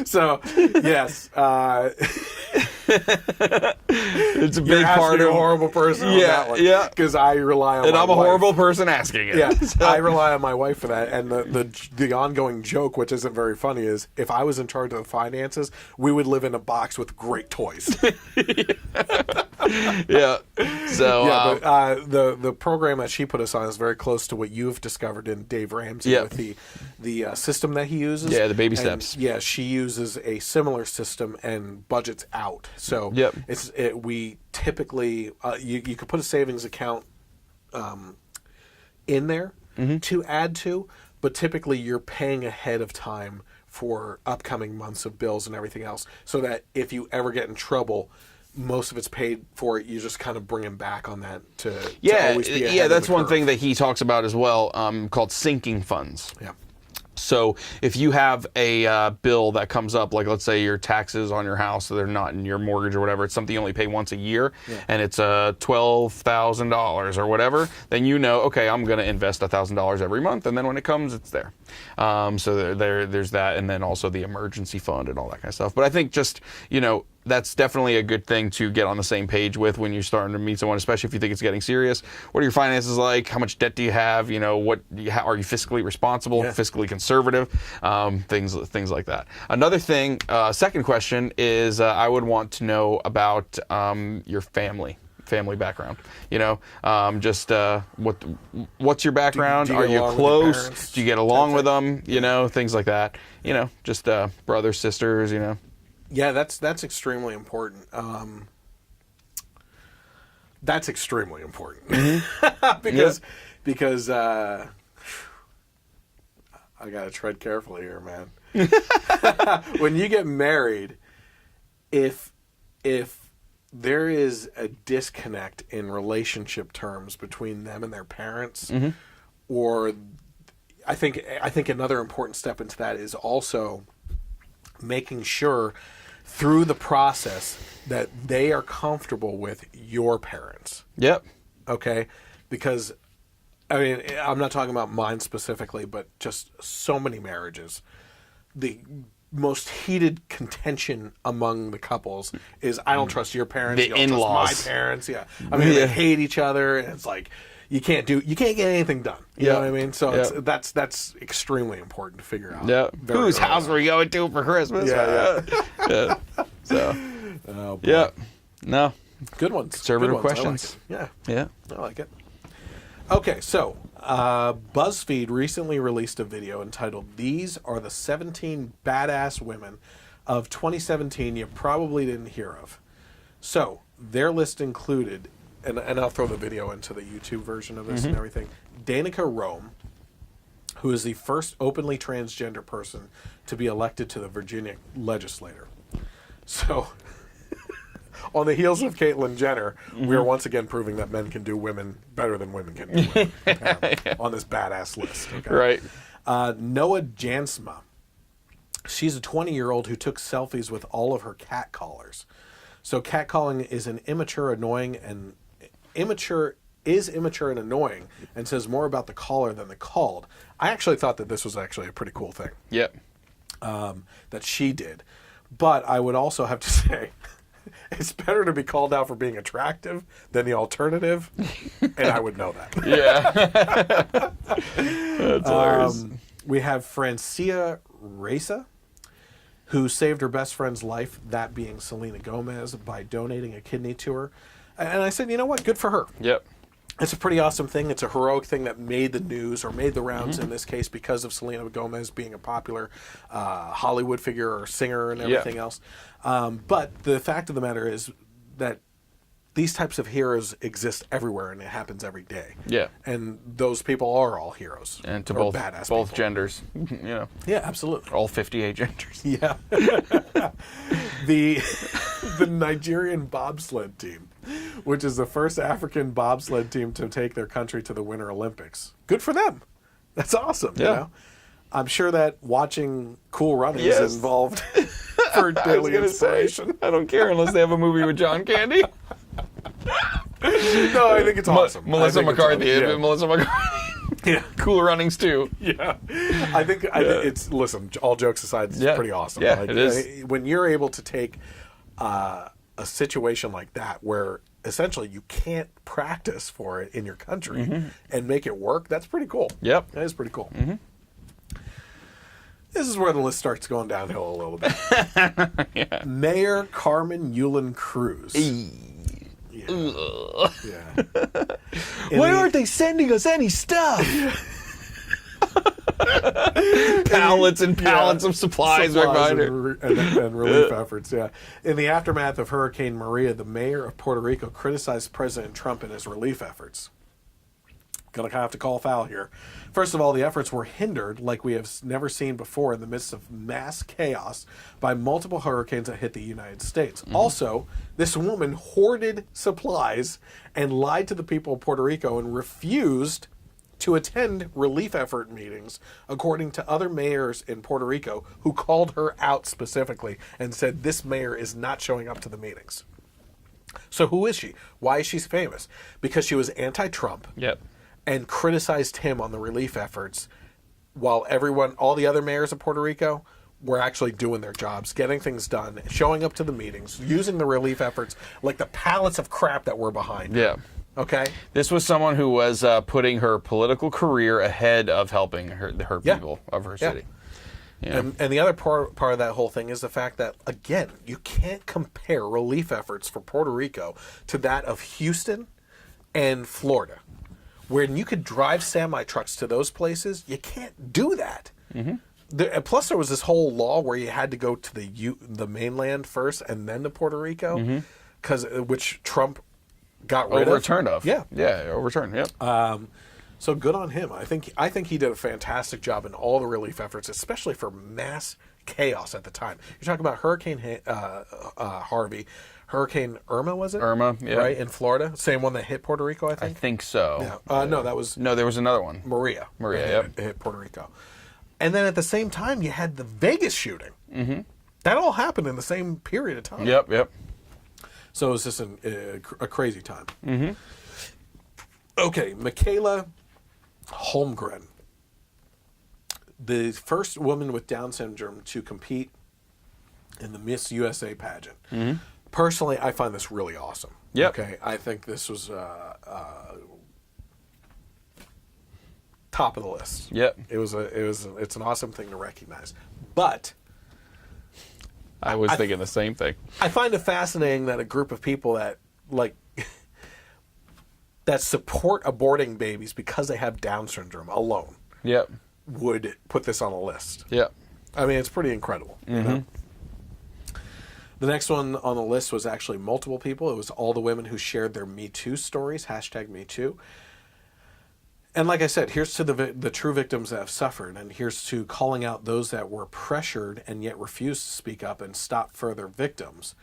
So, yes. It's a big part of a horrible person on that one. Yeah. Because I rely on and my I'm a wife. horrible person asking it. Yeah. I rely on my wife for that. And the ongoing joke, which isn't very funny, is if I was in charge of the finances, we would live in a box with great toys. Yeah. So but the program that she put us on is very close to what you've discovered in Dave Ramsey with the system that he uses. Yeah, the baby steps. Yeah, she uses a similar system and budgets out. So we typically you could put a savings account in there to add to, but typically you're paying ahead of time for upcoming months of bills and everything else, so that if you ever get in trouble, most of it's paid for. You just kind of bring him back on that to always be ahead of that's the one curve. thing that he talks about as well, called sinking funds. Yeah. So if you have a bill that comes up, like let's say your taxes on your house, so they're not in your mortgage or whatever, it's something you only pay once a year, and it's $12,000 or whatever, then you know, okay, I'm going to invest $1,000 every month, and then when it comes, it's there. So there's that, and then also the emergency fund and all that kind of stuff. But I think just, that's definitely a good thing to get on the same page with when you're starting to meet someone, especially if you think it's getting serious. What are your finances like? How much debt do you have? Are you fiscally responsible, fiscally conservative? Things like that. Another thing, second question is I would want to know about your family background. What's your background? Are you close? Do you get along with them? Things like that. Just brothers, sisters. Yeah, that's extremely important. That's extremely important because I gotta tread carefully here, man. When you get married, if there is a disconnect in relationship terms between them and their parents, or I think another important step into that is also making sure through the process that they are comfortable with your parents. Yep. Okay? Because, I'm not talking about mine specifically, but just so many marriages. The most heated contention among the couples is, I don't trust your parents. The in-laws. Trust my parents. Yeah. They hate each other, and it's like, you can't get anything done. You know what I mean? So that's extremely important to figure out. Yeah. Whose house are we going to for Christmas? Yeah. So. Oh, boy. Yeah. No. Good ones. Conservative questions. I like it. Yeah. I like it. Okay, so BuzzFeed recently released a video entitled "These Are the 17 Badass Women of 2017 You Probably Didn't Hear Of." So their list included, and I'll throw the video into the YouTube version of this and everything, Danica Rome, who is the first openly transgender person to be elected to the Virginia legislature. So, on the heels of Caitlyn Jenner, we are once again proving that men can do women better than women can do women, on this badass list. Okay? Right. Noah Jansma. She's a 20-year-old who took selfies with all of her cat callers. So catcalling is immature and annoying, and says more about the caller than the called. I actually thought that this was actually a pretty cool thing. Yep. That she did. But I would also have to say, it's better to be called out for being attractive than the alternative, and I would know that. Yeah. That's hilarious. We have Francia Reza, who saved her best friend's life, that being Selena Gomez, by donating a kidney to her. And I said, you know what? Good for her. Yep. It's a pretty awesome thing. It's a heroic thing that made the news, or made the rounds in this case, because of Selena Gomez being a popular Hollywood figure or singer and everything else. But the fact of the matter is that these types of heroes exist everywhere, and it happens every day. Yeah. And those people are all heroes. And to both genders. Yeah, absolutely. All 58 genders. Yeah. The Nigerian bobsled team, which is the first African bobsled team to take their country to the Winter Olympics. Good for them. That's awesome. Yeah. You know? I'm sure that watching Cool Runnings is involved for daily inspiration. I don't care unless they have a movie with John Candy. No, I think it's awesome. Melissa McCarthy. Yeah. Melissa McCarthy. Yeah. Cool Runnings too. Yeah. I think it's, listen, all jokes aside, it's pretty awesome. Yeah, it is. When you're able to take a situation like that where essentially you can't practice for it in your country and make it work, that's pretty cool. Yep. That is pretty cool. This is where the list starts going downhill a little bit. Yeah. Mayor Carmen Yulin Cruz. Why aren't they sending us any stuff? Pallets and pallets of supplies right behind her. And relief efforts, In the aftermath of Hurricane Maria, the mayor of Puerto Rico criticized President Trump in his relief efforts. Gonna have to call foul here. First of all, the efforts were hindered like we have never seen before in the midst of mass chaos by multiple hurricanes that hit the United States. Also, this woman hoarded supplies and lied to the people of Puerto Rico and refused to attend relief effort meetings, according to other mayors in Puerto Rico who called her out specifically and said this mayor is not showing up to the meetings. So who is she? Why is she famous? Because she was anti-Trump and criticized him on the relief efforts, while all the other mayors of Puerto Rico were actually doing their jobs, getting things done, showing up to the meetings, using the relief efforts like the pallets of crap that were behind her. Yeah. Okay. This was someone who was putting her political career ahead of helping her people of her city. Yeah. And the other part of that whole thing is the fact that, again, you can't compare relief efforts for Puerto Rico to that of Houston and Florida. When you could drive semi-trucks to those places, you can't do that. Plus, there was this whole law where you had to go to the mainland first and then to Puerto Rico, which Trump got rid overturned of. Yeah, overturned. Yep. So good on him. I think he did a fantastic job in all the relief efforts, especially for mass chaos at the time. You're talking about Hurricane Harvey, Hurricane Irma, was it? Irma, yeah. Right, in Florida, same one that hit Puerto Rico, I think. I think so. Yeah. No, that was there was another one. Maria. Yep. Hit Puerto Rico, and then at the same time you had the Vegas shooting. That all happened in the same period of time. Yep. So it was just a crazy time. Okay, Michaela Holmgren, the first woman with Down syndrome to compete in the Miss USA pageant. Personally, I find this really awesome. Yep. Okay, I think this was top of the list. Yep. It's an awesome thing to recognize. But I was thinking the same thing. I find it fascinating that a group of people that that support aborting babies because they have Down syndrome alone would put this on a list. Yep. I mean, it's pretty incredible. You know? The next one on the list was actually multiple people. It was all the women who shared their Me Too stories, #MeToo. And like I said, here's to the true victims that have suffered, and here's to calling out those that were pressured and yet refused to speak up and stop further victims.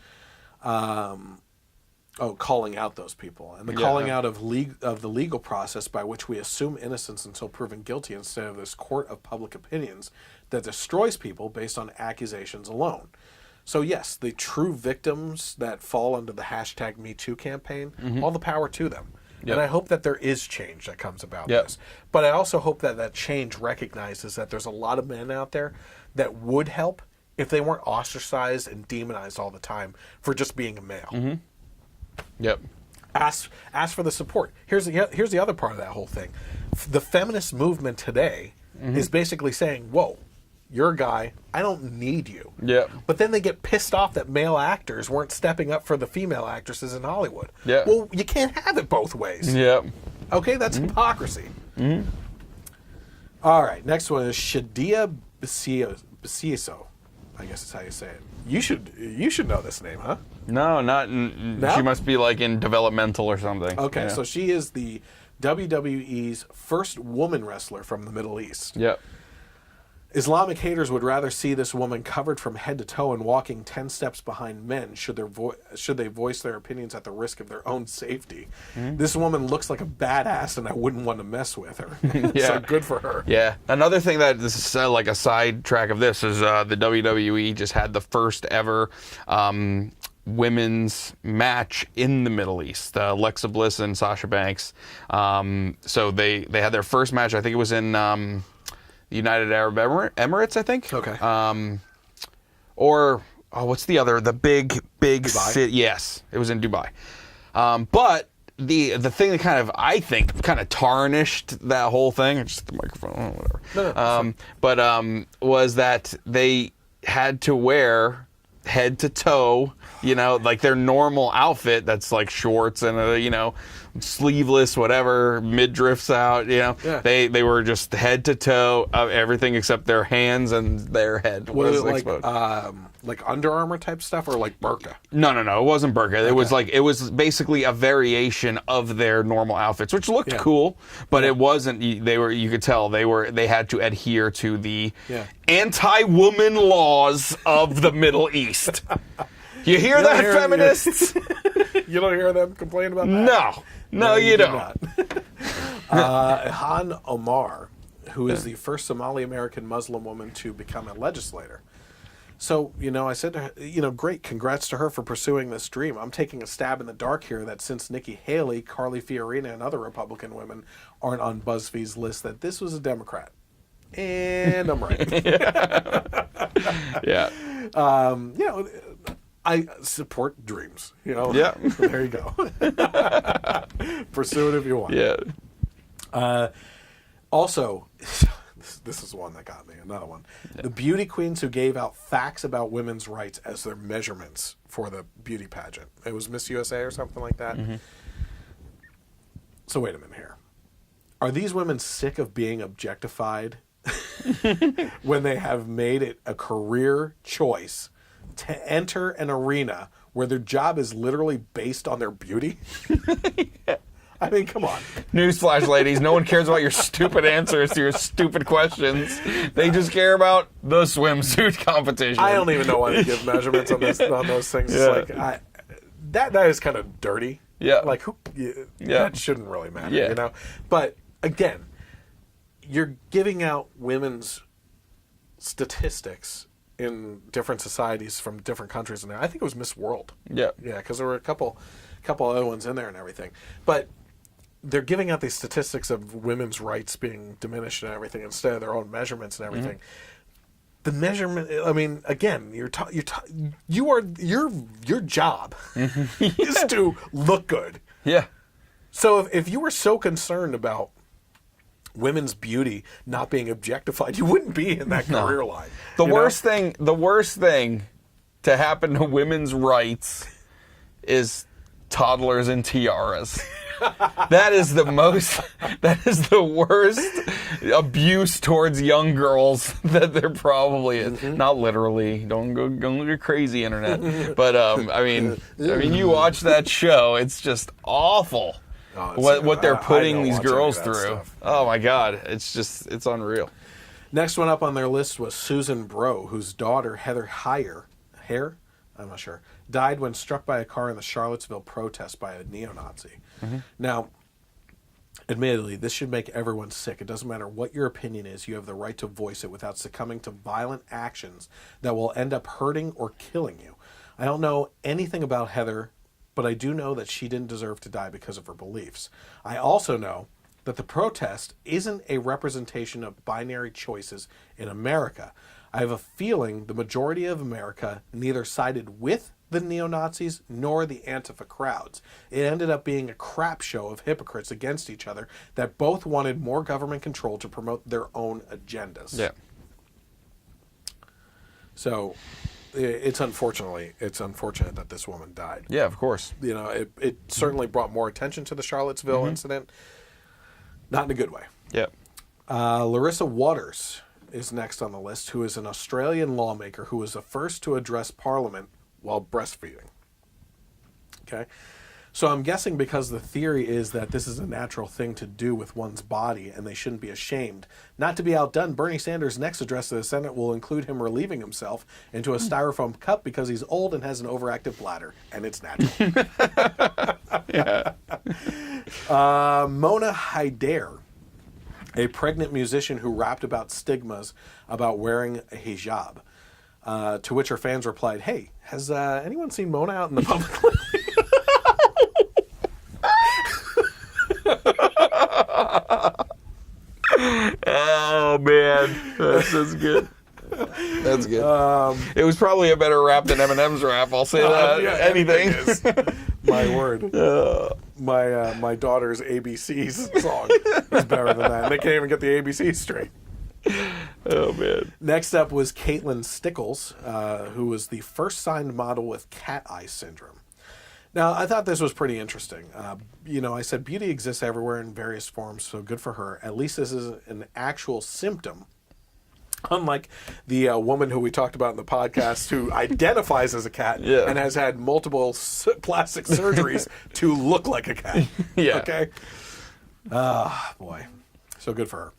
Calling out those people. And the calling out of the legal process by which we assume innocence until proven guilty instead of this court of public opinions that destroys people based on accusations alone. So yes, the true victims that fall under the #MeToo campaign, all the power to them. And I hope that there is change that comes about this. But I also hope that that change recognizes that there's a lot of men out there that would help if they weren't ostracized and demonized all the time for just being a male. Yep. Ask for the support. Here's the other part of that whole thing. The feminist movement today is basically saying, whoa, you're a guy, I don't need you. Yep. But then they get pissed off that male actors weren't stepping up for the female actresses in Hollywood. Yeah. Well, you can't have it both ways. Yep. Okay, that's hypocrisy. All right, next one is Shadia Basiso. I guess that's how you say it. You should know this name, huh? No, not. She must be like in developmental or something. Okay, so she is the WWE's first woman wrestler from the Middle East. Yep. Islamic haters would rather see this woman covered from head to toe and walking 10 steps behind men should they voice their opinions at the risk of their own safety. This woman looks like a badass, and I wouldn't want to mess with her. So good for her. Yeah. Another thing that this is like a side track of this is the WWE just had the first ever women's match in the Middle East. Alexa Bliss and Sasha Banks. So they had their first match. I think it was in United Arab Emirates, I think. Okay. What's the other? The big city. Yes, it was in Dubai. But the thing that I think tarnished that whole thing. Just the microphone, whatever. Was that they had to wear head to toe, like their normal outfit that's like shorts and sleeveless, whatever, midriffs out, They were just head to toe of everything except their hands and their head was exposed. Like Under Armour type stuff or like burqa? No, it wasn't burqa. Okay. It was basically a variation of their normal outfits, which looked cool, but it wasn't. You could tell they had to adhere to the anti-woman laws of the Middle East. You hear that, feminists? You don't hear them complain about that? No, you don't. Han Omar, who is the first Somali American Muslim woman to become a legislator. So, I said to her, great, congrats to her for pursuing this dream. I'm taking a stab in the dark here that since Nikki Haley, Carly Fiorina, and other Republican women aren't on BuzzFeed's list, that this was a Democrat. And I'm right. Yeah. I support dreams. Yeah. There you go. Pursue it if you want. Yeah. Also, this is one that got me. Another one. Yeah. The beauty queens who gave out facts about women's rights as their measurements for the beauty pageant. It was Miss USA or something like that. Mm-hmm. So wait a minute here. Are these women sick of being objectified when they have made it a career choice to enter an arena where their job is literally based on their beauty? Yeah. I mean, come on. Newsflash, ladies. No one cares about your stupid answers to your stupid questions. They just care about the swimsuit competition. I don't even know why they give measurements on those things. Yeah. It's like, that is kind of dirty. Yeah. Like, that shouldn't really matter, But, again, you're giving out women's statistics in different societies from different countries. And I think it was Miss World. Yeah. Yeah, because there were a couple other ones in there and everything. But they're giving out these statistics of women's rights being diminished and everything instead of their own measurements and everything. Mm-hmm. The measurement, I mean, again, your job is to look good. Yeah. So if you were so concerned about women's beauty not being objectified, you wouldn't be in that career line. The worst thing to happen to women's rights is toddlers and tiaras. That is the worst abuse towards young girls that there probably is. Mm-hmm. Not literally. Don't go crazy, internet. But I mean, you watch that show, it's just awful. What they're putting these girls through. Stuff. Oh my God, it's unreal. Next one up on their list was Susan Bro, whose daughter Heather Hare, I'm not sure, died when struck by a car in the Charlottesville protest by a neo-Nazi. Mm-hmm. Now, admittedly, this should make everyone sick. It doesn't matter what your opinion is, you have the right to voice it without succumbing to violent actions that will end up hurting or killing you. I don't know anything about Heather, but I do know that she didn't deserve to die because of her beliefs. I also know that the protest isn't a representation of binary choices in America. I have a feeling the majority of America neither sided with the neo-Nazis nor the Antifa crowds. It ended up being a crap show of hypocrites against each other that both wanted more government control to promote their own agendas. Yeah. So it's unfortunate that this woman died. Yeah, of course. It certainly brought more attention to the Charlottesville incident. Not in a good way. Yeah. Larissa Waters is next on the list, who is an Australian lawmaker who was the first to address Parliament while breastfeeding. Okay? So I'm guessing because the theory is that this is a natural thing to do with one's body and they shouldn't be ashamed. Not to be outdone, Bernie Sanders' next address to the Senate will include him relieving himself into a styrofoam cup because he's old and has an overactive bladder, and it's natural. Yeah. Mona Haider, a pregnant musician who rapped about stigmas about wearing a hijab, to which her fans replied, "Hey, has anyone seen Mona out in the public lately?" Oh man, that's good. That's good. It was probably a better rap than Eminem's rap. I'll say that. Yeah, anything. My word. My daughter's ABCs song is better than that. They can't even get the ABCs straight. Oh man. Next up was Caitlin Stickles, who was the first signed model with cat eye syndrome. Now, I thought this was pretty interesting. I said beauty exists everywhere in various forms, so good for her. At least this is an actual symptom. Unlike the woman who we talked about in the podcast who identifies as a cat and has had multiple plastic surgeries to look like a cat. Yeah. Okay? Boy. So good for her.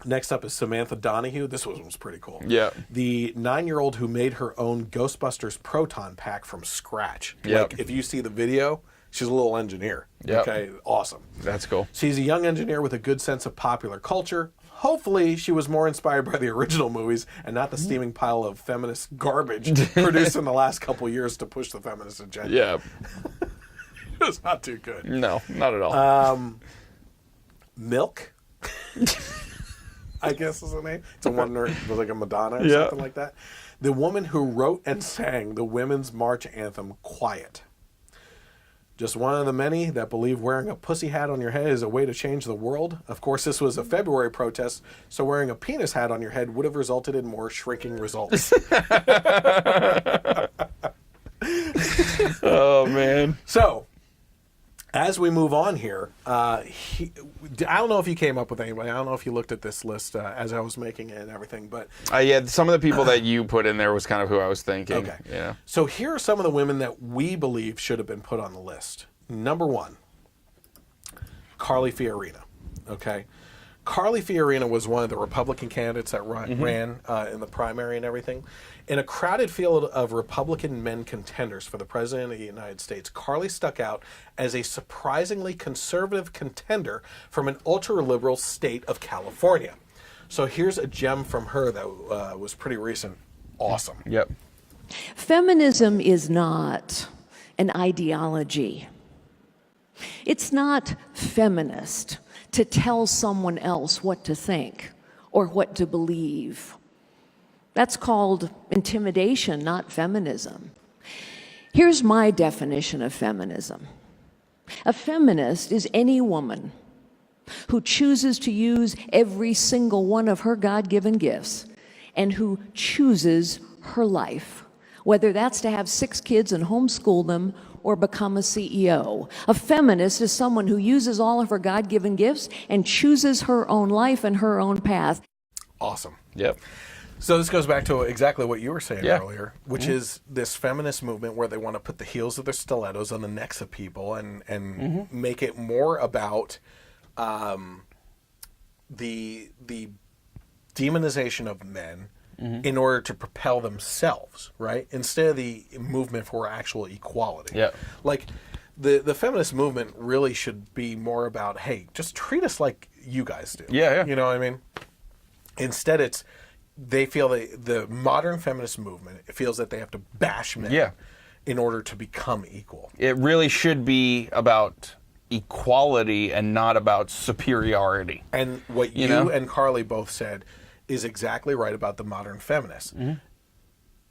Next up is Samantha Donahue. This one was pretty cool. Yeah. The 9-year-old who made her own Ghostbusters proton pack from scratch. Yep. Like, if you see the video, She's a little engineer. Yep. Okay, awesome. That's cool. She's a young engineer with a good sense of popular culture. Hopefully, she was more inspired by the original movies and not the steaming pile of feminist garbage produced in the last couple years to push the feminist agenda. Yeah. It was not too good. No, not at all. Milk, I guess is the name. It's a wonder. It was like a Madonna or something like that. The woman who wrote and sang the women's march anthem, Quiet. Just one of the many that believe wearing a pussy hat on your head is a way to change the world. Of course, this was a February protest, so wearing a penis hat on your head would have resulted in more shrinking results. Oh, man. So, as we move on here, I don't know if you came up with anybody. I don't know if you looked at this list as I was making it and everything, but Yeah, some of the people that you put in there was kind of who I was thinking. okay. Yeah. So here are some of the women that we believe should have been put on the list. Number 1, Carly Fiorina. Okay. Carly Fiorina was one of the Republican candidates that ran in the primary and everything. In a crowded field of Republican men contenders for the President of the United States, Carly stuck out as a surprisingly conservative contender from an ultra-liberal state of California. So here's a gem from her that was pretty recent. Awesome. Yep. Feminism is not an ideology. It's not feminist to tell someone else what to think or what to believe. That's called intimidation, not feminism. Here's my definition of feminism. A feminist is any woman who chooses to use every single one of her God-given gifts and who chooses her life, whether that's to have 6 kids and homeschool them or become a CEO. A feminist is someone who uses all of her God-given gifts and chooses her own life and her own path. Awesome. Yep. So this goes back to exactly what you were saying earlier, which is this feminist movement where they want to put the heels of their stilettos on the necks of people and make it more about the demonization of men in order to propel themselves, right? Instead of the movement for actual equality. Yeah. Like the feminist movement really should be more about, hey, just treat us like you guys do. Yeah, yeah. You know what I mean? Instead, they feel the modern feminist movement feels that they have to bash men in order to become equal. It really should be about equality and not about superiority. And what you and Carly both said is exactly right about the modern feminists.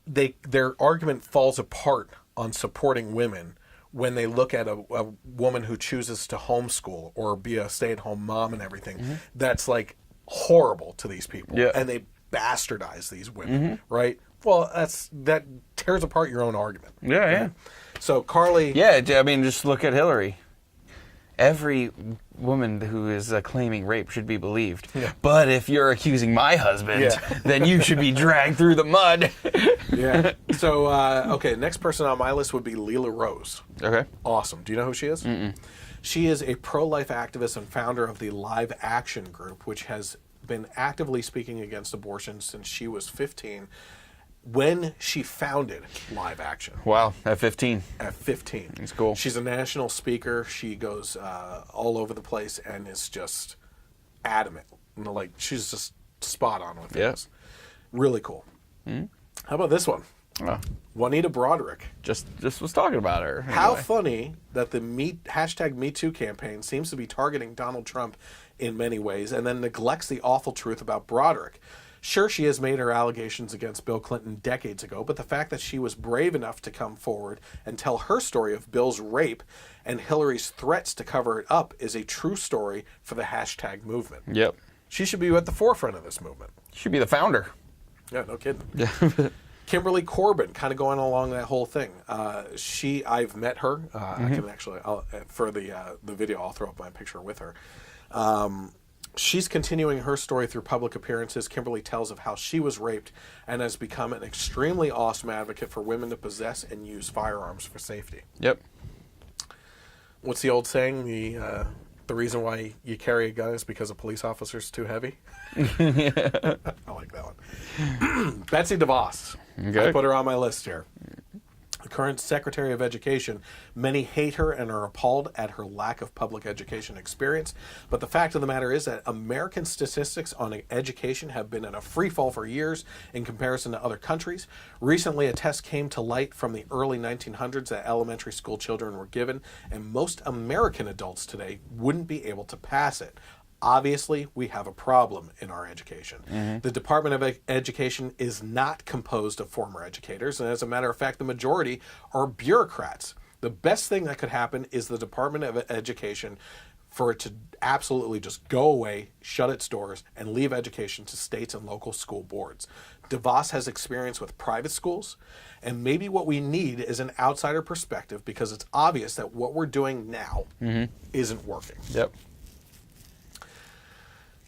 Their argument falls apart on supporting women when they look at a woman who chooses to homeschool or be a stay-at-home mom and everything. That's like horrible to these people. Yeah. And they bastardize these women, right? Well, that tears apart your own argument. Yeah, right? yeah. So Carly... Yeah, I mean, just look at Hillary. Every woman who is claiming rape should be believed. Yeah. But if you're accusing my husband, then you should be dragged through the mud. Yeah. So, okay, next person on my list would be Leela Rose. Okay. Awesome. Do you know who she is? Mm-mm. She is a pro-life activist and founder of the Live Action Group, which has been actively speaking against abortion since she was 15, when she founded Live Action. Wow, at 15. At 15. That's cool. She's a national speaker. She goes all over the place and is just adamant. Like, she's just spot on with things. Really cool. Mm-hmm. How about this one? Juanita Broderick. Just was talking about her. Anyway. How funny that the #MeToo campaign seems to be targeting Donald Trump in many ways and then neglects the awful truth about Broderick. Sure, she has made her allegations against Bill Clinton decades ago, but the fact that she was brave enough to come forward and tell her story of Bill's rape and Hillary's threats to cover it up is a true story for the #. Movement. Yep. She should be at the forefront of this movement. She should be the founder. Yeah, no kidding. Yeah. Kimberly Corbin, kind of going along that whole thing. I've met her. I can actually, for the video, I'll throw up my picture with her. She's continuing her story through public appearances. Kimberly tells of how she was raped and has become an extremely awesome advocate for women to possess and use firearms for safety. Yep. What's the old saying? The reason why you carry a gun is because a police officer's too heavy. I like that one. Betsy DeVos. Okay. I put her on my list here. current Secretary of Education. Many hate her and are appalled at her lack of public education experience. But the fact of the matter is that American statistics on education have been in a free fall for years in comparison to other countries. Recently, a test came to light from the early 1900s that elementary school children were given, and most American adults today wouldn't be able to pass it. Obviously, we have a problem in our education. The Department of Education is not composed of former educators, and as a matter of fact, the majority are bureaucrats. The best thing that could happen is the Department of Education for it to absolutely just go away, shut its doors, and leave education to states and local school boards. DeVos has experience with private schools, and maybe what we need is an outsider perspective, because it's obvious that what we're doing now isn't working. Yep.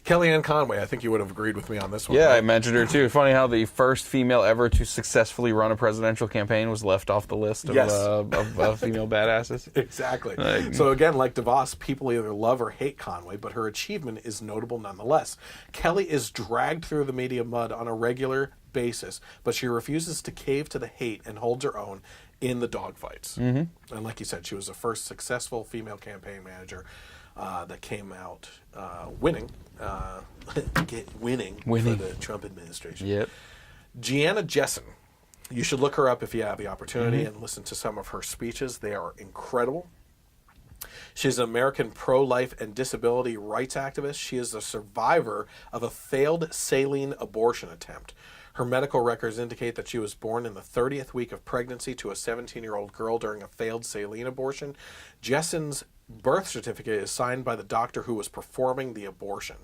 Kellyanne Conway, I think you would have agreed with me on this one. Yeah, right? I mentioned her too. Funny how the first female ever to successfully run a presidential campaign was left off the list of, of female badasses. Exactly. So again, like DeVos, people either love or hate Conway, but her achievement is notable nonetheless. Kelly is dragged through the media mud on a regular basis, but she refuses to cave to the hate and holds her own in the dogfights. And like you said, she was the first successful female campaign manager that came out winning for the Trump administration. Yep. Gianna Jessen. You should look her up if you have the opportunity and listen to some of her speeches. They are incredible. She's an American pro-life and disability rights activist. She is the survivor of a failed saline abortion attempt. Her medical records indicate that she was born in the 30th week of pregnancy to a 17-year-old girl during a failed saline abortion. Jessen's birth certificate is signed by the doctor who was performing the abortion.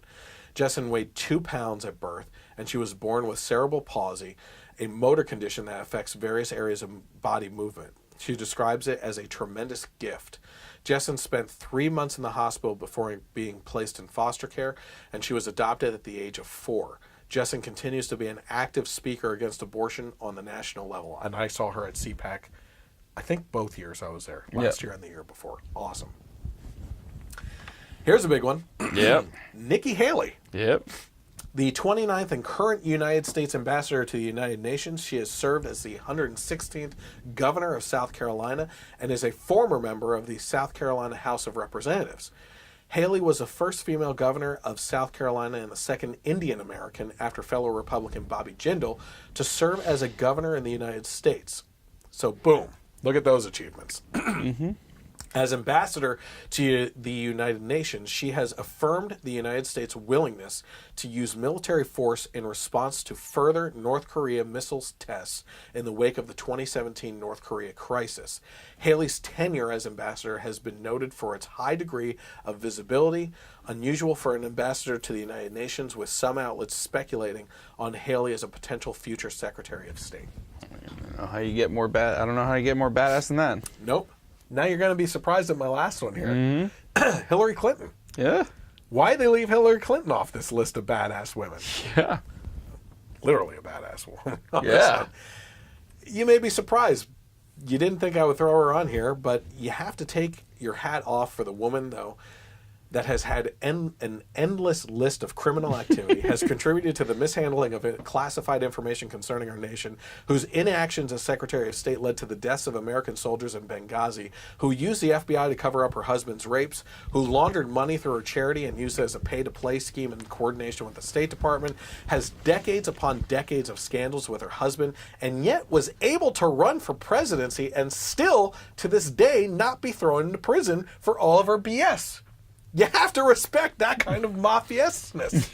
Jessen weighed 2 pounds at birth, and she was born with cerebral palsy, a motor condition that affects various areas of body movement. She describes it as a tremendous gift. Jessen spent 3 months in the hospital before being placed in foster care, and she was adopted at the age of 4. Jessen continues to be an active speaker against abortion on the national level, and I saw her at CPAC, I think both years I was there, last year and the year before. Awesome. Here's a big one. Yep. Nikki Haley. Yep. The 29th and current United States Ambassador to the United Nations, she has served as the 116th Governor of South Carolina and is a former member of the South Carolina House of Representatives. Haley was the first female governor of South Carolina and the second Indian American, after fellow Republican Bobby Jindal, to serve as a governor in the United States. So, boom. Look at those achievements. As ambassador to the United Nations, she has affirmed the United States' willingness to use military force in response to further North Korea missiles tests in the wake of the 2017 North Korea crisis. Haley's tenure as ambassador has been noted for its high degree of visibility, unusual for an ambassador to the United Nations, with some outlets speculating on Haley as a potential future Secretary of State. I don't know how you get more badass than that. Nope. Now you're going to be surprised at my last one here. Hillary Clinton. Yeah. Why'd they leave Hillary Clinton off this list of badass women? Yeah. Literally a badass woman. Yeah. You may be surprised. You didn't think I would throw her on here, but you have to take your hat off for the woman, though, that has had an endless list of criminal activity, has contributed to the mishandling of classified information concerning our nation, whose inactions as Secretary of State led to the deaths of American soldiers in Benghazi, who used the FBI to cover up her husband's rapes, who laundered money through her charity and used it as a pay-to-play scheme in coordination with the State Department, has decades upon decades of scandals with her husband, and yet was able to run for presidency and still, to this day, not be thrown into prison for all of her BS. You have to respect that kind of mafiousness.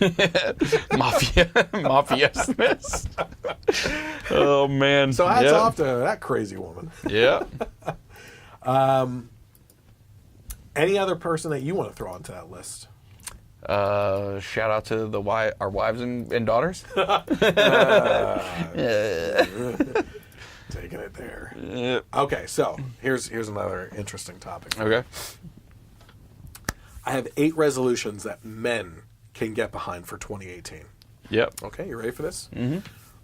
Mafiousness. Oh, man. So hats off to that crazy woman. Yeah. Any other person that you want to throw onto that list? Shout out to our wives and daughters. Taking it there. Yep. Okay, so here's another interesting topic. Okay. I have 8 resolutions that men can get behind for 2018. Yep. Okay, you ready for this? Mm-hmm.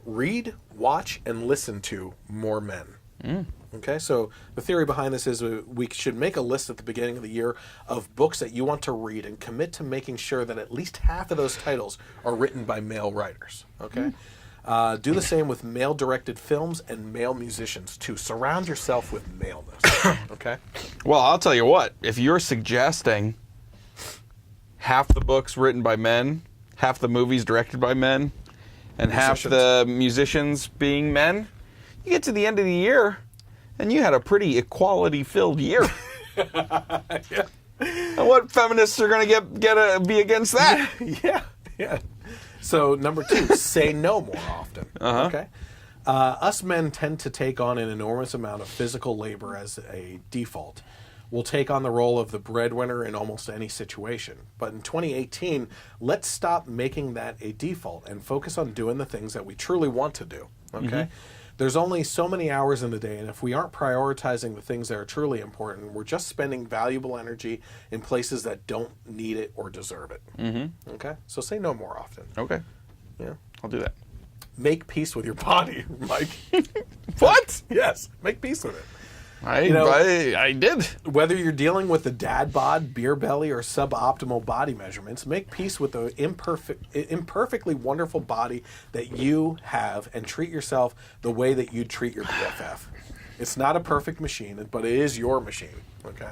Read, watch, and listen to more men. Okay, so the theory behind this is we should make a list at the beginning of the year of books that you want to read and commit to making sure that at least half of those titles are written by male writers. Okay? Do the same with male-directed films and male musicians, too. Surround yourself with maleness, okay? Well, I'll tell you what. If you're suggesting half the books written by men, half the movies directed by men, and half the musicians being men, you get to the end of the year, and you had a pretty equality-filled year. Yeah. And what feminists are going to be against that? Yeah. So, number 2, say no more often. Okay? Us men tend to take on an enormous amount of physical labor as a default. We'll take on the role of the breadwinner in almost any situation. But in 2018, let's stop making that a default and focus on doing the things that we truly want to do. Okay? There's only so many hours in the day, and if we aren't prioritizing the things that are truly important, we're just spending valuable energy in places that don't need it or deserve it. Okay? So say no more often. Okay. Yeah. I'll do that. Make peace with your body, Mike. What? Yes. Make peace with it. I did. Whether you're dealing with the dad bod, beer belly, or suboptimal body measurements, make peace with the imperfectly wonderful body that you have and treat yourself the way that you'd treat your BFF. It's not a perfect machine, but it is your machine, okay?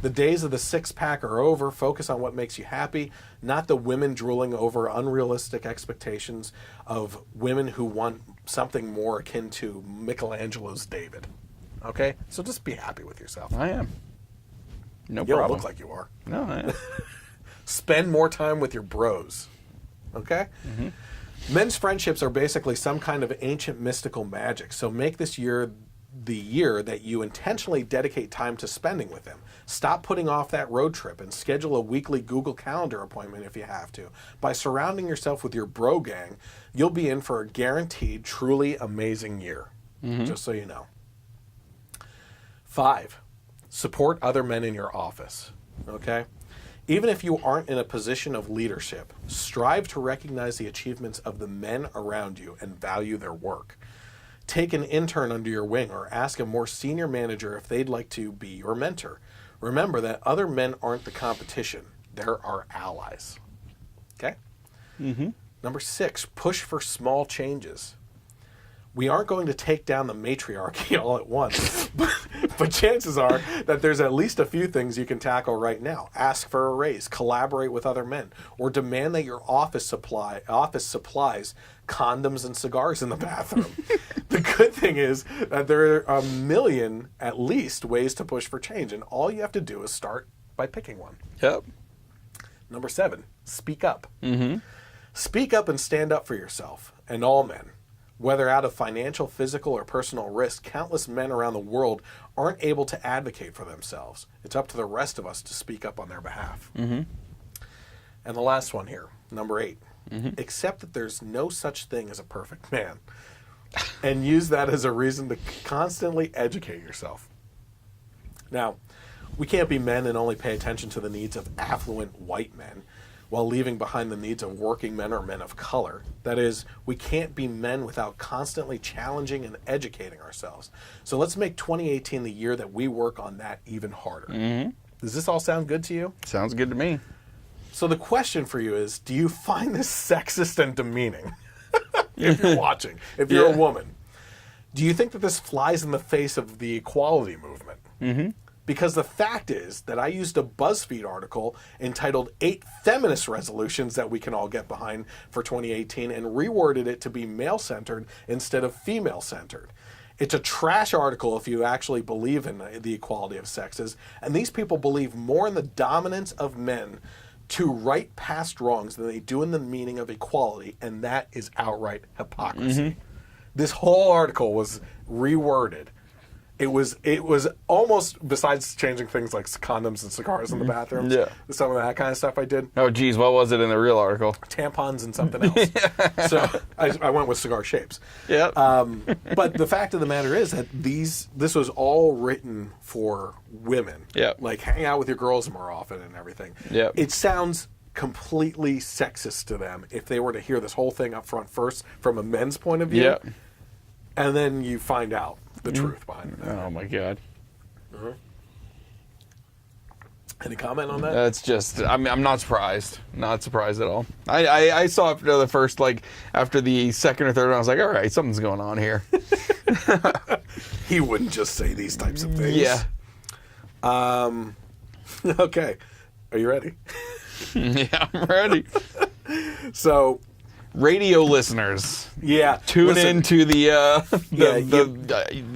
The days of the six-pack are over. Focus on what makes you happy, not the women drooling over unrealistic expectations of women who want something more akin to Michelangelo's David. Okay? So just be happy with yourself. I am. No You problem. don't look like you are. No, I am. Spend more time with your bros. Okay? Men's friendships are basically some kind of ancient mystical magic. So make this year the year that you intentionally dedicate time to spending with them. Stop putting off that road trip and schedule a weekly Google Calendar appointment if you have to. By surrounding yourself with your bro gang, you'll be in for a guaranteed, truly amazing year. Just so you know. 5, support other men in your office, okay? Even if you aren't in a position of leadership, strive to recognize the achievements of the men around you and value their work. Take an intern under your wing or ask a more senior manager if they'd like to be your mentor. Remember that other men aren't the competition. They're our allies, okay? Number 6, push for small changes. We aren't going to take down the matriarchy all at once, but chances are that there's at least a few things you can tackle right now. Ask for a raise, collaborate with other men, or demand that your office supplies condoms and cigars in the bathroom. The good thing is that there are a million, at least, ways to push for change, and all you have to do is start by picking one. Yep. Number 7, speak up. Speak up and stand up for yourself and all men. Whether out of financial, physical, or personal risk, countless men around the world aren't able to advocate for themselves. It's up to the rest of us to speak up on their behalf. And the last one here, number 8. Accept that there's no such thing as a perfect man. And use that as a reason to constantly educate yourself. Now, we can't be men and only pay attention to the needs of affluent white men while leaving behind the needs of working men or men of color. That is, we can't be men without constantly challenging and educating ourselves. So let's make 2018 the year that we work on that even harder. Does this all sound good to you? Sounds good to me. So the question for you is, do you find this sexist and demeaning? If you're watching, if you're a woman. Do you think that this flies in the face of the equality movement? Because the fact is that I used a BuzzFeed article entitled 8 Feminist Resolutions that we can all get behind for 2018 and reworded it to be male-centered instead of female-centered. It's a trash article if you actually believe in the equality of sexes, and these people believe more in the dominance of men to right past wrongs than they do in the meaning of equality, and that is outright hypocrisy. This whole article was reworded. It was almost, besides changing things like condoms and cigars in the bathrooms, some of that kind of stuff I did. Oh, geez, what was it in the real article? Tampons and something else. So I went with cigar shapes. But the fact of the matter is that this was all written for women. Like, hang out with your girls more often and everything. It sounds completely sexist to them if they were to hear this whole thing up front first from a men's point of view. And then you find out the truth behind it. Oh, my God. Any comment on that? It's just, I mean, I'm not surprised. Not surprised at all. I saw after the first, after the second or third one, I was like, all right, something's going on here. He wouldn't just say these types of things. Yeah. Okay. Are you ready? Yeah, I'm ready. So, radio listeners, tune into the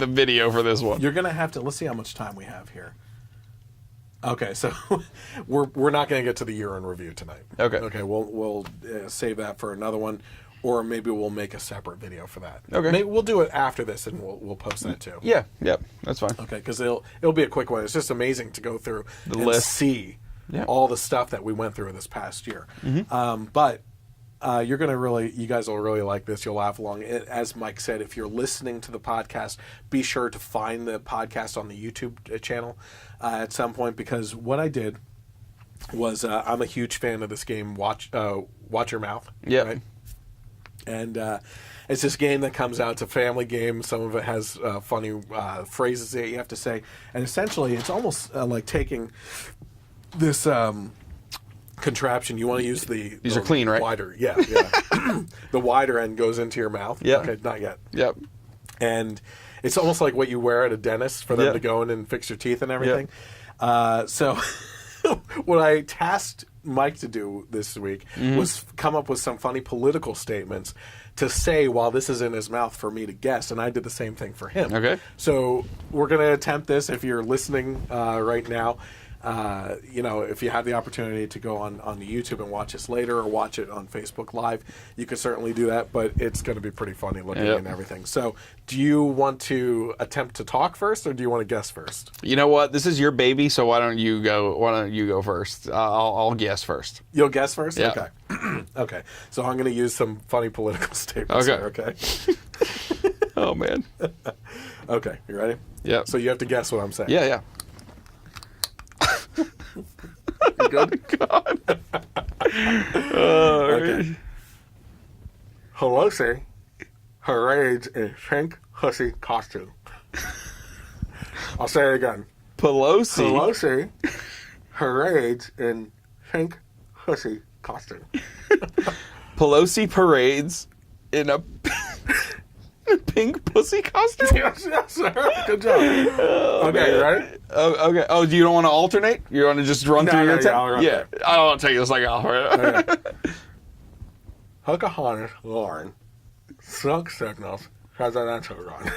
video for this one. You're gonna have to. Let's see how much time we have here. Okay, so we're not gonna get to the year in review tonight. Okay, we'll save that for another one, or maybe we'll make a separate video for that. Okay, maybe we'll do it after this, and we'll post that too. Yeah, that's fine. Okay, because it'll be a quick one. It's just amazing to go through the and list. See all the stuff that we went through this past year. But you guys will really like this. You'll laugh along. As Mike said, if you're listening to the podcast, be sure to find the podcast on the YouTube channel at some point, because what I did was I'm a huge fan of this game, Watch Your Mouth. Yeah. Right? And it's this game that comes out. It's a family game. Some of it has funny phrases that you have to say. And essentially, it's almost like taking this contraption. You want to use These are clean, right? Wider, yeah. The wider end goes into your mouth. Yeah. Okay, not yet. Yep. And it's almost like what you wear at a dentist for them to go in and fix your teeth and everything. So what I tasked Mike to do this week was come up with some funny political statements to say while this is in his mouth for me to guess, and I did the same thing for him. Okay. So we're going to attempt this. If you're listening right now, if you have the opportunity to go on the YouTube and watch this later, or watch it on Facebook Live, you can certainly do that, but it's going to be pretty funny looking and everything. So do you want to attempt to talk first, or do you want to guess first? You know what? This is your baby, so why don't you go first? I'll guess first. You'll guess first? Yeah. Okay. Okay. So I'm going to use some funny political statements here, okay? Oh, man. Okay. You ready? Yeah. So you have to guess what I'm saying. Yeah. You good? God. Okay. Pelosi parades in pink hussy costume. I'll say it again. Pelosi parades in pink hussy costume. Pelosi parades in a pink pussy costume? Yes, sir. Good job. Okay, you ready? Okay. Oh, do you don't want to alternate? You want to just run through your time? Yeah. I don't want to take this like alphabet. Okay. Pocahontas Warren smoke signals presidential run.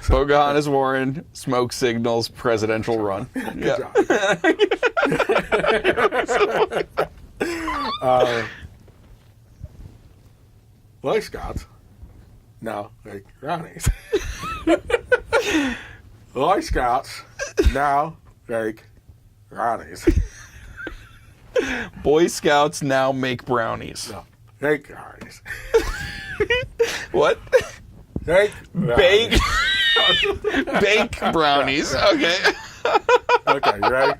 Pocahontas Warren smoke signals presidential run. Good job. Boy Scouts now make brownies. Boy Scouts now make brownies. Boy Scouts now make brownies. No, make brownies. What? Make brownies. Bake brownies. Okay. Okay, you ready?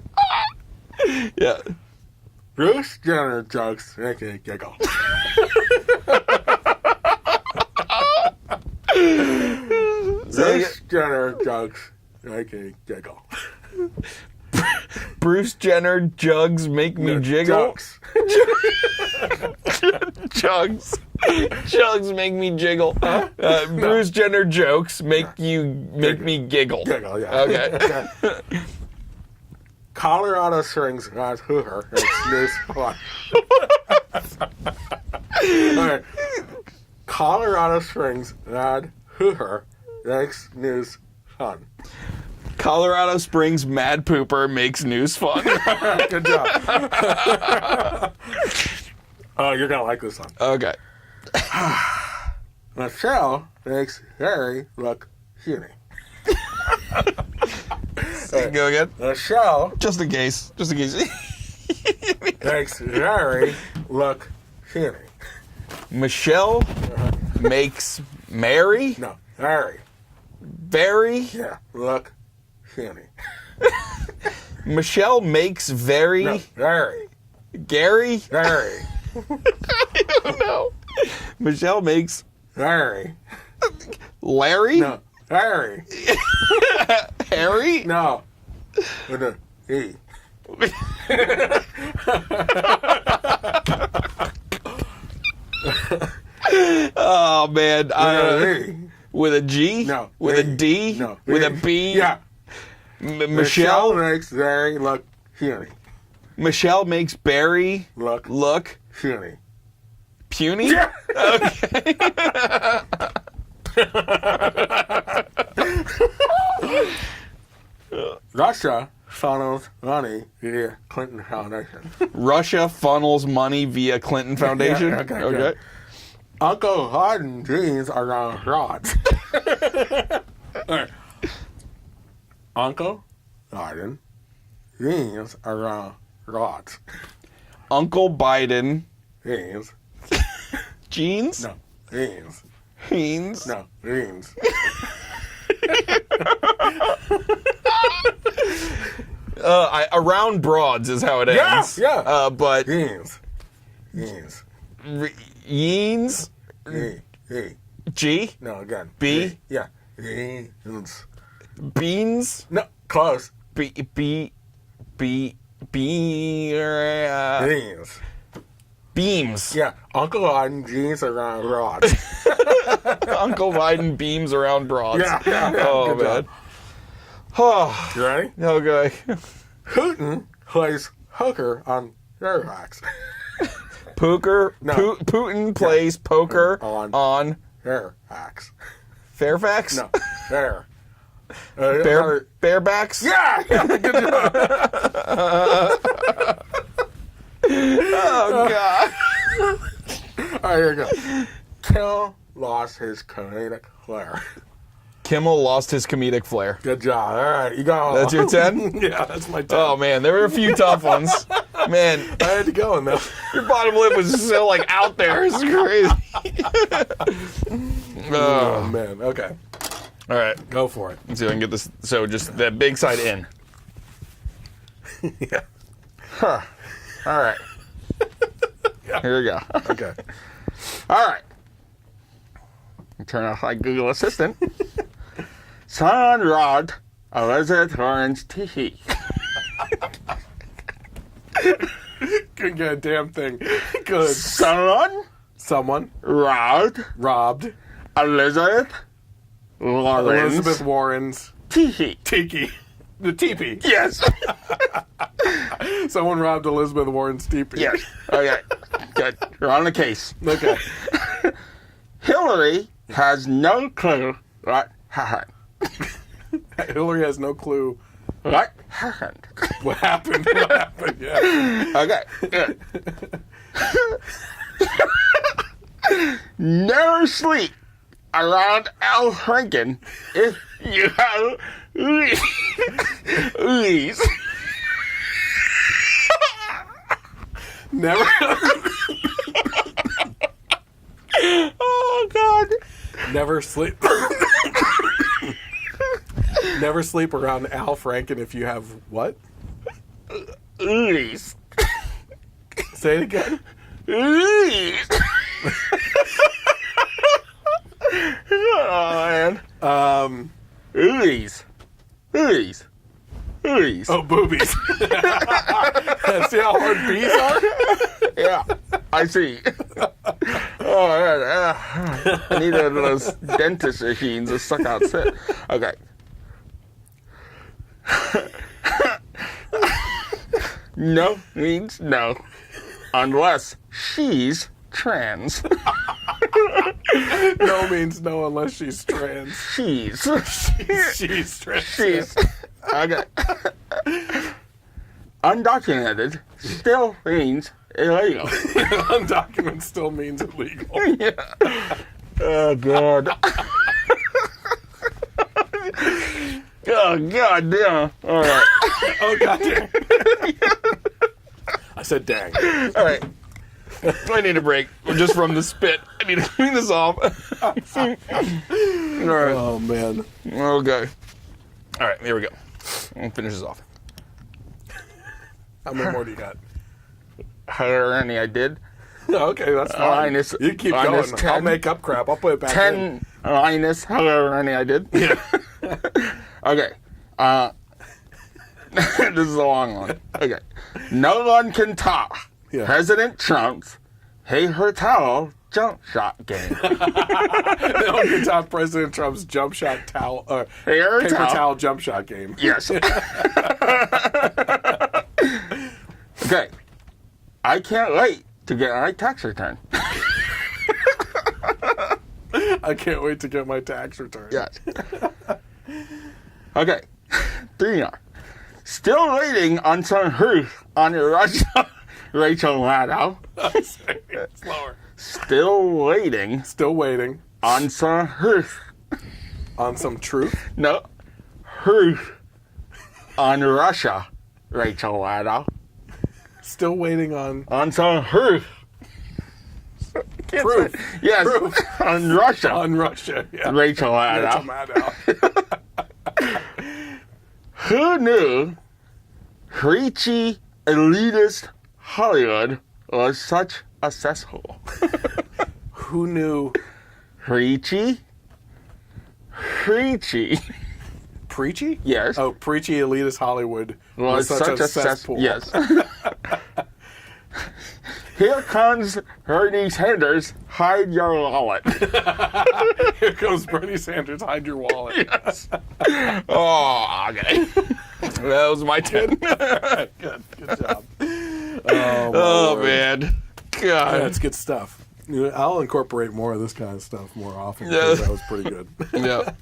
Yeah. Bruce Jenner jokes make me giggle. Bruce Jenner jokes make me giggle. Bruce Jenner jugs make me jiggle. Jokes. Jugs make me jiggle. Bruce Jenner jokes make me giggle. Giggle, yeah. Okay. Colorado Springs not Hoover. It's news fun. Okay. Colorado Springs not Hoover makes news fun. Colorado Springs mad pooper makes news fun. Good job. Oh, you're gonna like this one. Okay. Michelle makes Harry look puny. Go again. Michelle Just in case. makes Harry look puny. Michelle makes Mary. No, Harry. Very. Yeah, look puny. Michelle makes very. No, Harry. Gary. Harry. I don't know. Michelle makes Harry. Larry. No, Harry. Harry. No. With an E. Oh man, with a G? No. With a D? No. With a B? Yeah. Michelle makes Barry look puny. Michelle makes Barry look puny. Puny? Yeah. Okay. Russia funnels money via Clinton Foundation. Russia funnels money via Clinton Foundation? Yeah, okay. Uncle Harden jeans are on rods. Right. Uncle Harden jeans are on rods. Uncle Biden Jeans. jeans? No. Jeans. Jeans? No. Jeans. Around broads is how it ends. Yeah. But Jeans. Jeans. Yeens? E. G? No, again. B? E. Yeah. Jeans. Beans? No, close. Beans. Beams. Yeah. Uncle Harden jeans are on rods. Uncle Biden beams around broads. Yeah. Oh, Good man. job. Oh, You ready? okay. Putin plays hooker on Fairfax. Poker? No. Putin plays poker on Fairfax. Fairfax? No. There. Barebacks? Yeah! Good job. Oh, God. All right, here we go. Kill lost his comedic flair. Kimmel lost his comedic flair. Good job. All right, you got all. That's your 10? Yeah, that's my 10. Oh, man, there were a few tough ones. Man, I had to go in there. your bottom lip was so, like, out there. It's crazy. Oh, man. Okay. All right. Go for it. Let's see if I can get this. So just the big side in. Yeah. Huh. All right. Here we go. Okay. All right. Turn off my Google Assistant. Son Rod, Elizabeth Warren's tee. Couldn't get a damn thing. Good. Someone Rod, robbed Elizabeth Warren's tee. tiki. The teepee. Yes. Someone robbed Elizabeth Warren's teepee. Yes. Okay. Good. You're on the case. Okay. Hillary has no clue what happened. Hillary has no clue What happened? what happened. What happened? Yeah. Okay. Good. Never sleep around Al Franken if you have ooze. Never. Oh, God. Never sleep. Never sleep around Al Franken if you have what? Ooze. Say it again. Ooze. Oh, man. Ooze. Ooze. Ooze. Oh, boobies. See how hard bees are? Yeah, I see. Oh, man. I need one of those dentist machines to suck out spit. Okay. No means no, unless she's trans. No means no unless she's trans. She's She's trans. She's. Okay. Undocumented still means illegal. Undocumented still means illegal. Yeah. Oh, God. Oh, God damn. All right. Oh, goddamn. I said dang. All right. I need a break just from the spit. I need to clean this off. All right. Oh, man. Okay. All right, here we go. I'll finish this off. How many more do you got? However many I did. Okay, that's fine. You keep going. 10. I'll make up crap. I'll put it back 10 in. minus however many I did. Yeah. Okay. This is a long one. Okay. No one can top President Trump's paper towel jump shot game. No one can top President Trump's jump shot towel, paper towel jump shot game. Yes. Okay. I can't wait to get my tax return. I can't wait to get my tax return. Yes. Okay. 3 more. Still waiting on some proof on your Russia, Rachel Maddow. Slower. Still waiting on some proof. On some truth? No. Proof on Russia, Rachel Maddow. Still waiting on some proof. proof. Yes. Proof. On Russia. On Russia. Yeah. Rachel Maddow. Who knew preachy, elitist Hollywood was such a cesspool? Who knew Preachy? Preachy? Yes. Oh, preachy elitist Hollywood Was such a cesspool. Yes. Here comes Bernie Sanders, hide your wallet. Here comes Bernie Sanders, hide your wallet. Yes. Oh, okay. That was my 10. Good job. Oh man. God. Yeah, that's good stuff. You know, I'll incorporate more of this kind of stuff more often because that was pretty good. Yeah.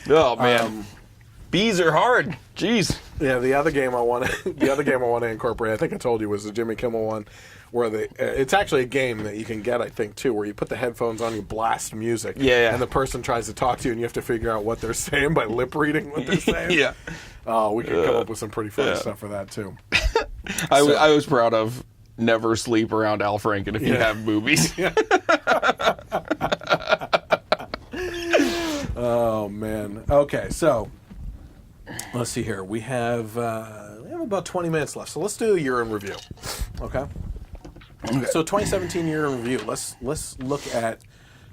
Oh man. Bees are hard. Jeez. Yeah, the other game I want to incorporate, I think I told you, was the Jimmy Kimmel one, where it's actually a game that you can get, I think, too, where you put the headphones on, you blast music, and the person tries to talk to you, and you have to figure out what they're saying by lip reading what they're saying. Yeah. Oh, we could come up with some pretty funny stuff for that too. I was proud of never sleep around Al Franken if you have movies. Oh man. Okay, so let's see here. We have about 20 minutes left, so let's do a year in review. Okay. So 2017 year in review. Let's look at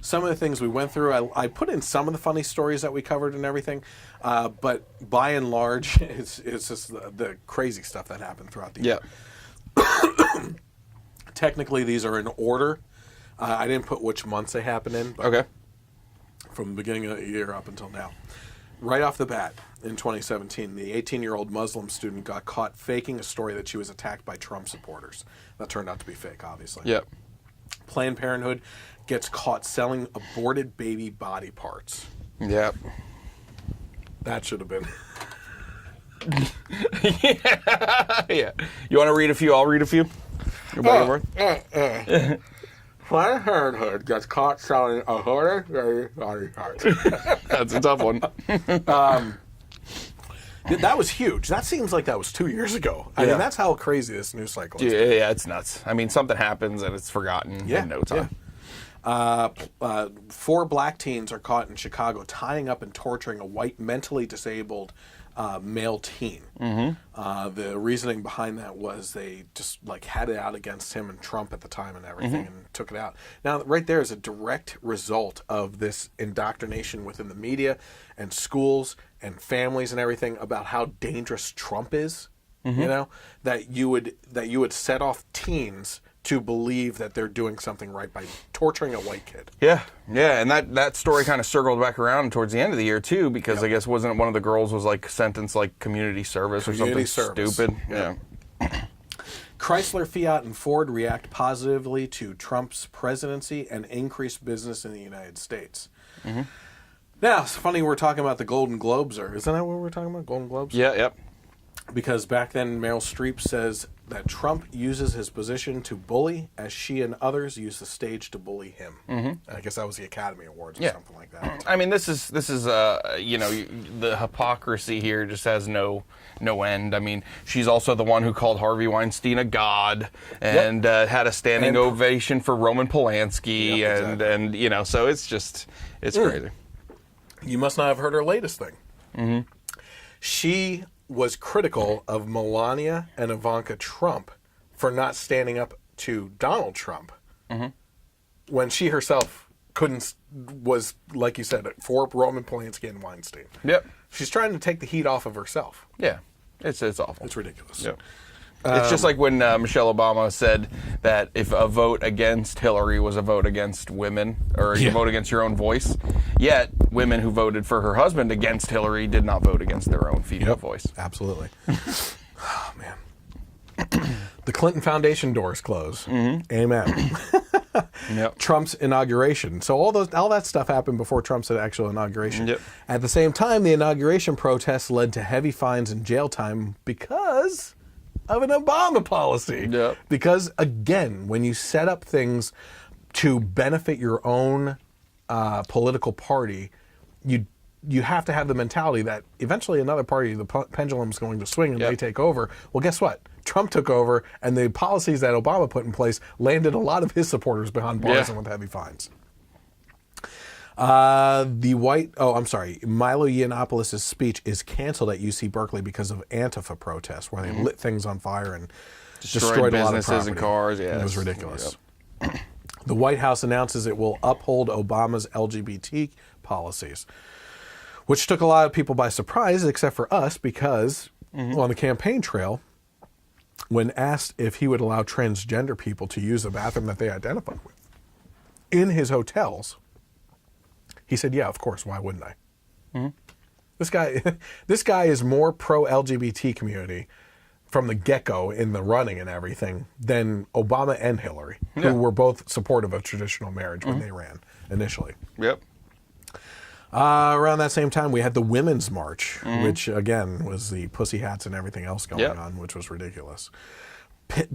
some of the things we went through. I put in some of the funny stories that we covered and everything, but by and large, it's just the crazy stuff that happened throughout the year. Technically, these are in order. I didn't put which months they happened in. But Okay. From the beginning of the year up until now. Right off the bat, in 2017, the 18-year-old Muslim student got caught faking a story that she was attacked by Trump supporters. That turned out to be fake, obviously. Yep. Planned Parenthood gets caught selling aborted baby body parts. Yep. That should have been. Yeah. You want to read a few? I'll read a few. Planned Parenthood gets caught selling aborted baby body parts. That's a tough one. That was huge. That seems like that was 2 years ago. I mean, that's how crazy this news cycle is. Yeah, it's nuts. I mean, something happens and it's forgotten in no time. Yeah. 4 black teens are caught in Chicago tying up and torturing a white mentally disabled male teen. Mm-hmm. The reasoning behind that was they just had it out against him and Trump at the time and everything, and took it out. Now, right there is a direct result of this indoctrination within the media and schools and families and everything about how dangerous Trump is. You know, that you would set off teens to believe that they're doing something right by torturing a white kid. Yeah, and that story kind of circled back around towards the end of the year too, because I guess wasn't one of the girls was sentenced community service or something stupid. Yeah. Chrysler, Fiat, and Ford react positively to Trump's presidency and increase business in the United States. Mm-hmm. Now, it's funny we're talking about the Golden Globes, isn't that what we're talking about? Golden Globes? Yeah, yep. Because back then, Meryl Streep says that Trump uses his position to bully as she and others use the stage to bully him. Mm-hmm. I guess that was the Academy Awards or something like that. I mean, this is the hypocrisy here just has no end. I mean, she's also the one who called Harvey Weinstein a god and had a standing ovation for Roman Polanski, and so it's crazy. You must not have heard her latest thing. Mm-hmm. She was critical of Melania and Ivanka Trump for not standing up to Donald Trump when she herself was, like you said, for Roman Polanski and Weinstein. Yep. She's trying to take the heat off of herself. Yeah. It's awful. It's ridiculous. Yep. It's just like when Michelle Obama said that if a vote against Hillary was a vote against women, or a vote against your own voice, yet women who voted for her husband against Hillary did not vote against their own female voice. Absolutely. Oh, man. The Clinton Foundation doors close. Amen. Trump's inauguration. So all that stuff happened before Trump's actual inauguration. At the same time, the inauguration protests led to heavy fines and jail time because of an Obama policy. Because, again, when you set up things to benefit your own political party, you have to have the mentality that eventually another party, the pendulum's going to swing and they take over. Well, guess what? Trump took over, and the policies that Obama put in place landed a lot of his supporters behind bars and with heavy fines. Milo Yiannopoulos' speech is canceled at UC Berkeley because of Antifa protests, where they lit things on fire and destroyed a lot of property. And cars. It was ridiculous. The White House announces it will uphold Obama's LGBT policies, which took a lot of people by surprise, except for us, because on the campaign trail, when asked if he would allow transgender people to use the bathroom that they identified with in his hotels, he said, yeah, of course, why wouldn't I? This guy is more pro-LGBT community from the get-go in the running and everything than Obama and Hillary, who were both supportive of traditional marriage when they ran initially. Around that same time, we had the Women's March, which, again, was the pussy hats and everything else going on, which was ridiculous.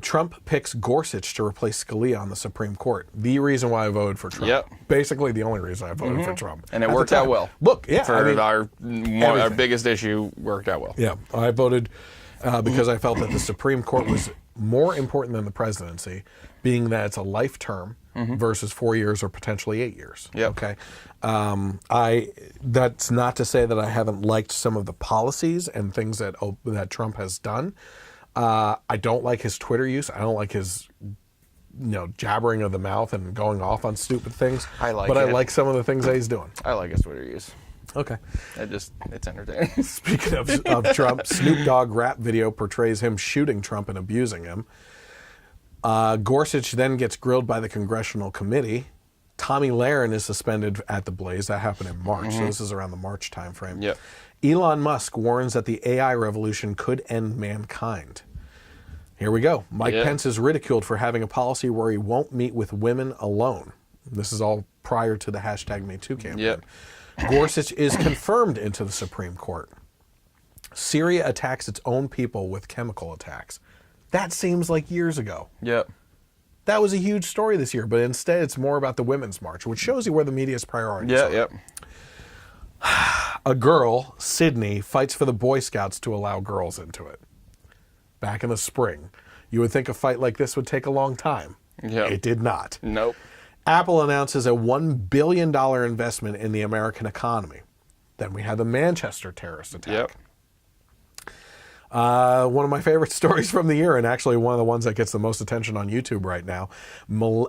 Trump picks Gorsuch to replace Scalia on the Supreme Court. The reason why I voted for Trump. Basically, the only reason I voted for Trump. And it worked out well. Look, our biggest issue worked out well. I voted because I felt that the Supreme Court was more important than the presidency, being that it's a life term versus 4 years or potentially 8 years. Okay. That's not to say that I haven't liked some of the policies and things that Trump has done. I don't like his Twitter use. I don't like his jabbering of the mouth and going off on stupid things. I like some of the things that he's doing. I like his Twitter use. Okay. It's entertaining. Speaking of Trump, Snoop Dogg rap video portrays him shooting Trump and abusing him. Gorsuch then gets grilled by the Congressional Committee. Tommy Lahren is suspended at the Blaze. That happened in March, so this is around the March timeframe. Elon Musk warns that the AI revolution could end mankind. Here we go. Mike Pence is ridiculed for having a policy where he won't meet with women alone. This is all prior to the #MeToo campaign. Gorsuch is confirmed into the Supreme Court. Syria attacks its own people with chemical attacks. That seems like years ago. That was a huge story this year, but instead it's more about the Women's March, which shows you where the media's priorities are. A girl, Sydney, fights for the Boy Scouts to allow girls into it. Back in the spring. You would think a fight like this would take a long time. It did not. Apple announces a $1 billion investment in the American economy. Then we had the Manchester terrorist attack. One of my favorite stories from the year, and actually one of the ones that gets the most attention on YouTube right now.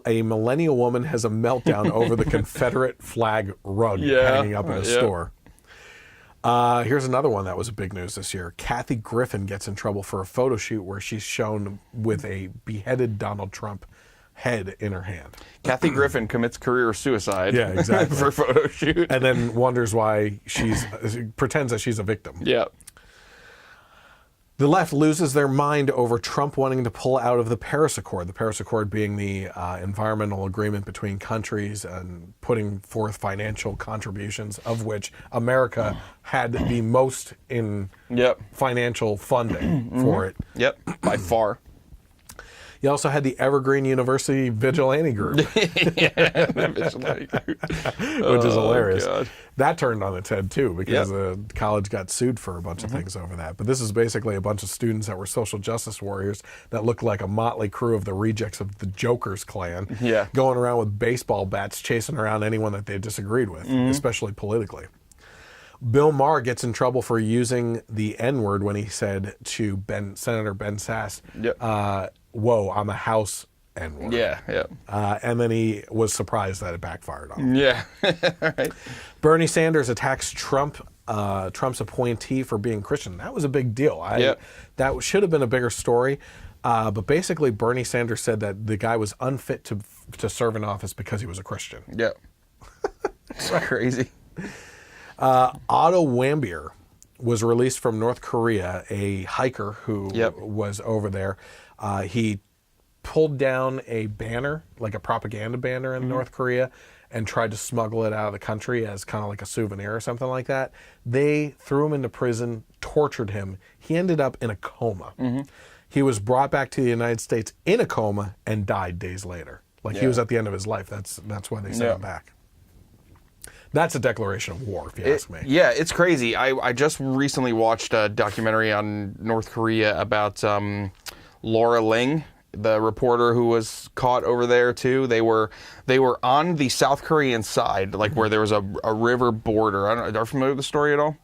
A millennial woman has a meltdown over the Confederate flag rug hanging up in a store. Here's another one that was big news this year. Kathy Griffin gets in trouble for a photo shoot where she's shown with a beheaded Donald Trump head in her hand. Kathy Griffin commits career suicide. For a photo shoot. And then wonders why pretends that she's a victim. The left loses their mind over Trump wanting to pull out of the Paris Accord. The Paris Accord being the environmental agreement between countries and putting forth financial contributions, of which America had the most in financial funding for it. By far. You also had the Evergreen University Vigilante Group. Which is hilarious. God. That turned on its head, too, because the college got sued for a bunch of things over that. But this is basically a bunch of students that were social justice warriors that looked like a motley crew of the rejects of the Joker's clan, going around with baseball bats chasing around anyone that they disagreed with, especially politically. Bill Maher gets in trouble for using the N-word when he said to Senator Ben Sasse, whoa, I'm a House N-word. And then he was surprised that it backfired on him. Right. Bernie Sanders attacks Trump Trump's appointee for being Christian. That was a big deal. Yep. That should have been a bigger story. But basically, Bernie Sanders said that the guy was unfit to serve in office because he was a Christian. Yeah. It's crazy. Otto Warmbier was released from North Korea, a hiker who was over there. He pulled down a banner, like a propaganda banner in North Korea, and tried to smuggle it out of the country as kind of like a souvenir or something like that. They threw him into prison, tortured him. He ended up in a coma. He was brought back to the United States in a coma and died days later. Like he was at the end of his life. That's why they sent him back. That's a declaration of war, if you ask me. Yeah, it's crazy. I just recently watched a documentary on North Korea about Laura Ling, the reporter who was caught over there too. They were on the South Korean side, like where there was a river border. Are you familiar with the story at all?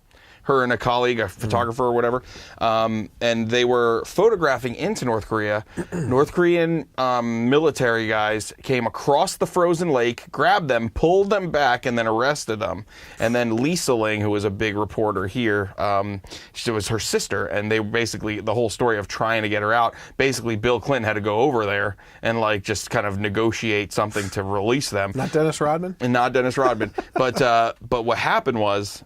Her and a colleague, a photographer or whatever, and they were photographing into North Korea. North Korean military guys came across the frozen lake, grabbed them, pulled them back, and then arrested them. And then Lisa Ling, who was a big reporter here, she was her sister, and they basically, the whole story of trying to get her out, basically Bill Clinton had to go over there and like just kind of negotiate something to release them. Not Dennis Rodman? And not Dennis Rodman. But what happened was,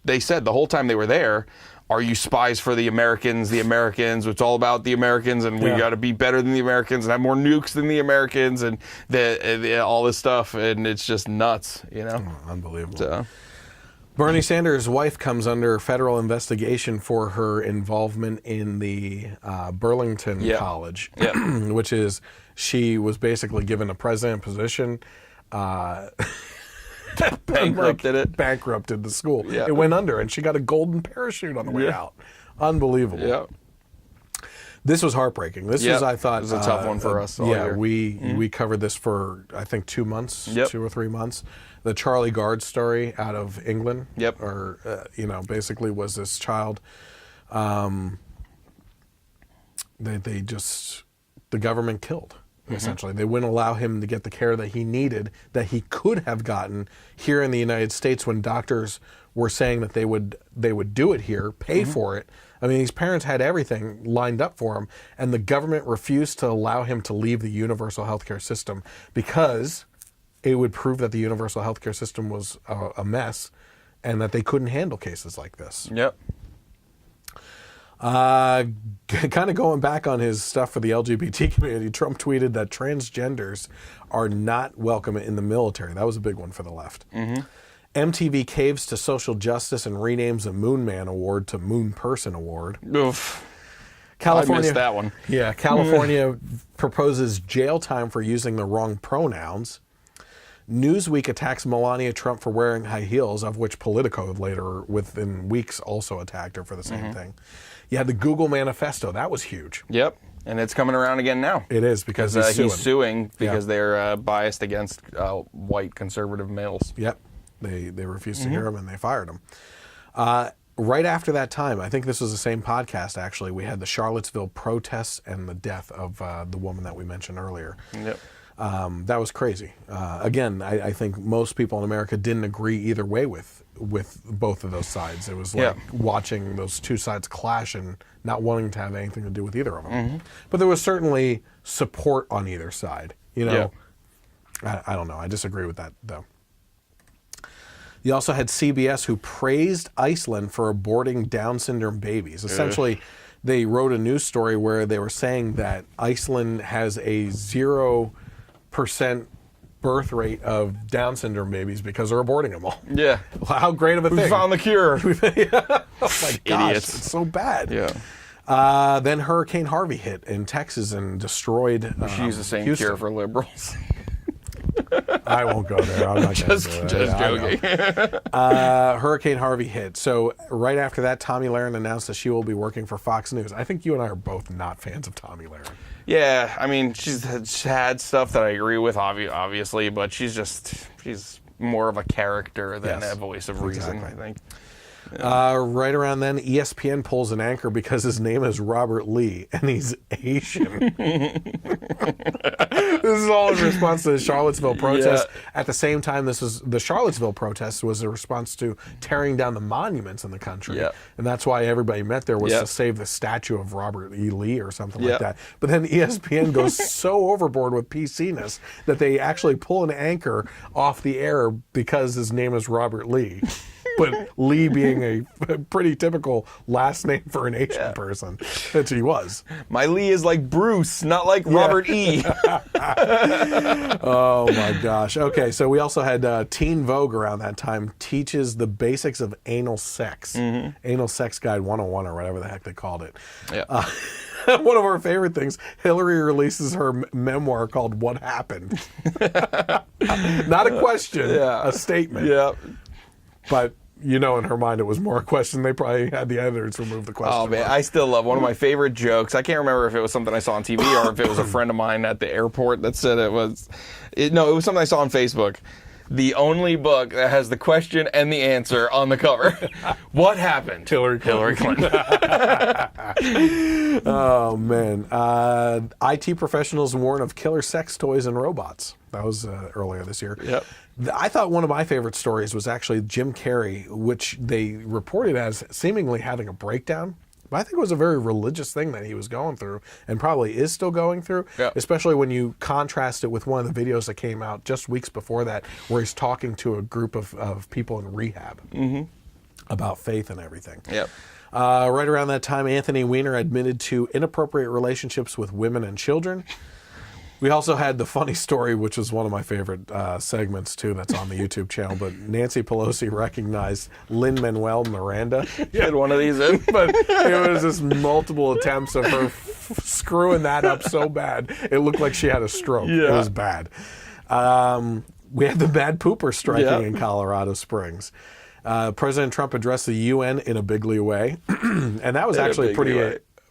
they said the whole time they were there, are you spies for the Americans? The Americans, it's all about the Americans, and we got to be better than the Americans and have more nukes than the Americans, and all this stuff, and it's just nuts, you know? Oh, unbelievable. So. Bernie Sanders' wife comes under federal investigation for her involvement in the Burlington College, which is, she was basically given a president position. Bankrupted the school. Yeah. It went under, and she got a golden parachute on the way out. Unbelievable. Yeah. This was heartbreaking. This was, I thought, it was a tough one for us. All year. We covered this for I think 2 months, 2 or 3 months. The Charlie Gard story out of England. Or basically was this child. They just, the government killed. Essentially, they wouldn't allow him to get the care that he needed, that he could have gotten here in the United States when doctors were saying that they would do it here, pay for it. I mean, these parents had everything lined up for him, and the government refused to allow him to leave the universal healthcare system because it would prove that the universal healthcare system was a mess and that they couldn't handle cases like this. Kind of going back on his stuff for the LGBT community, Trump tweeted that transgenders are not welcome in the military. That was a big one for the left. MTV caves to social justice and renames the Moon Man Award to Moon Person Award. Oof. California, I missed that one. Yeah, California proposes jail time for using the wrong pronouns. Newsweek attacks Melania Trump for wearing high heels, of which Politico later, within weeks, also attacked her for the same thing. You had the Google manifesto. That was huge. Yep. And it's coming around again now. It is, because he's suing because they're biased against white conservative males. Yep. They refused to hear him, and they fired him. Right after that time, I think this was the same podcast, actually, we had the Charlottesville protests and the death of the woman that we mentioned earlier. Yep. That was crazy. Again, I think most people in America didn't agree either way with both of those sides. It was like watching those two sides clash and not wanting to have anything to do with either of them. But there was certainly support on either side. You know, I don't know. I disagree with that, though. You also had CBS, who praised Iceland for aborting Down syndrome babies. Essentially, they wrote a news story where they were saying that Iceland has a 0% birth rate of Down syndrome babies because they're aborting them all. Yeah. How great of a thing. We found the cure. Oh my gosh, Idiots. it's so bad. Yeah. Then Hurricane Harvey hit in Texas and destroyed We should use the same Houston. cure for liberals. I won't go there. I'm not just joking. Hurricane Harvey hit. So right after that, Tomi Lahren announced that she will be working for Fox News. I think you and I are both not fans of Tomi Lahren. Yeah, I mean, she's had stuff that I agree with, obviously, but she's more of a character than a voice of reason, I think. Right around then, ESPN pulls an anchor because his name is Robert Lee and he's Asian. This is all in response to the Charlottesville protest. Yeah. At the same time, the Charlottesville protest was a response to tearing down the monuments in the country. Yeah. And that's why everybody met there was to save the statue of Robert E. Lee or something like that. But then ESPN goes so overboard with PC-ness that they actually pull an anchor off the air because his name is Robert Lee. But Lee being a pretty typical last name for an Asian person, which he was. My Lee is like Bruce, not like Robert E. Oh my gosh. Okay, so we also had Teen Vogue around that time teaches the basics of anal sex. Anal Sex Guide 101 or whatever the heck they called it. Yeah. One of our favorite things, Hillary releases her memoir called What Happened. Not a question, a statement. Yeah. But in her mind, it was more a question. They probably had the editors remove the question. Oh, man, I still love one of my favorite jokes. I can't remember if it was something I saw on TV or if it was a friend of mine at the airport that said it was. No, it was something I saw on Facebook. The only book that has the question and the answer on the cover. What happened? Hillary Clinton. Oh, man. IT professionals warn of killer sex toys and robots. That was earlier this year. Yep. I thought one of my favorite stories was actually Jim Carrey, which they reported as seemingly having a breakdown. But I think it was a very religious thing that he was going through and probably is still going through, especially when you contrast it with one of the videos that came out just weeks before that where he's talking to a group of people in rehab about faith and everything. Yep. Right around that time, Anthony Weiner admitted to inappropriate relationships with women and children. We also had the funny story, which was one of my favorite segments, too, that's on the YouTube channel. But Nancy Pelosi recognized Lin-Manuel Miranda. You had one of these in? But it was just multiple attempts of her screwing that up so bad. It looked like she had a stroke. Yeah. It was bad. We had the bad pooper striking in Colorado Springs. President Trump addressed the UN in a bigly way. And that was actually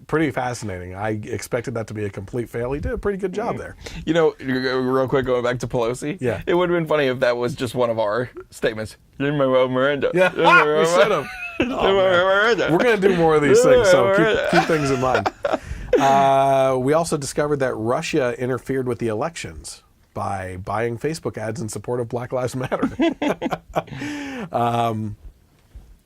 pretty fascinating. I expected that to be a complete fail. He did a pretty good job there. Real quick, going back to Pelosi. Yeah. It would have been funny if that was just one of our statements. Miranda. Yeah, we should have. We're going to do more of these things, so keep things in mind. We also discovered that Russia interfered with the elections by buying Facebook ads in support of Black Lives Matter.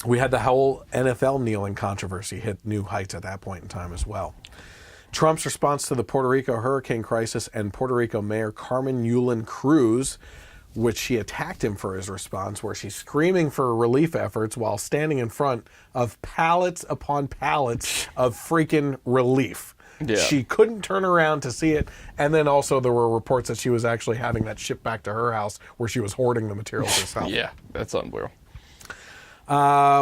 We had the whole NFL kneeling controversy hit new heights at that point in time as well. Trump's response to the Puerto Rico hurricane crisis and Puerto Rico Mayor Carmen Yulín Cruz, which she attacked him for his response, where she's screaming for relief efforts while standing in front of pallets upon pallets of freaking relief. Yeah. She couldn't turn around to see it, and then also there were reports that she was actually having that shipped back to her house where she was hoarding the materials herself. Yeah, that's unbelievable.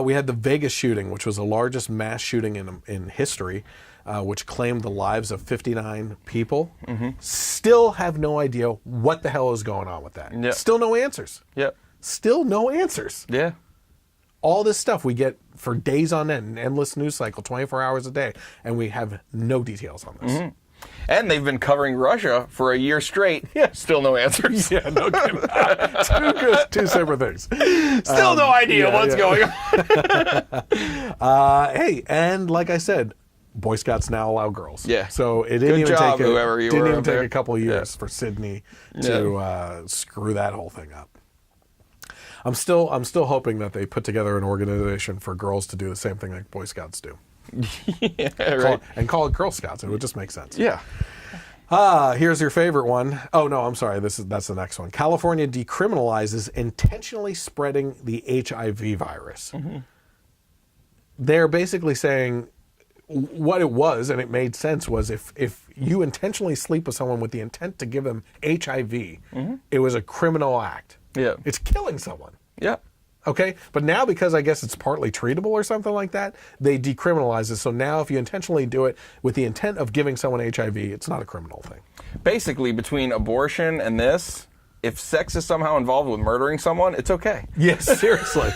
We had the Vegas shooting, which was the largest mass shooting in history, which claimed the lives of 59 people. Still have no idea what the hell is going on with that. Yep. Still no answers. Yep. Still no answers. Yeah. All this stuff we get for days on end, an endless news cycle, 24 hours a day, and we have no details on this. And they've been covering Russia for a year straight. Yeah. Still no answers. Yeah, no kidding. Two separate things. Still no idea what's going on. Hey, and like I said, Boy Scouts now allow girls. Yeah. So it didn't even take a couple of years for Sydney to screw that whole thing up. I'm still hoping that they put together an organization for girls to do the same thing like Boy Scouts do. Call it Girl Scouts. It would just make sense. Yeah. Here's your favorite one. Oh no, I'm sorry. That's the next one. California decriminalizes intentionally spreading the HIV virus. They're basically saying what it was, and it made sense, was if you intentionally sleep with someone with the intent to give them HIV, it was a criminal act. Yeah. It's killing someone. Yeah. Okay, but now because I guess it's partly treatable or something like that, they decriminalize it. So now if you intentionally do it with the intent of giving someone HIV, it's not a criminal thing. Basically, between abortion and this, if sex is somehow involved with murdering someone, it's okay. Yes, seriously.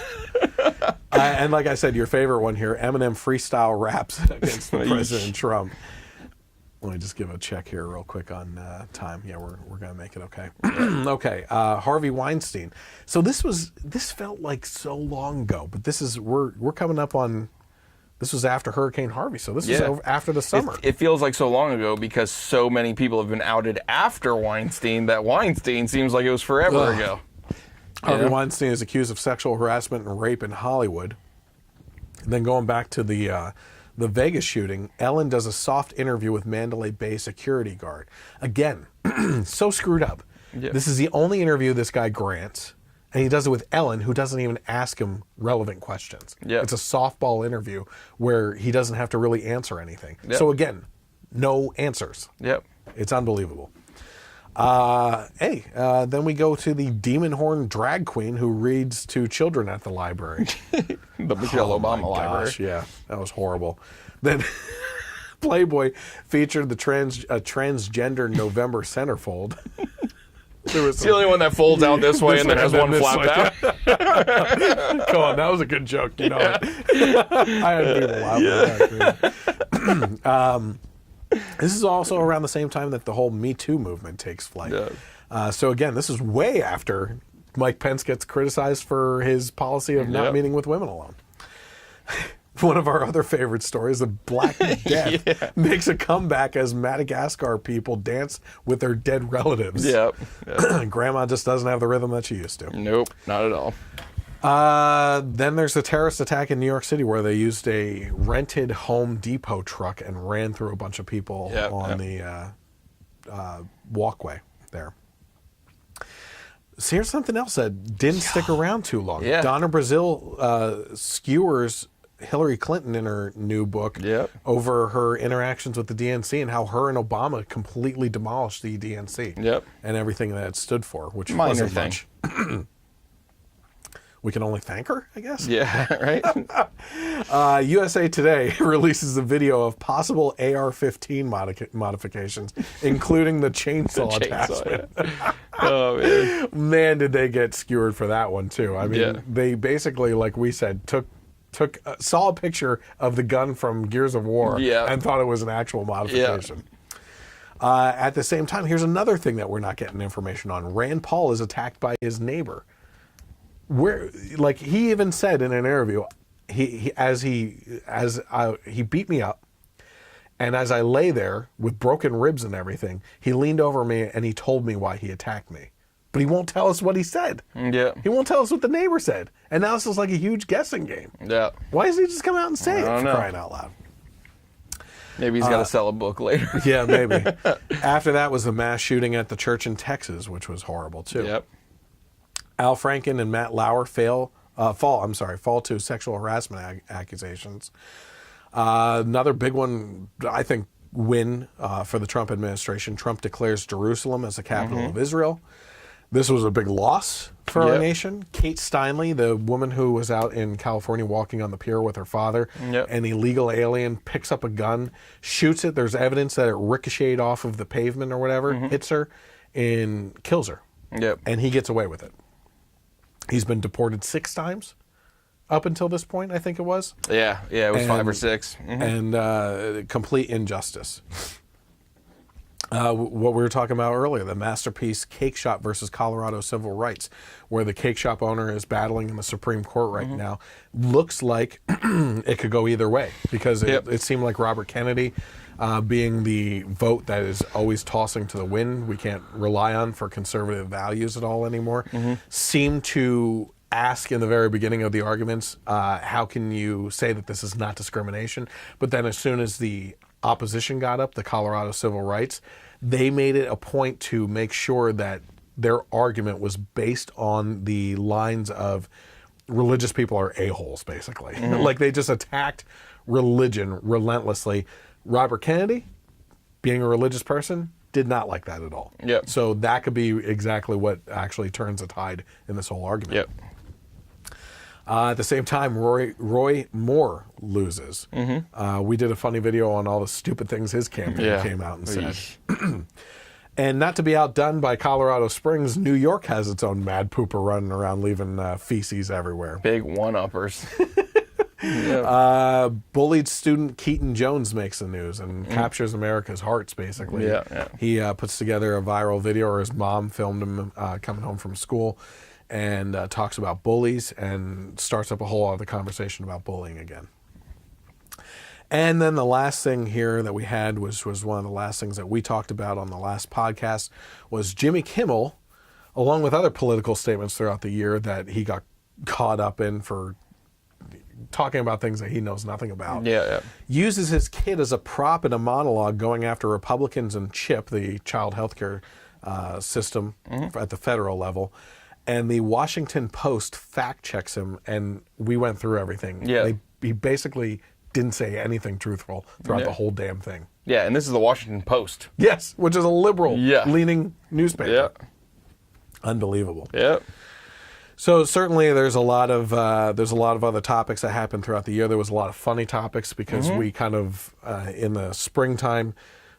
And like I said, your favorite one here, Eminem freestyle raps against the President Trump. Let me just give a check here real quick on time. Yeah, we're gonna make it okay. Okay, Harvey Weinstein. So this felt like so long ago, but we're coming up on. This was after Hurricane Harvey, so this is after the summer. It feels like so long ago because so many people have been outed after Weinstein that Weinstein seems like it was forever ago. Harvey Weinstein is accused of sexual harassment and rape in Hollywood. And then going back to the Vegas shooting, Ellen does a soft interview with Mandalay Bay security guard. Again, so screwed up. Yeah. This is the only interview this guy grants, and he does it with Ellen, who doesn't even ask him relevant questions. Yeah. It's a softball interview where he doesn't have to really answer anything. Yep. So again, no answers. Yep. It's unbelievable. Then we go to the demon horn drag queen who reads to children at the library. The Michelle Obama library. Gosh, yeah, that was horrible. Then Playboy featured the transgender November centerfold. It's the only one that folds out this way and then has one flapped out. Come on, that was a good joke. You know I had people laughing. This is also around the same time that the whole Me Too movement takes flight. Yeah. So again, this is way after Mike Pence gets criticized for his policy of not meeting with women alone. One of our other favorite stories, the Black Death, makes a comeback as Madagascar people dance with their dead relatives. Yep. Grandma just doesn't have the rhythm that she used to. Nope, not at all. Then there's a terrorist attack in New York City where they used a rented Home Depot truck and ran through a bunch of people on the walkway there. So here's something else that didn't stick around too long. Yeah. Donna Brazile skewers Hillary Clinton in her new book over her interactions with the DNC and how her and Obama completely demolished the DNC and everything that it stood for, which wasn't much. We can only thank her, I guess. Yeah, right? USA Today releases a video of possible AR-15 modifications, including the chainsaw attachment. Yeah. Oh, man. Man, did they get skewered for that one, too. I mean, they basically, like we said, saw a picture of the gun from Gears of War and thought it was an actual modification. At the same time, here's another thing that we're not getting information on. Rand Paul is attacked by his neighbor. He even said in an interview, he beat me up, and as I lay there with broken ribs and everything, he leaned over me and he told me why he attacked me. But he won't tell us what he said. Yeah. He won't tell us what the neighbor said. And now this is like a huge guessing game. Yeah. Why doesn't he just come out and say it for crying out loud? Maybe he's got to sell a book later. Yeah, maybe. After that was the mass shooting at the church in Texas, which was horrible too. Yep. Al Franken and Matt Lauer fall to sexual harassment accusations. Another big one, I think, win for the Trump administration. Trump declares Jerusalem as the capital of Israel. This was a big loss for our nation. Kate Steinle, the woman who was out in California walking on the pier with her father, an illegal alien picks up a gun, shoots it. There's evidence that it ricocheted off of the pavement or whatever, hits her, and kills her. Yep. And he gets away with it. He's been deported 6 times up until this point, I think it was. Yeah, it was 5 or 6. And complete injustice. What we were talking about earlier, the Masterpiece Cake Shop versus Colorado Civil Rights, where the cake shop owner is battling in the Supreme Court right now. Looks like it could go either way, because it seemed like Robert Kennedy, being the vote that is always tossing to the wind, we can't rely on for conservative values at all anymore, seemed to ask in the very beginning of the arguments, how can you say that this is not discrimination? But then as soon as the opposition got up, the Colorado Civil Rights, they made it a point to make sure that their argument was based on the lines of religious people are a-holes, basically. Like they just attacked religion relentlessly. Robert Kennedy, being a religious person, did not like that at all. Yep. So that could be exactly what actually turns the tide in this whole argument. Yep. At the same time, Roy Moore loses. We did a funny video on all the stupid things his campaign came out and said. And not to be outdone by Colorado Springs, New York has its own mad pooper running around leaving feces everywhere. Big one-uppers. Bullied student Keaton Jones makes the news and captures America's hearts, basically. He puts together a viral video, or his mom filmed him coming home from school, and talks about bullies and starts up a whole other conversation about bullying again. And then the last thing here that we had was one of the last things that we talked about on the last podcast was Jimmy Kimmel, along with other political statements throughout the year that he got caught up in for talking about things that he knows nothing about. Uses his kid as a prop in a monologue going after Republicans and CHIP, the child health care system at the federal level. And the Washington Post fact checks him, and we went through everything. He basically didn't say anything truthful throughout the whole damn thing. And this is the Washington Post. Yes, which is a liberal leaning newspaper. Unbelievable. So certainly there's a lot of other topics that happened throughout the year. There was a lot of funny topics because we kind of in the springtime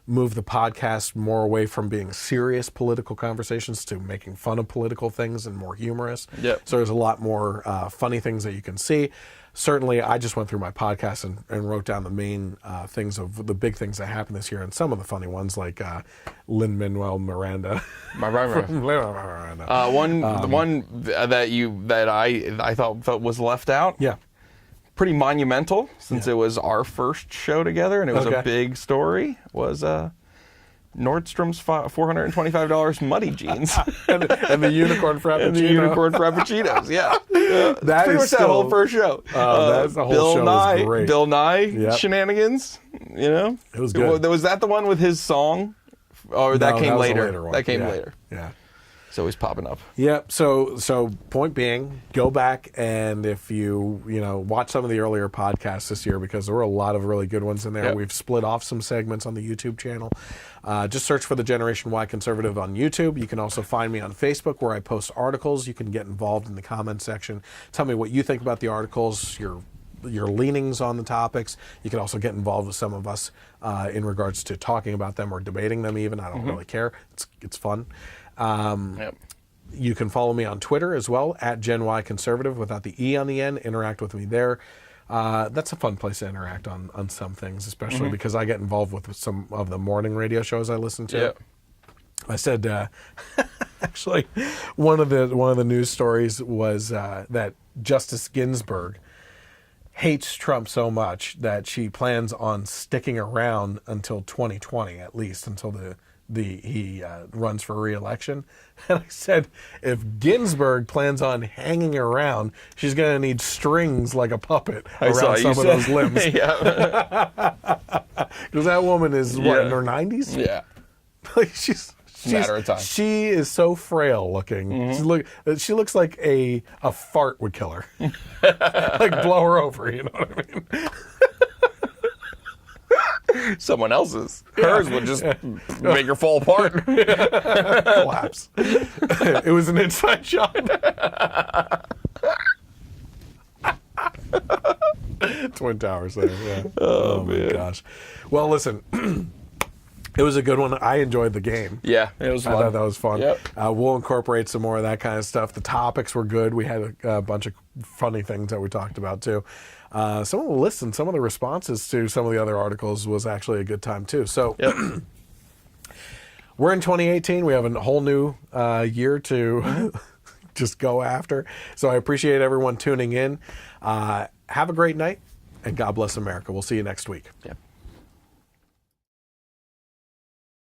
moved the podcast more away from being serious political conversations to making fun of political things and more humorous. So there's a lot more funny things that you can see. Certainly, I just went through my podcast and wrote down the main things of the big things that happened this year, and some of the funny ones like Lin-Manuel Miranda. The one that I thought was left out. Pretty monumental since it was our first show together and it was a big story. Was Nordstrom's $425 muddy jeans and the unicorn frappuccino. And the unicorn frappuccinos. That pretty much that whole first show. That's the whole show was great. Bill Nye shenanigans. You know, it was good. Was that the one with his song, or that came later? That came later. So he's popping up. So point being, go back and if you watch some of the earlier podcasts this year, because there were a lot of really good ones in there. We've split off some segments on the YouTube channel. Just search for the Generation Y Conservative on YouTube. You can also find me on Facebook where I post articles. You can get involved in the comment section. Tell me what you think about the articles, your leanings on the topics. You can also get involved with some of us in regards to talking about them or debating them even. I don't really care. It's fun. You can follow me on Twitter as well, at Gen Y Conservative without the E on the end. Interact with me there. That's a fun place to interact on some things, especially because I get involved with some of the morning radio shows I listen to. I said, actually, one of the news stories was that Justice Ginsburg hates Trump so much that she plans on sticking around until 2020, at least until he runs for re-election. And I said, if Ginsburg plans on hanging around, she's going to need strings like a puppet around some of those limbs. Because that woman is, in her 90s? Like she's matter of time. She is so frail looking. She looks like a fart would kill her. Like blow her over, you know what I mean? Someone else's. Hers would just make her fall apart. Collapse. It was an inside job. Twin Towers there, Oh my gosh. Well, listen. It was a good one. I enjoyed the game. Yeah, it was fun. I thought that was fun. We'll incorporate some more of that kind of stuff. The topics were good. We had a bunch of funny things that we talked about, too. Some of the lists and some of the responses to some of the other articles was actually a good time, too. So we're in 2018. We have a whole new year to just go after. So I appreciate everyone tuning in. Have a great night, and God bless America. We'll see you next week.